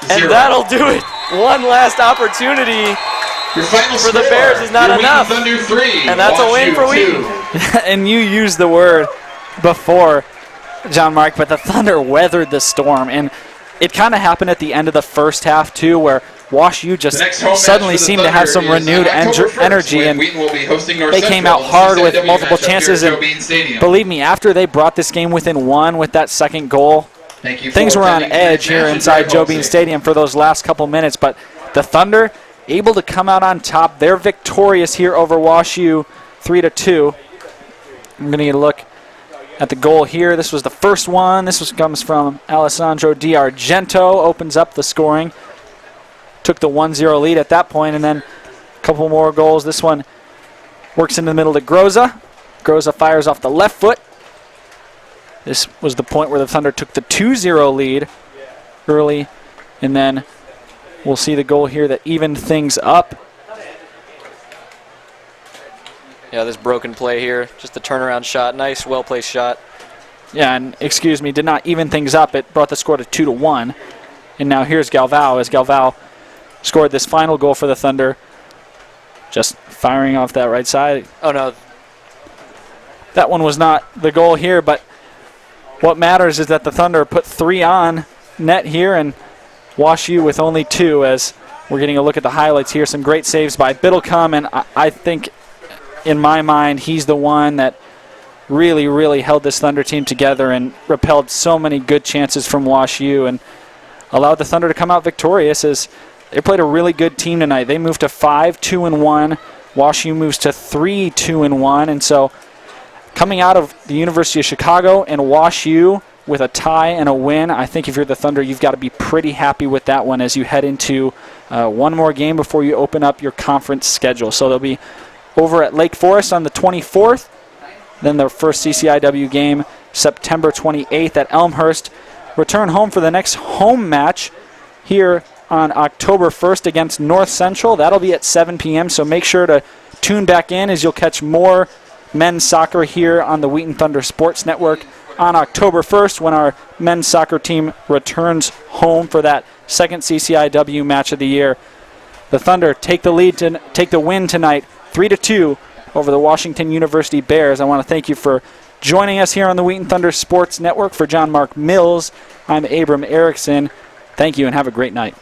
And 0. that'll do it. One last opportunity for the Bears is not enough. Thunder 3, and that's a win for Wheaton. And you used the word before, John Mark, but the Thunder weathered the storm. And it kind of happened at the end of the first half, too, where WashU just suddenly seemed to have some renewed energy, and they came out hard with multiple chances. And believe me, after they brought this game within 1 with that second goal, things were on edge here inside Joe Bean Stadium for those last couple minutes. But the Thunder able to come out on top. They're victorious here over WashU, 3-2. I'm going to get a look at the goal here. This was the first one. This comes from Alessandro Di Argento. Opens up the scoring. Took the 1-0 lead at that point, and then a couple more goals. This one works in the middle to Groza. Groza fires off the left foot. This was the point where the Thunder took the 2-0 lead early, and then we'll see the goal here that evened things up. Yeah, this broken play here, just a turnaround shot. Nice, well-placed shot. Yeah, and excuse me, did not even things up. It brought the score to 2-1. And now here's Galvao, as Galvao scored this final goal for the Thunder. Just firing off that right side. Oh, no. That one was not the goal here, but what matters is that the Thunder put 3 on net here and Wash U with only 2, as we're getting a look at the highlights here. Some great saves by Biddlecombe, and I think, in my mind, he's the one that really, really held this Thunder team together and repelled so many good chances from Wash U and allowed the Thunder to come out victorious, as they played a really good team tonight. They moved to 5-2-1. Wash U moves to 3-2-1, and so coming out of the University of Chicago and Wash U with a tie and a win, I think if you're the Thunder, you've got to be pretty happy with that one as you head into one more game before you open up your conference schedule. So they'll be over at Lake Forest on the 24th, then their first CCIW game September 28th at Elmhurst. Return home for the next home match here on October 1st against North Central. That'll be at 7 p.m., so make sure to tune back in as you'll catch more men's soccer here on the Wheaton Thunder Sports Network on October 1st when our men's soccer team returns home for that second CCIW match of the year. The Thunder take the win tonight, 3-2 over the Washington University Bears. I want to thank you for joining us here on the Wheaton Thunder Sports Network. For John Mark Mills, I'm Abram Erickson. Thank you and have a great night.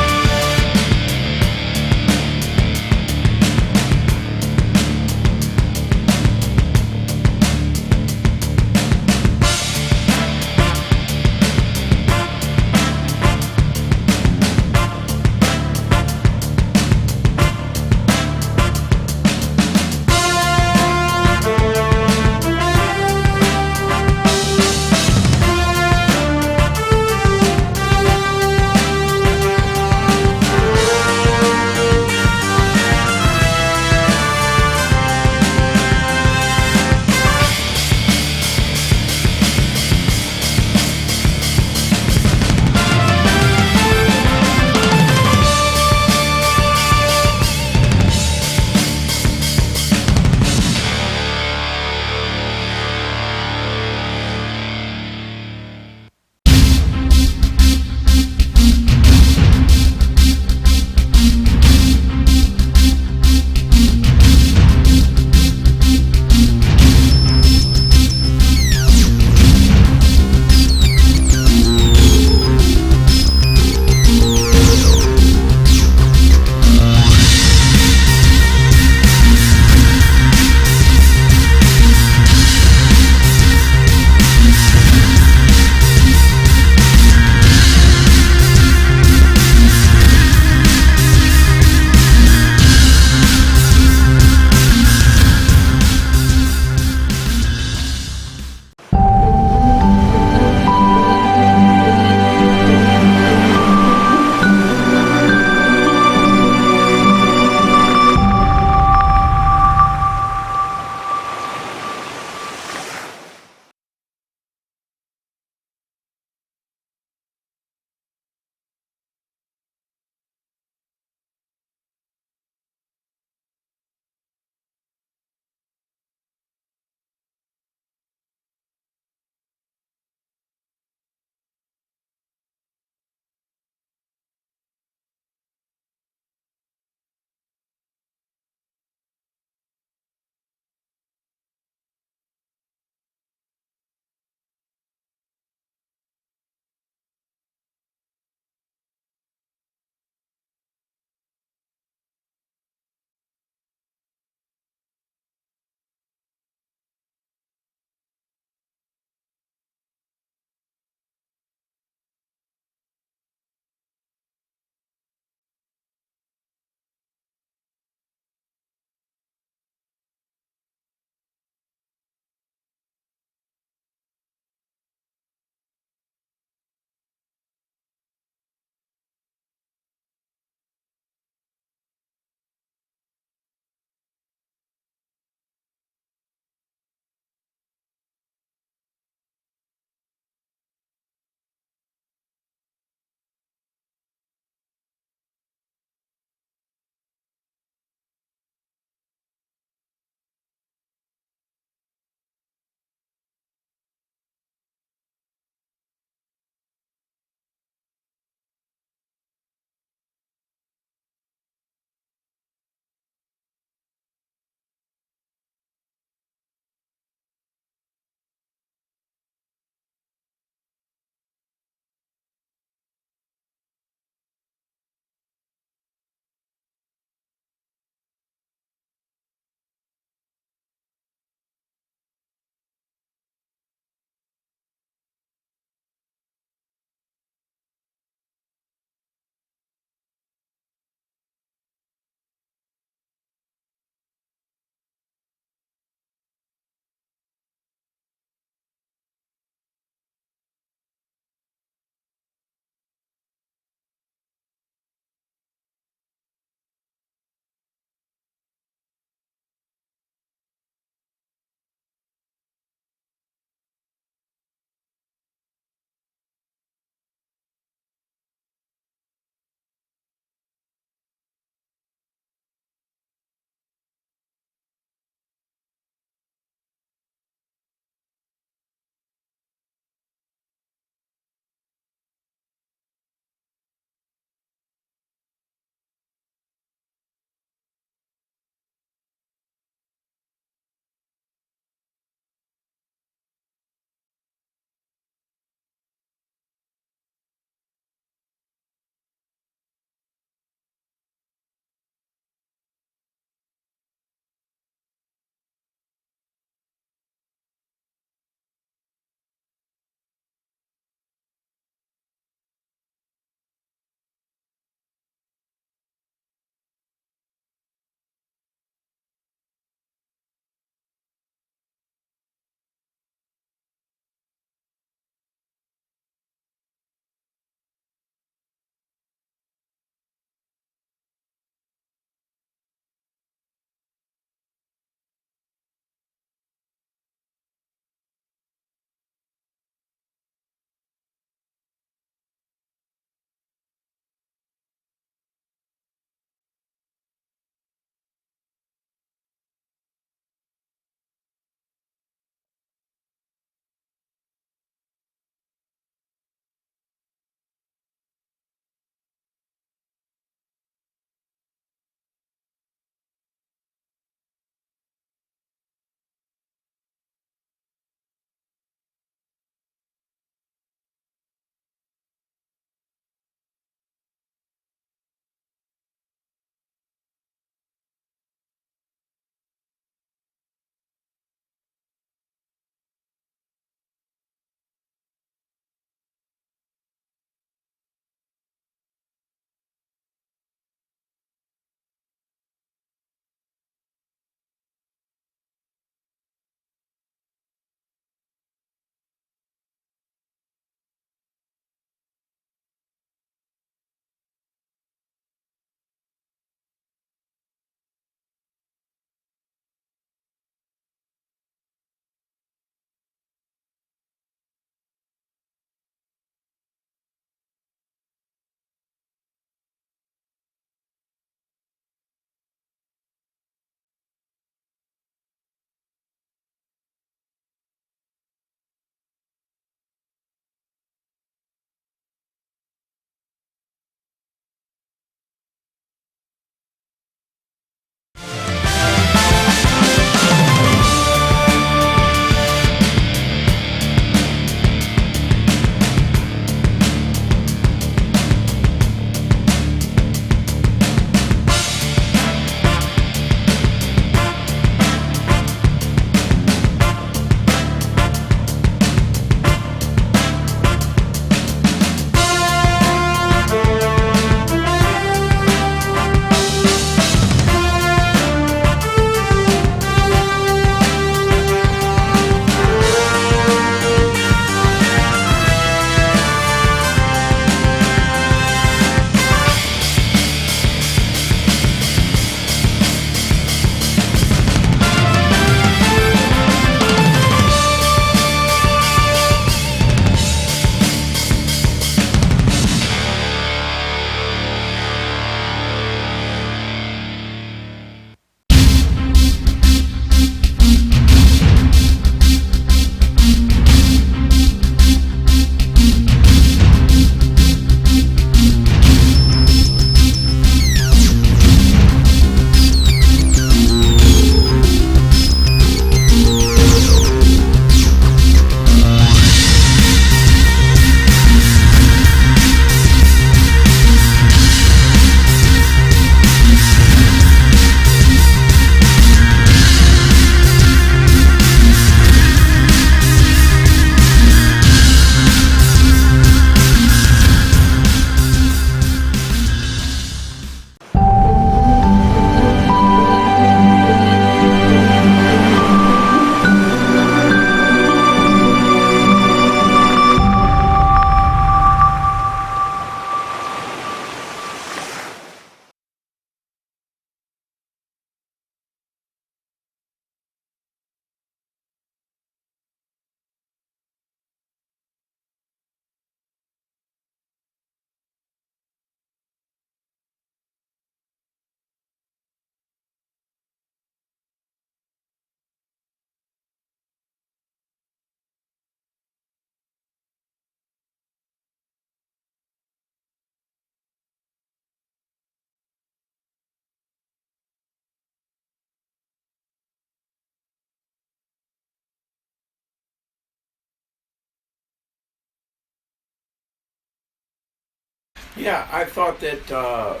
Yeah, I thought that,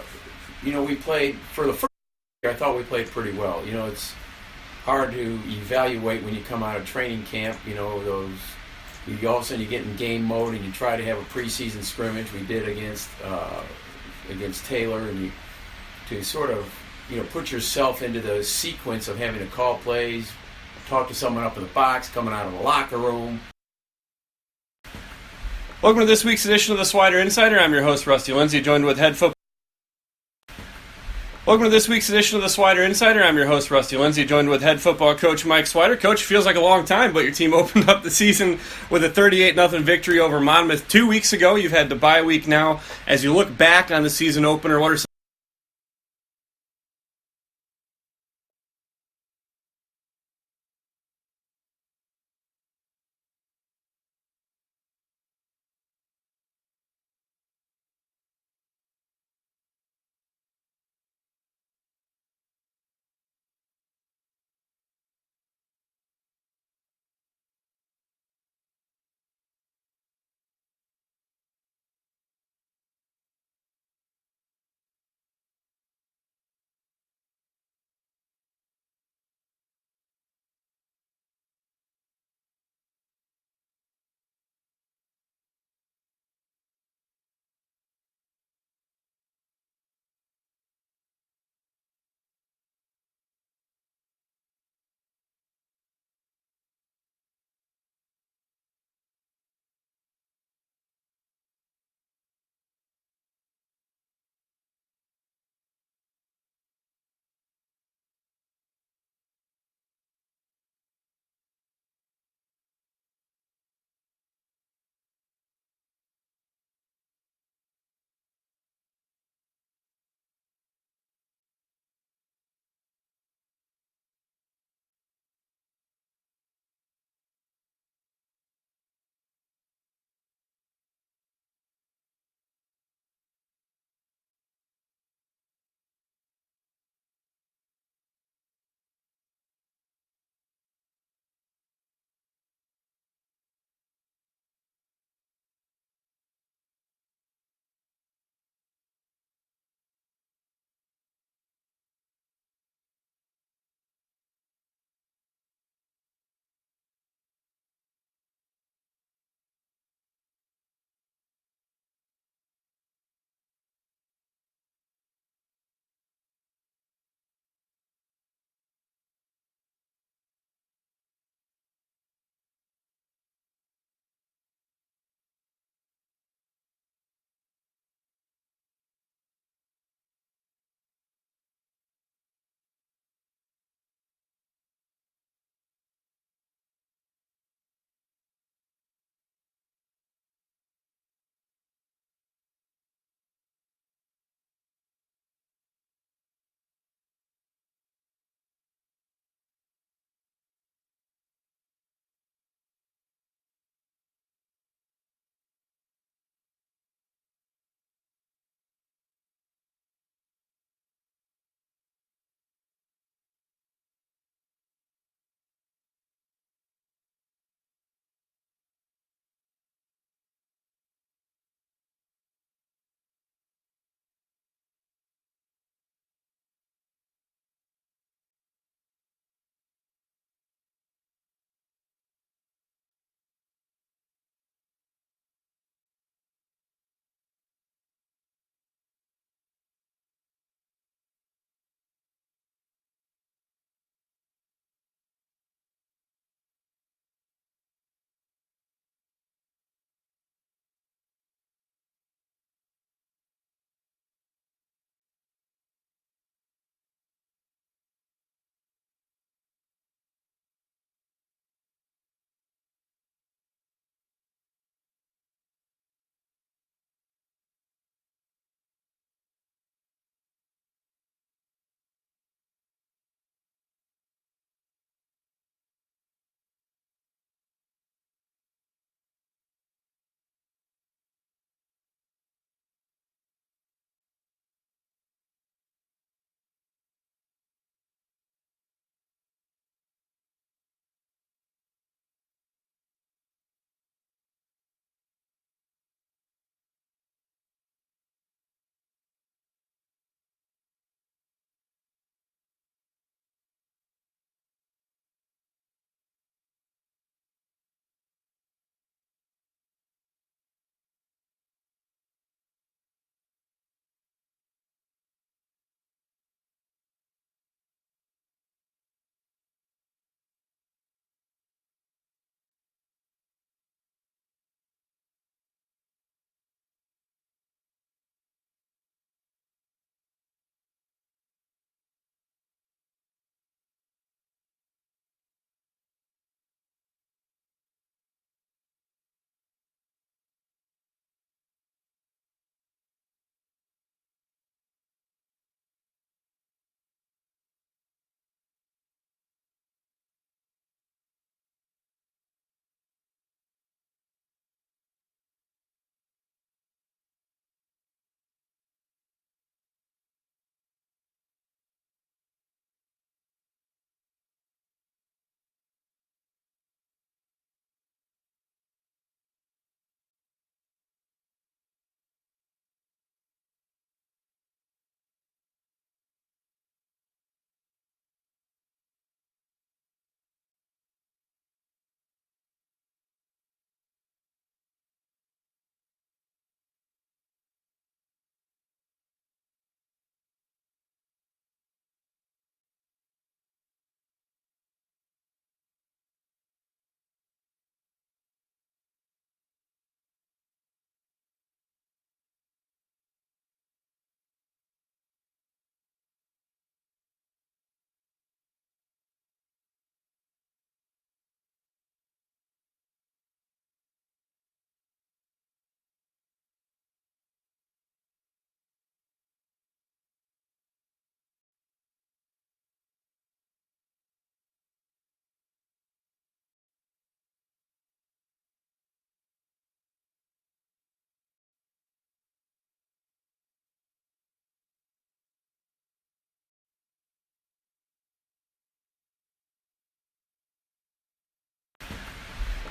we played, for the first year, I thought we played pretty well. It's hard to evaluate when you come out of training camp, you all of a sudden you get in game mode and you try to have a preseason scrimmage. We did against Taylor, and to sort of, put yourself into the sequence of having to call plays, talk to someone up in the box, coming out of the locker room. Welcome to this week's edition of the Swider Insider. I'm your host, Rusty Lindsay, joined with head football. Welcome to this week's edition of the Swider Insider. I'm your host, Rusty Lindsay, joined with head football coach Mike Swider. Coach, feels like a long time, but your team opened up the season with a 38-0 victory over Monmouth 2 weeks ago. You've had the bye week now. As you look back on the season opener, what are some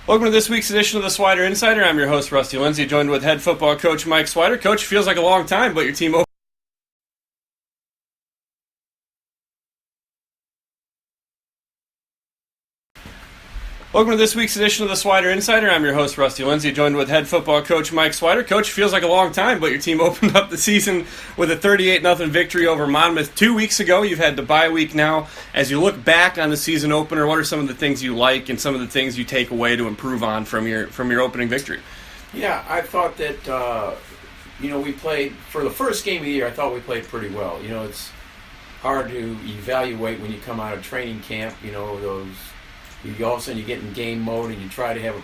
Welcome to this week's edition of the Swider Insider. I'm your host, Rusty Lindsay, joined with head football coach Mike Swider. Coach, feels like a long time, but your team Welcome to this week's edition of the Swider Insider. I'm your host, Rusty Lindsay, joined with head football coach Mike Swider. Coach, feels like a long time, but your team opened up the season with a 38-0 victory over Monmouth 2 weeks ago. You've had the bye week now. As you look back on the season opener, what are some of the things you like and some of the things you take away to improve on from your opening victory? Yeah, I thought that, we played, for the first game of the year, I thought we played pretty well. You know, it's hard to evaluate when you come out of training camp, all of a sudden you get in game mode and you try to have a